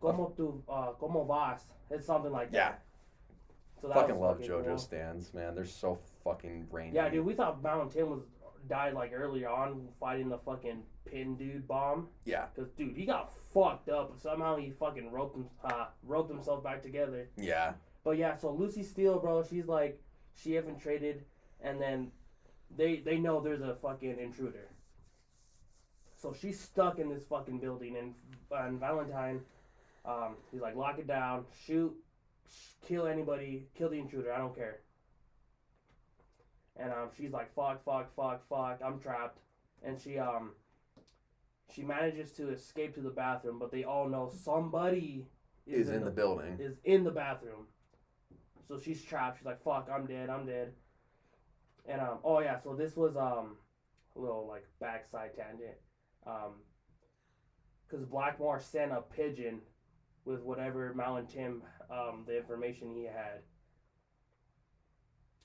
Speaker 2: como vas. It's something like that.
Speaker 1: Yeah.
Speaker 2: So that
Speaker 1: fucking
Speaker 2: was
Speaker 1: love JoJo
Speaker 2: cool.
Speaker 1: stands, man. They're so fucking rangy.
Speaker 2: Yeah, dude, we thought Mountain Tim died like earlier on fighting the fucking pin dude bomb.
Speaker 1: Yeah.
Speaker 2: Cause dude, he got fucked up. Somehow he fucking roped himself back together.
Speaker 1: Yeah.
Speaker 2: But yeah, so Lucy Steele, bro, she's like she infiltrated, and then they know there's a fucking intruder. So she's stuck in this fucking building, and Valentine, he's like, lock it down, shoot, kill anybody, kill the intruder, I don't care. And she's like, fuck, I'm trapped. And she manages to escape to the bathroom, but they all know somebody
Speaker 1: is in the building.
Speaker 2: Is in the bathroom. So she's trapped. She's like, fuck, I'm dead. And oh yeah, so this was a little like backside tangent. Because Blackmore sent a pigeon with whatever Mountain Tim, the information he had.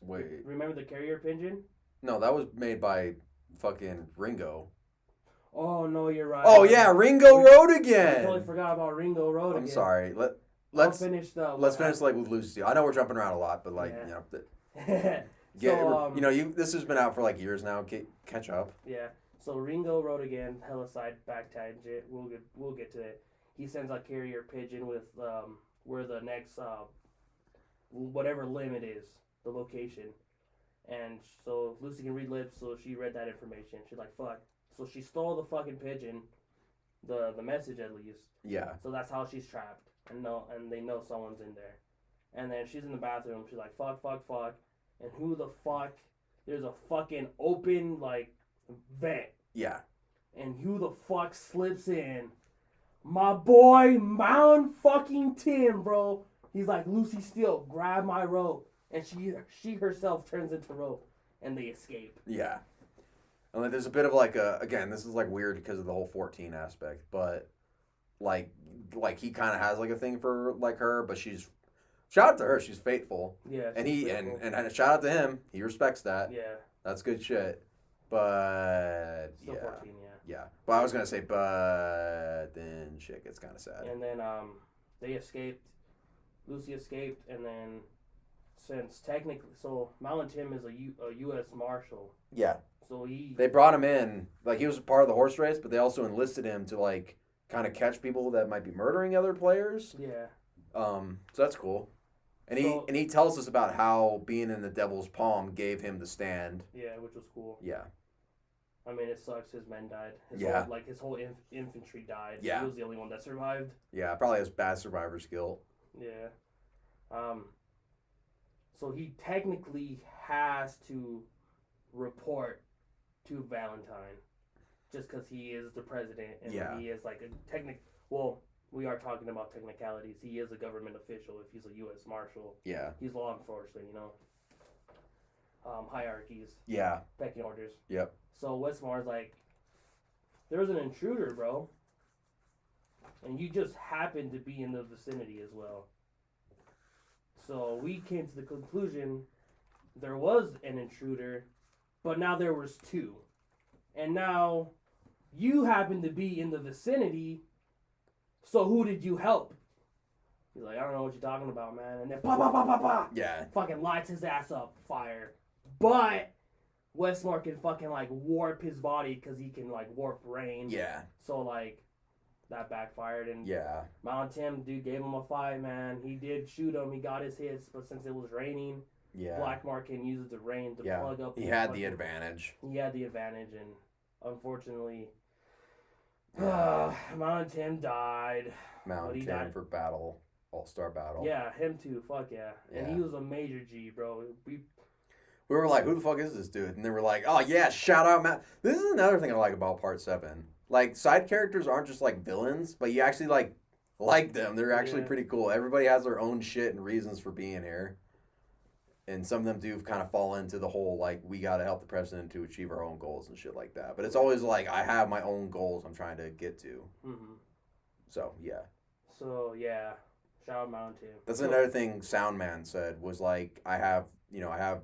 Speaker 1: Wait.
Speaker 2: Remember the carrier pigeon?
Speaker 1: No, that was made by fucking Ringo.
Speaker 2: Oh no, you're right.
Speaker 1: Oh yeah, Ringo Road again.
Speaker 2: I totally forgot about Ringo Road again.
Speaker 1: I'm sorry. Let's
Speaker 2: finish
Speaker 1: like with Lucy. I know we're jumping around a lot, but like this has been out for like years now. Catch up.
Speaker 2: Yeah. So Ringo Road again, hella side back tangent. We'll get to it. He sends a carrier pigeon with where the next whatever limit is, the location. And so Lucy can read lips, so she read that information. She's like, fuck. So she stole the fucking pigeon, the message at least.
Speaker 1: Yeah.
Speaker 2: So that's how she's trapped. And they know someone's in there. And then she's in the bathroom. She's like, fuck. And who the fuck? There's a fucking open, like, vent.
Speaker 1: Yeah.
Speaker 2: And who the fuck slips in? My boy, Mount fucking Tim, bro. He's like, Lucy Steele, grab my rope. And she herself turns into rope. And they escape.
Speaker 1: Yeah. And like, there's a bit of like again, this is like weird because of the whole 14 aspect, but like he kind of has like a thing for like her, but shout out to her, she's faithful.
Speaker 2: Yeah.
Speaker 1: And and shout out to him, he respects that.
Speaker 2: Yeah.
Speaker 1: That's good shit. But
Speaker 2: Still 14,
Speaker 1: yeah. But I was gonna say, but then shit gets kind of sad.
Speaker 2: And then they escaped. Lucy escaped, and then since technically, so Mountain Tim is a U.S. Marshal.
Speaker 1: Yeah.
Speaker 2: So
Speaker 1: they brought him in, like he was a part of the horse race, but they also enlisted him to like kind of catch people that might be murdering other players.
Speaker 2: Yeah.
Speaker 1: So that's cool. And he tells us about how being in the Devil's Palm gave him the stand.
Speaker 2: Yeah, which was cool.
Speaker 1: Yeah.
Speaker 2: I mean, it sucks. His men died. His whole infantry died.
Speaker 1: Yeah.
Speaker 2: He was the only one that survived.
Speaker 1: Yeah, probably has bad survivor's guilt.
Speaker 2: Yeah. So he technically has to report to Valentine, just because he is the president and he is like a Well, we are talking about technicalities. He is a government official. If he's a U.S. Marshal, he's law enforcement. Hierarchies.
Speaker 1: Yeah.
Speaker 2: Pecking orders.
Speaker 1: Yep.
Speaker 2: So Westmore's like, there's an intruder, bro, and you just happen to be in the vicinity as well. So we came to the conclusion there was an intruder, but now there was two. And now you happen to be in the vicinity, so who did you help? He's like, I don't know what you're talking about, man. And then pa.
Speaker 1: Yeah.
Speaker 2: Fucking lights his ass up, fire. But Westmore can fucking like warp his body because he can like warp rain.
Speaker 1: Yeah.
Speaker 2: So like that backfired, and
Speaker 1: Yeah.
Speaker 2: Mount Tim dude gave him a fight, man. He did shoot him. He got his hits, but since it was raining,
Speaker 1: Yeah.
Speaker 2: Blackmore can use the rain to plug up.
Speaker 1: He had the advantage.
Speaker 2: He had the advantage, and unfortunately, Mount Tim died.
Speaker 1: Mount Tim for battle, all-star battle.
Speaker 2: Yeah, him too. Fuck yeah. And he was a major G, bro. We
Speaker 1: were like, who the fuck is this dude? And they were like, oh yeah, shout out Matt. This is another thing I like about Part 7. Like, side characters aren't just like villains, but you actually like them. They're actually pretty cool. Everybody has their own shit and reasons for being here. And some of them do kind of fall into the whole, like, we got to help the president to achieve our own goals and shit like that. But it's always like, I have my own goals I'm trying to get to. Mm-hmm. So, yeah.
Speaker 2: So, yeah. Shout out Mount Tim.
Speaker 1: That's another thing Soundman said was like, I have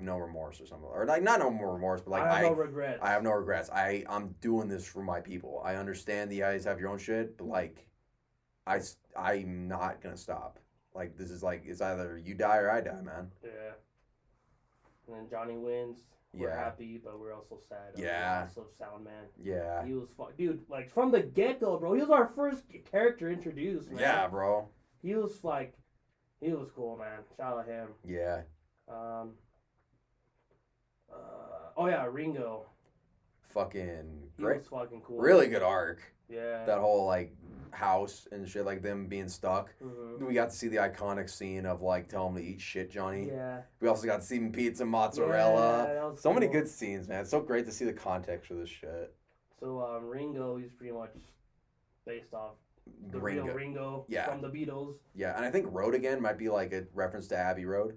Speaker 1: no remorse or something. Or like, not no more remorse, but like,
Speaker 2: I have no regrets.
Speaker 1: I have no regrets. I'm doing this for my people. I understand you guys have your own shit, but like, I'm not going to stop. Like, this is like, it's either you die or I die, man.
Speaker 2: Yeah. And then Johnny wins. We're happy, but we're also sad.
Speaker 1: Yeah.
Speaker 2: Also, Soundman.
Speaker 1: Yeah.
Speaker 2: He was dude. Like from the get go, bro. He was our first character introduced, man.
Speaker 1: Yeah, bro.
Speaker 2: He was cool, man. Shout out him.
Speaker 1: Yeah.
Speaker 2: Ringo.
Speaker 1: Fucking
Speaker 2: great. He was fucking cool.
Speaker 1: Really good arc.
Speaker 2: Yeah.
Speaker 1: That whole like house and shit, like them being stuck. Mm-hmm. We got to see the iconic scene of like tell him to eat shit, Johnny.
Speaker 2: Yeah.
Speaker 1: We also got to see him pizza, mozzarella.
Speaker 2: Yeah,
Speaker 1: so many good scenes, man. It's so great to see the context of this shit.
Speaker 2: So Ringo, he's pretty much based off the real Ringo from the Beatles.
Speaker 1: Yeah, and I think Road Again might be like a reference to Abbey Road.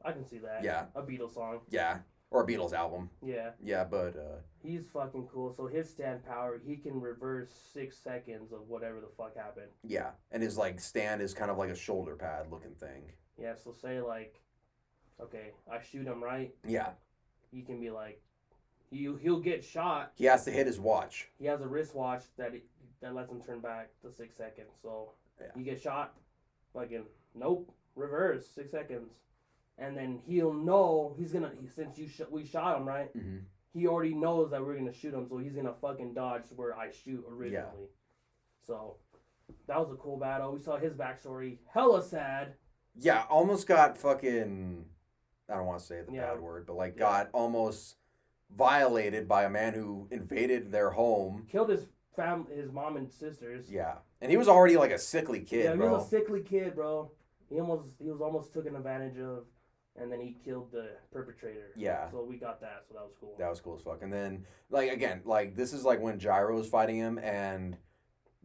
Speaker 2: I can see that.
Speaker 1: Yeah.
Speaker 2: A Beatles song.
Speaker 1: Yeah. Or a Beatles album.
Speaker 2: Yeah.
Speaker 1: Yeah, but
Speaker 2: he's fucking cool. So his stand power, he can reverse 6 seconds of whatever the fuck happened.
Speaker 1: Yeah. And his like stand is kind of like a shoulder pad looking thing.
Speaker 2: Yeah, so say like, okay, I shoot him right.
Speaker 1: Yeah.
Speaker 2: He can be like, he'll get shot.
Speaker 1: He has to hit his watch.
Speaker 2: He has a wristwatch that lets him turn back to 6 seconds. So he gets shot, fucking nope, reverse 6 seconds, and then he'll know since we shot him right. Mm-hmm. He already knows that we're gonna shoot him, so he's gonna fucking dodge where I shoot originally. Yeah. So that was a cool battle. We saw his backstory. Hella sad.
Speaker 1: Yeah, almost got fucking. I don't want to say the bad word, but like got almost violated by a man who invaded their home.
Speaker 2: Killed his mom and sisters.
Speaker 1: Yeah, and he was already like a sickly kid.
Speaker 2: Yeah, he was a sickly kid, bro. He was almost taken advantage of, and then he killed the perpetrator. Yeah. So we got that. So that was cool.
Speaker 1: That was cool as fuck. And then like again, like this is like when Gyro was fighting him, and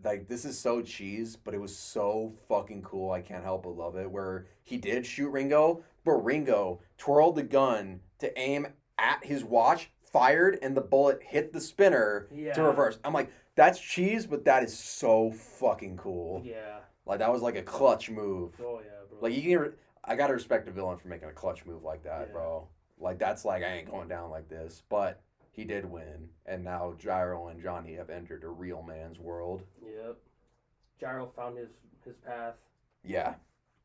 Speaker 1: like this is so cheese, but it was so fucking cool. I can't help but love it. Where he did shoot Ringo, but Ringo twirled the gun to aim at his watch, fired, and the bullet hit the spinner to reverse. I'm like, that's cheese, but that is so fucking cool. Yeah. Like, that was like a clutch move. Oh, yeah, bro. Like, I gotta respect a villain for making a clutch move like that, bro. Like, that's like, I ain't going down like this. But he did win, and now Gyro and Johnny have entered a real man's world. Yep.
Speaker 2: Gyro found his path.
Speaker 1: Yeah.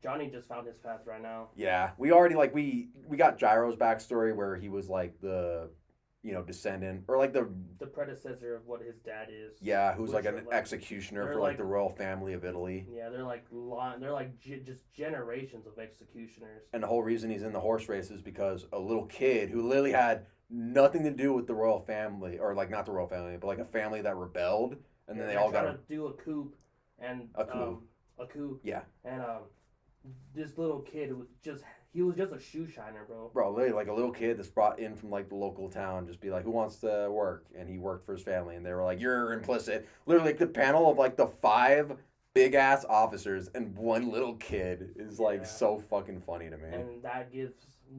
Speaker 2: Johnny just found his path right now.
Speaker 1: Yeah. We already, like, we got Gyro's backstory where he was, like, the, descendant, or, like, the
Speaker 2: predecessor of what his dad is.
Speaker 1: Yeah, who's, like, an executioner for, like, the royal family of Italy.
Speaker 2: Yeah, they're just generations of executioners.
Speaker 1: And the whole reason he's in the horse race is because a little kid who literally had nothing to do with the royal family, or, like, not the royal family, but, like, a family that rebelled, and then they all got
Speaker 2: to do a coup, and... A coup.
Speaker 1: Yeah.
Speaker 2: And, this little kid he was just a shoe shiner, bro.
Speaker 1: Bro, literally, like a little kid that's brought in from like the local town, just be like, who wants to work? And he worked for his family, and they were like, you're implicit. Literally, like the panel of like the 5 big ass officers and one little kid is like so fucking funny to me.
Speaker 2: And that gives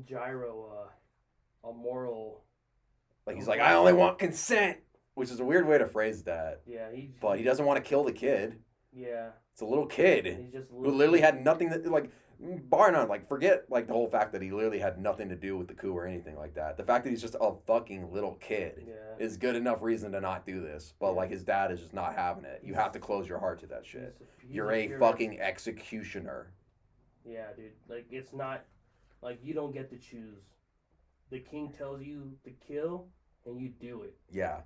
Speaker 2: Gyro a moral.
Speaker 1: Like he's like, I only want consent, which is a weird way to phrase that.
Speaker 2: Yeah,
Speaker 1: but he doesn't want to kill the kid.
Speaker 2: Yeah.
Speaker 1: It's a little kid who literally had nothing that, like, bar none, like, forget, like, the whole fact that he literally had nothing to do with the coup or anything like that. The fact that he's just a fucking little kid is good enough reason to not do this. But, like, his dad is just not having it. You have to close your heart to that shit. You're a fucking executioner.
Speaker 2: Yeah, dude. Like, it's not, like, you don't get to choose. The king tells you to kill, and you do it.
Speaker 1: Yeah.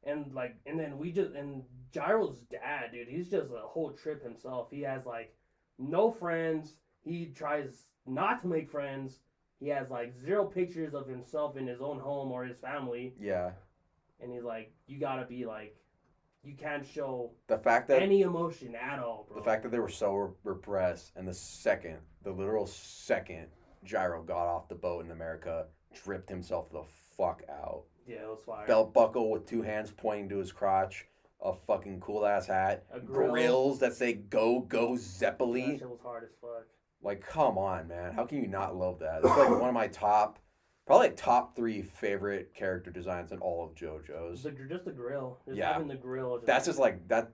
Speaker 2: And Gyro's dad, dude, he's just a whole trip himself. He has like no friends. He tries not to make friends. He has like zero pictures of himself in his own home or his family.
Speaker 1: Yeah.
Speaker 2: And he's like, you gotta be like, you can't show
Speaker 1: the fact that
Speaker 2: any emotion at all, bro.
Speaker 1: The fact that they were so repressed, and the literal second Gyro got off the boat in America, dripped himself the fuck out.
Speaker 2: Yeah, it was fire.
Speaker 1: Belt buckle with 2 hands pointing to his crotch, a fucking cool ass hat, grills that say "Go Zeppeli."
Speaker 2: That shit was hard as fuck.
Speaker 1: Like, come on, man. How can you not love that? It's like one of my top 3 favorite character designs in all of JoJo's.
Speaker 2: Just the grill. Just
Speaker 1: Yeah.
Speaker 2: having the grill.
Speaker 1: That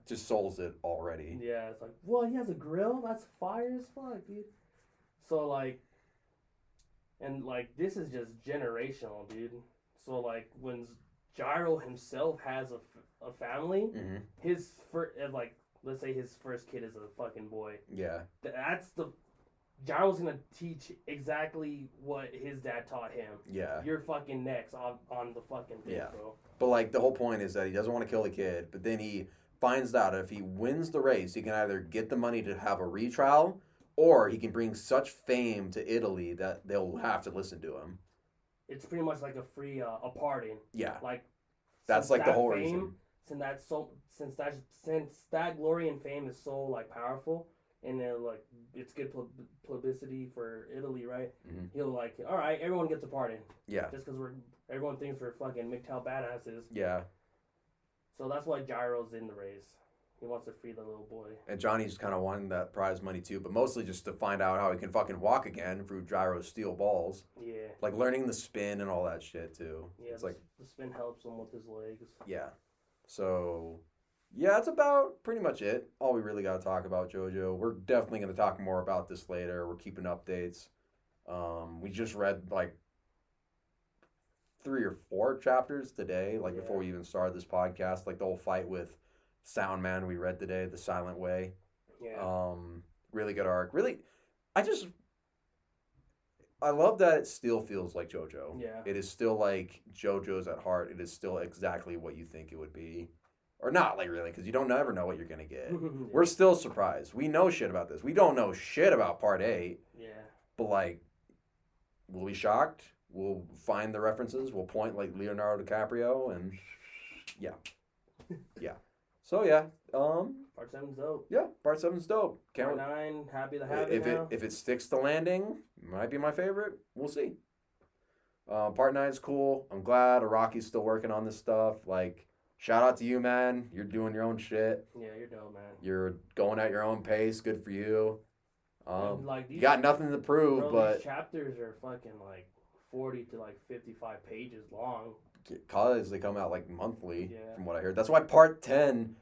Speaker 1: just souls it already.
Speaker 2: Yeah, it's like, well, he has a grill? That's fire as fuck, dude. So, like, and, like, this is just generational, dude. So, like, when Gyro himself has a family,
Speaker 1: Mm-hmm.
Speaker 2: his first, like, let's say his first kid is a fucking boy.
Speaker 1: Yeah.
Speaker 2: Gyro's gonna teach exactly what his dad taught him.
Speaker 1: Yeah.
Speaker 2: You're fucking next on the fucking thing,
Speaker 1: Yeah.
Speaker 2: bro.
Speaker 1: But, like, the whole point is that he doesn't want to kill the kid, but then he finds out if he wins the race, he can either get the money to have a retrial, or he can bring such fame to Italy that they'll have to listen to him.
Speaker 2: It's pretty much like a free a pardon.
Speaker 1: Yeah.
Speaker 2: Like,
Speaker 1: That's like the whole reason.
Speaker 2: Since that glory and fame is so like powerful, and then like it's good publicity for Italy, right?
Speaker 1: Mm-hmm.
Speaker 2: He'll like, all right, everyone gets a pardon.
Speaker 1: Yeah.
Speaker 2: Just because everyone thinks we're fucking MGTOW badasses.
Speaker 1: Yeah.
Speaker 2: So that's why Gyro's in the race. He wants to free the little boy.
Speaker 1: And Johnny's kind of won that prize money too, but mostly just to find out how he can fucking walk again through Gyro's steel balls.
Speaker 2: Yeah.
Speaker 1: Like learning the spin and all that shit too.
Speaker 2: Yeah.
Speaker 1: It's like
Speaker 2: the spin helps him with his legs.
Speaker 1: Yeah. So, yeah, that's about pretty much it. All we really got to talk about JoJo. We're definitely going to talk more about this later. We're keeping updates. We just read like 3 or 4 chapters today, like before we even started this podcast. Like the whole fight with Sound Man we read today, The Silent Way.
Speaker 2: Yeah.
Speaker 1: Really good arc. Really, I love that it still feels like JoJo.
Speaker 2: Yeah.
Speaker 1: It is still like JoJo's at heart. It is still exactly what you think it would be. Or not, like, really, because you don't ever know what you're going to get.
Speaker 2: Yeah.
Speaker 1: We're still surprised. We know shit about this. We don't know shit about Part 8.
Speaker 2: Yeah.
Speaker 1: But, like, we'll be shocked. We'll find the references. We'll point like Leonardo DiCaprio. And, yeah. Yeah. So, yeah.
Speaker 2: Part 7's dope.
Speaker 1: Yeah, Part 7's dope.
Speaker 2: Part 9, happy to have it now.
Speaker 1: If it sticks to landing, might be my favorite. We'll see. Part 9's cool. I'm glad Araki's still working on this stuff. Like, shout out to you, man. You're doing your own shit.
Speaker 2: Yeah, you're dope, man.
Speaker 1: You're going at your own pace. Good for you.
Speaker 2: Like
Speaker 1: you got nothing to prove,
Speaker 2: bro,
Speaker 1: but
Speaker 2: these chapters are fucking like 40 to like 55 pages long.
Speaker 1: because they come out like monthly,
Speaker 2: Yeah.
Speaker 1: from what I heard. That's why Part 10.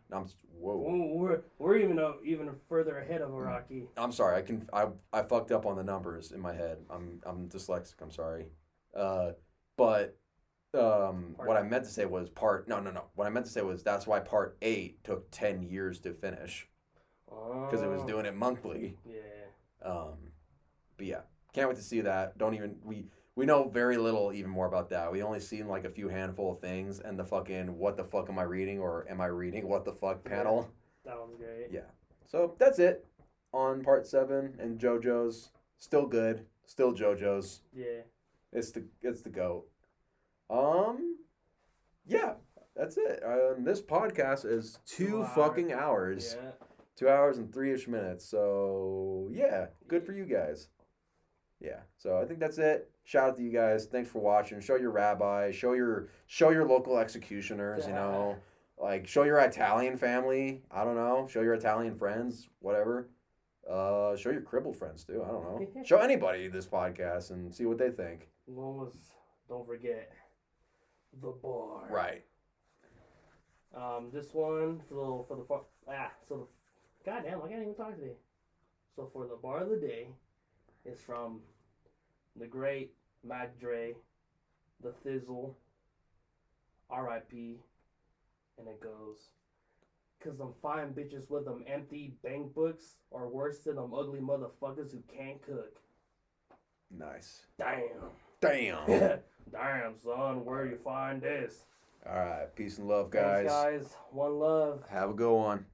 Speaker 1: Whoa.
Speaker 2: We're even further ahead of Araki.
Speaker 1: I'm sorry. I fucked up on the numbers in my head. I'm dyslexic. I'm sorry. But what I meant to say was no. What I meant to say was that's why Part 8 took 10 years to finish because it was doing it monthly.
Speaker 2: Yeah.
Speaker 1: But yeah, can't wait to see that. We know very little even more about that. We only seen like a few handful of things and the fucking what the fuck am I reading or am I reading what the fuck panel.
Speaker 2: That was great.
Speaker 1: Yeah. So that's it on Part 7 and JoJo's. Still good. Still JoJo's.
Speaker 2: Yeah.
Speaker 1: It's the GOAT. Yeah, that's it. This podcast is 2 fucking hours.
Speaker 2: Yeah.
Speaker 1: 2 hours and 3-ish minutes. So yeah, good for you guys. Yeah. So I think that's it. Shout out to you guys. Thanks for watching. Show your rabbi. Show your local executioners. You know, like show your Italian family. I don't know. Show your Italian friends. Whatever. Show your crippled friends too. I don't know. Show anybody this podcast and see what they think.
Speaker 2: One was, don't forget, the bar.
Speaker 1: Right.
Speaker 2: This one goddamn, I can't even talk today. So for the bar of the day, is from the great Mac Dre, the Thizzle, R.I.P. And it goes, 'cause them fine bitches with them empty bank books are worse than them ugly motherfuckers who can't cook.
Speaker 1: Nice.
Speaker 2: Damn. Damn, son, where you find this?
Speaker 1: All right. Peace and love,
Speaker 2: Thanks,
Speaker 1: guys.
Speaker 2: guys. One love.
Speaker 1: Have a good one.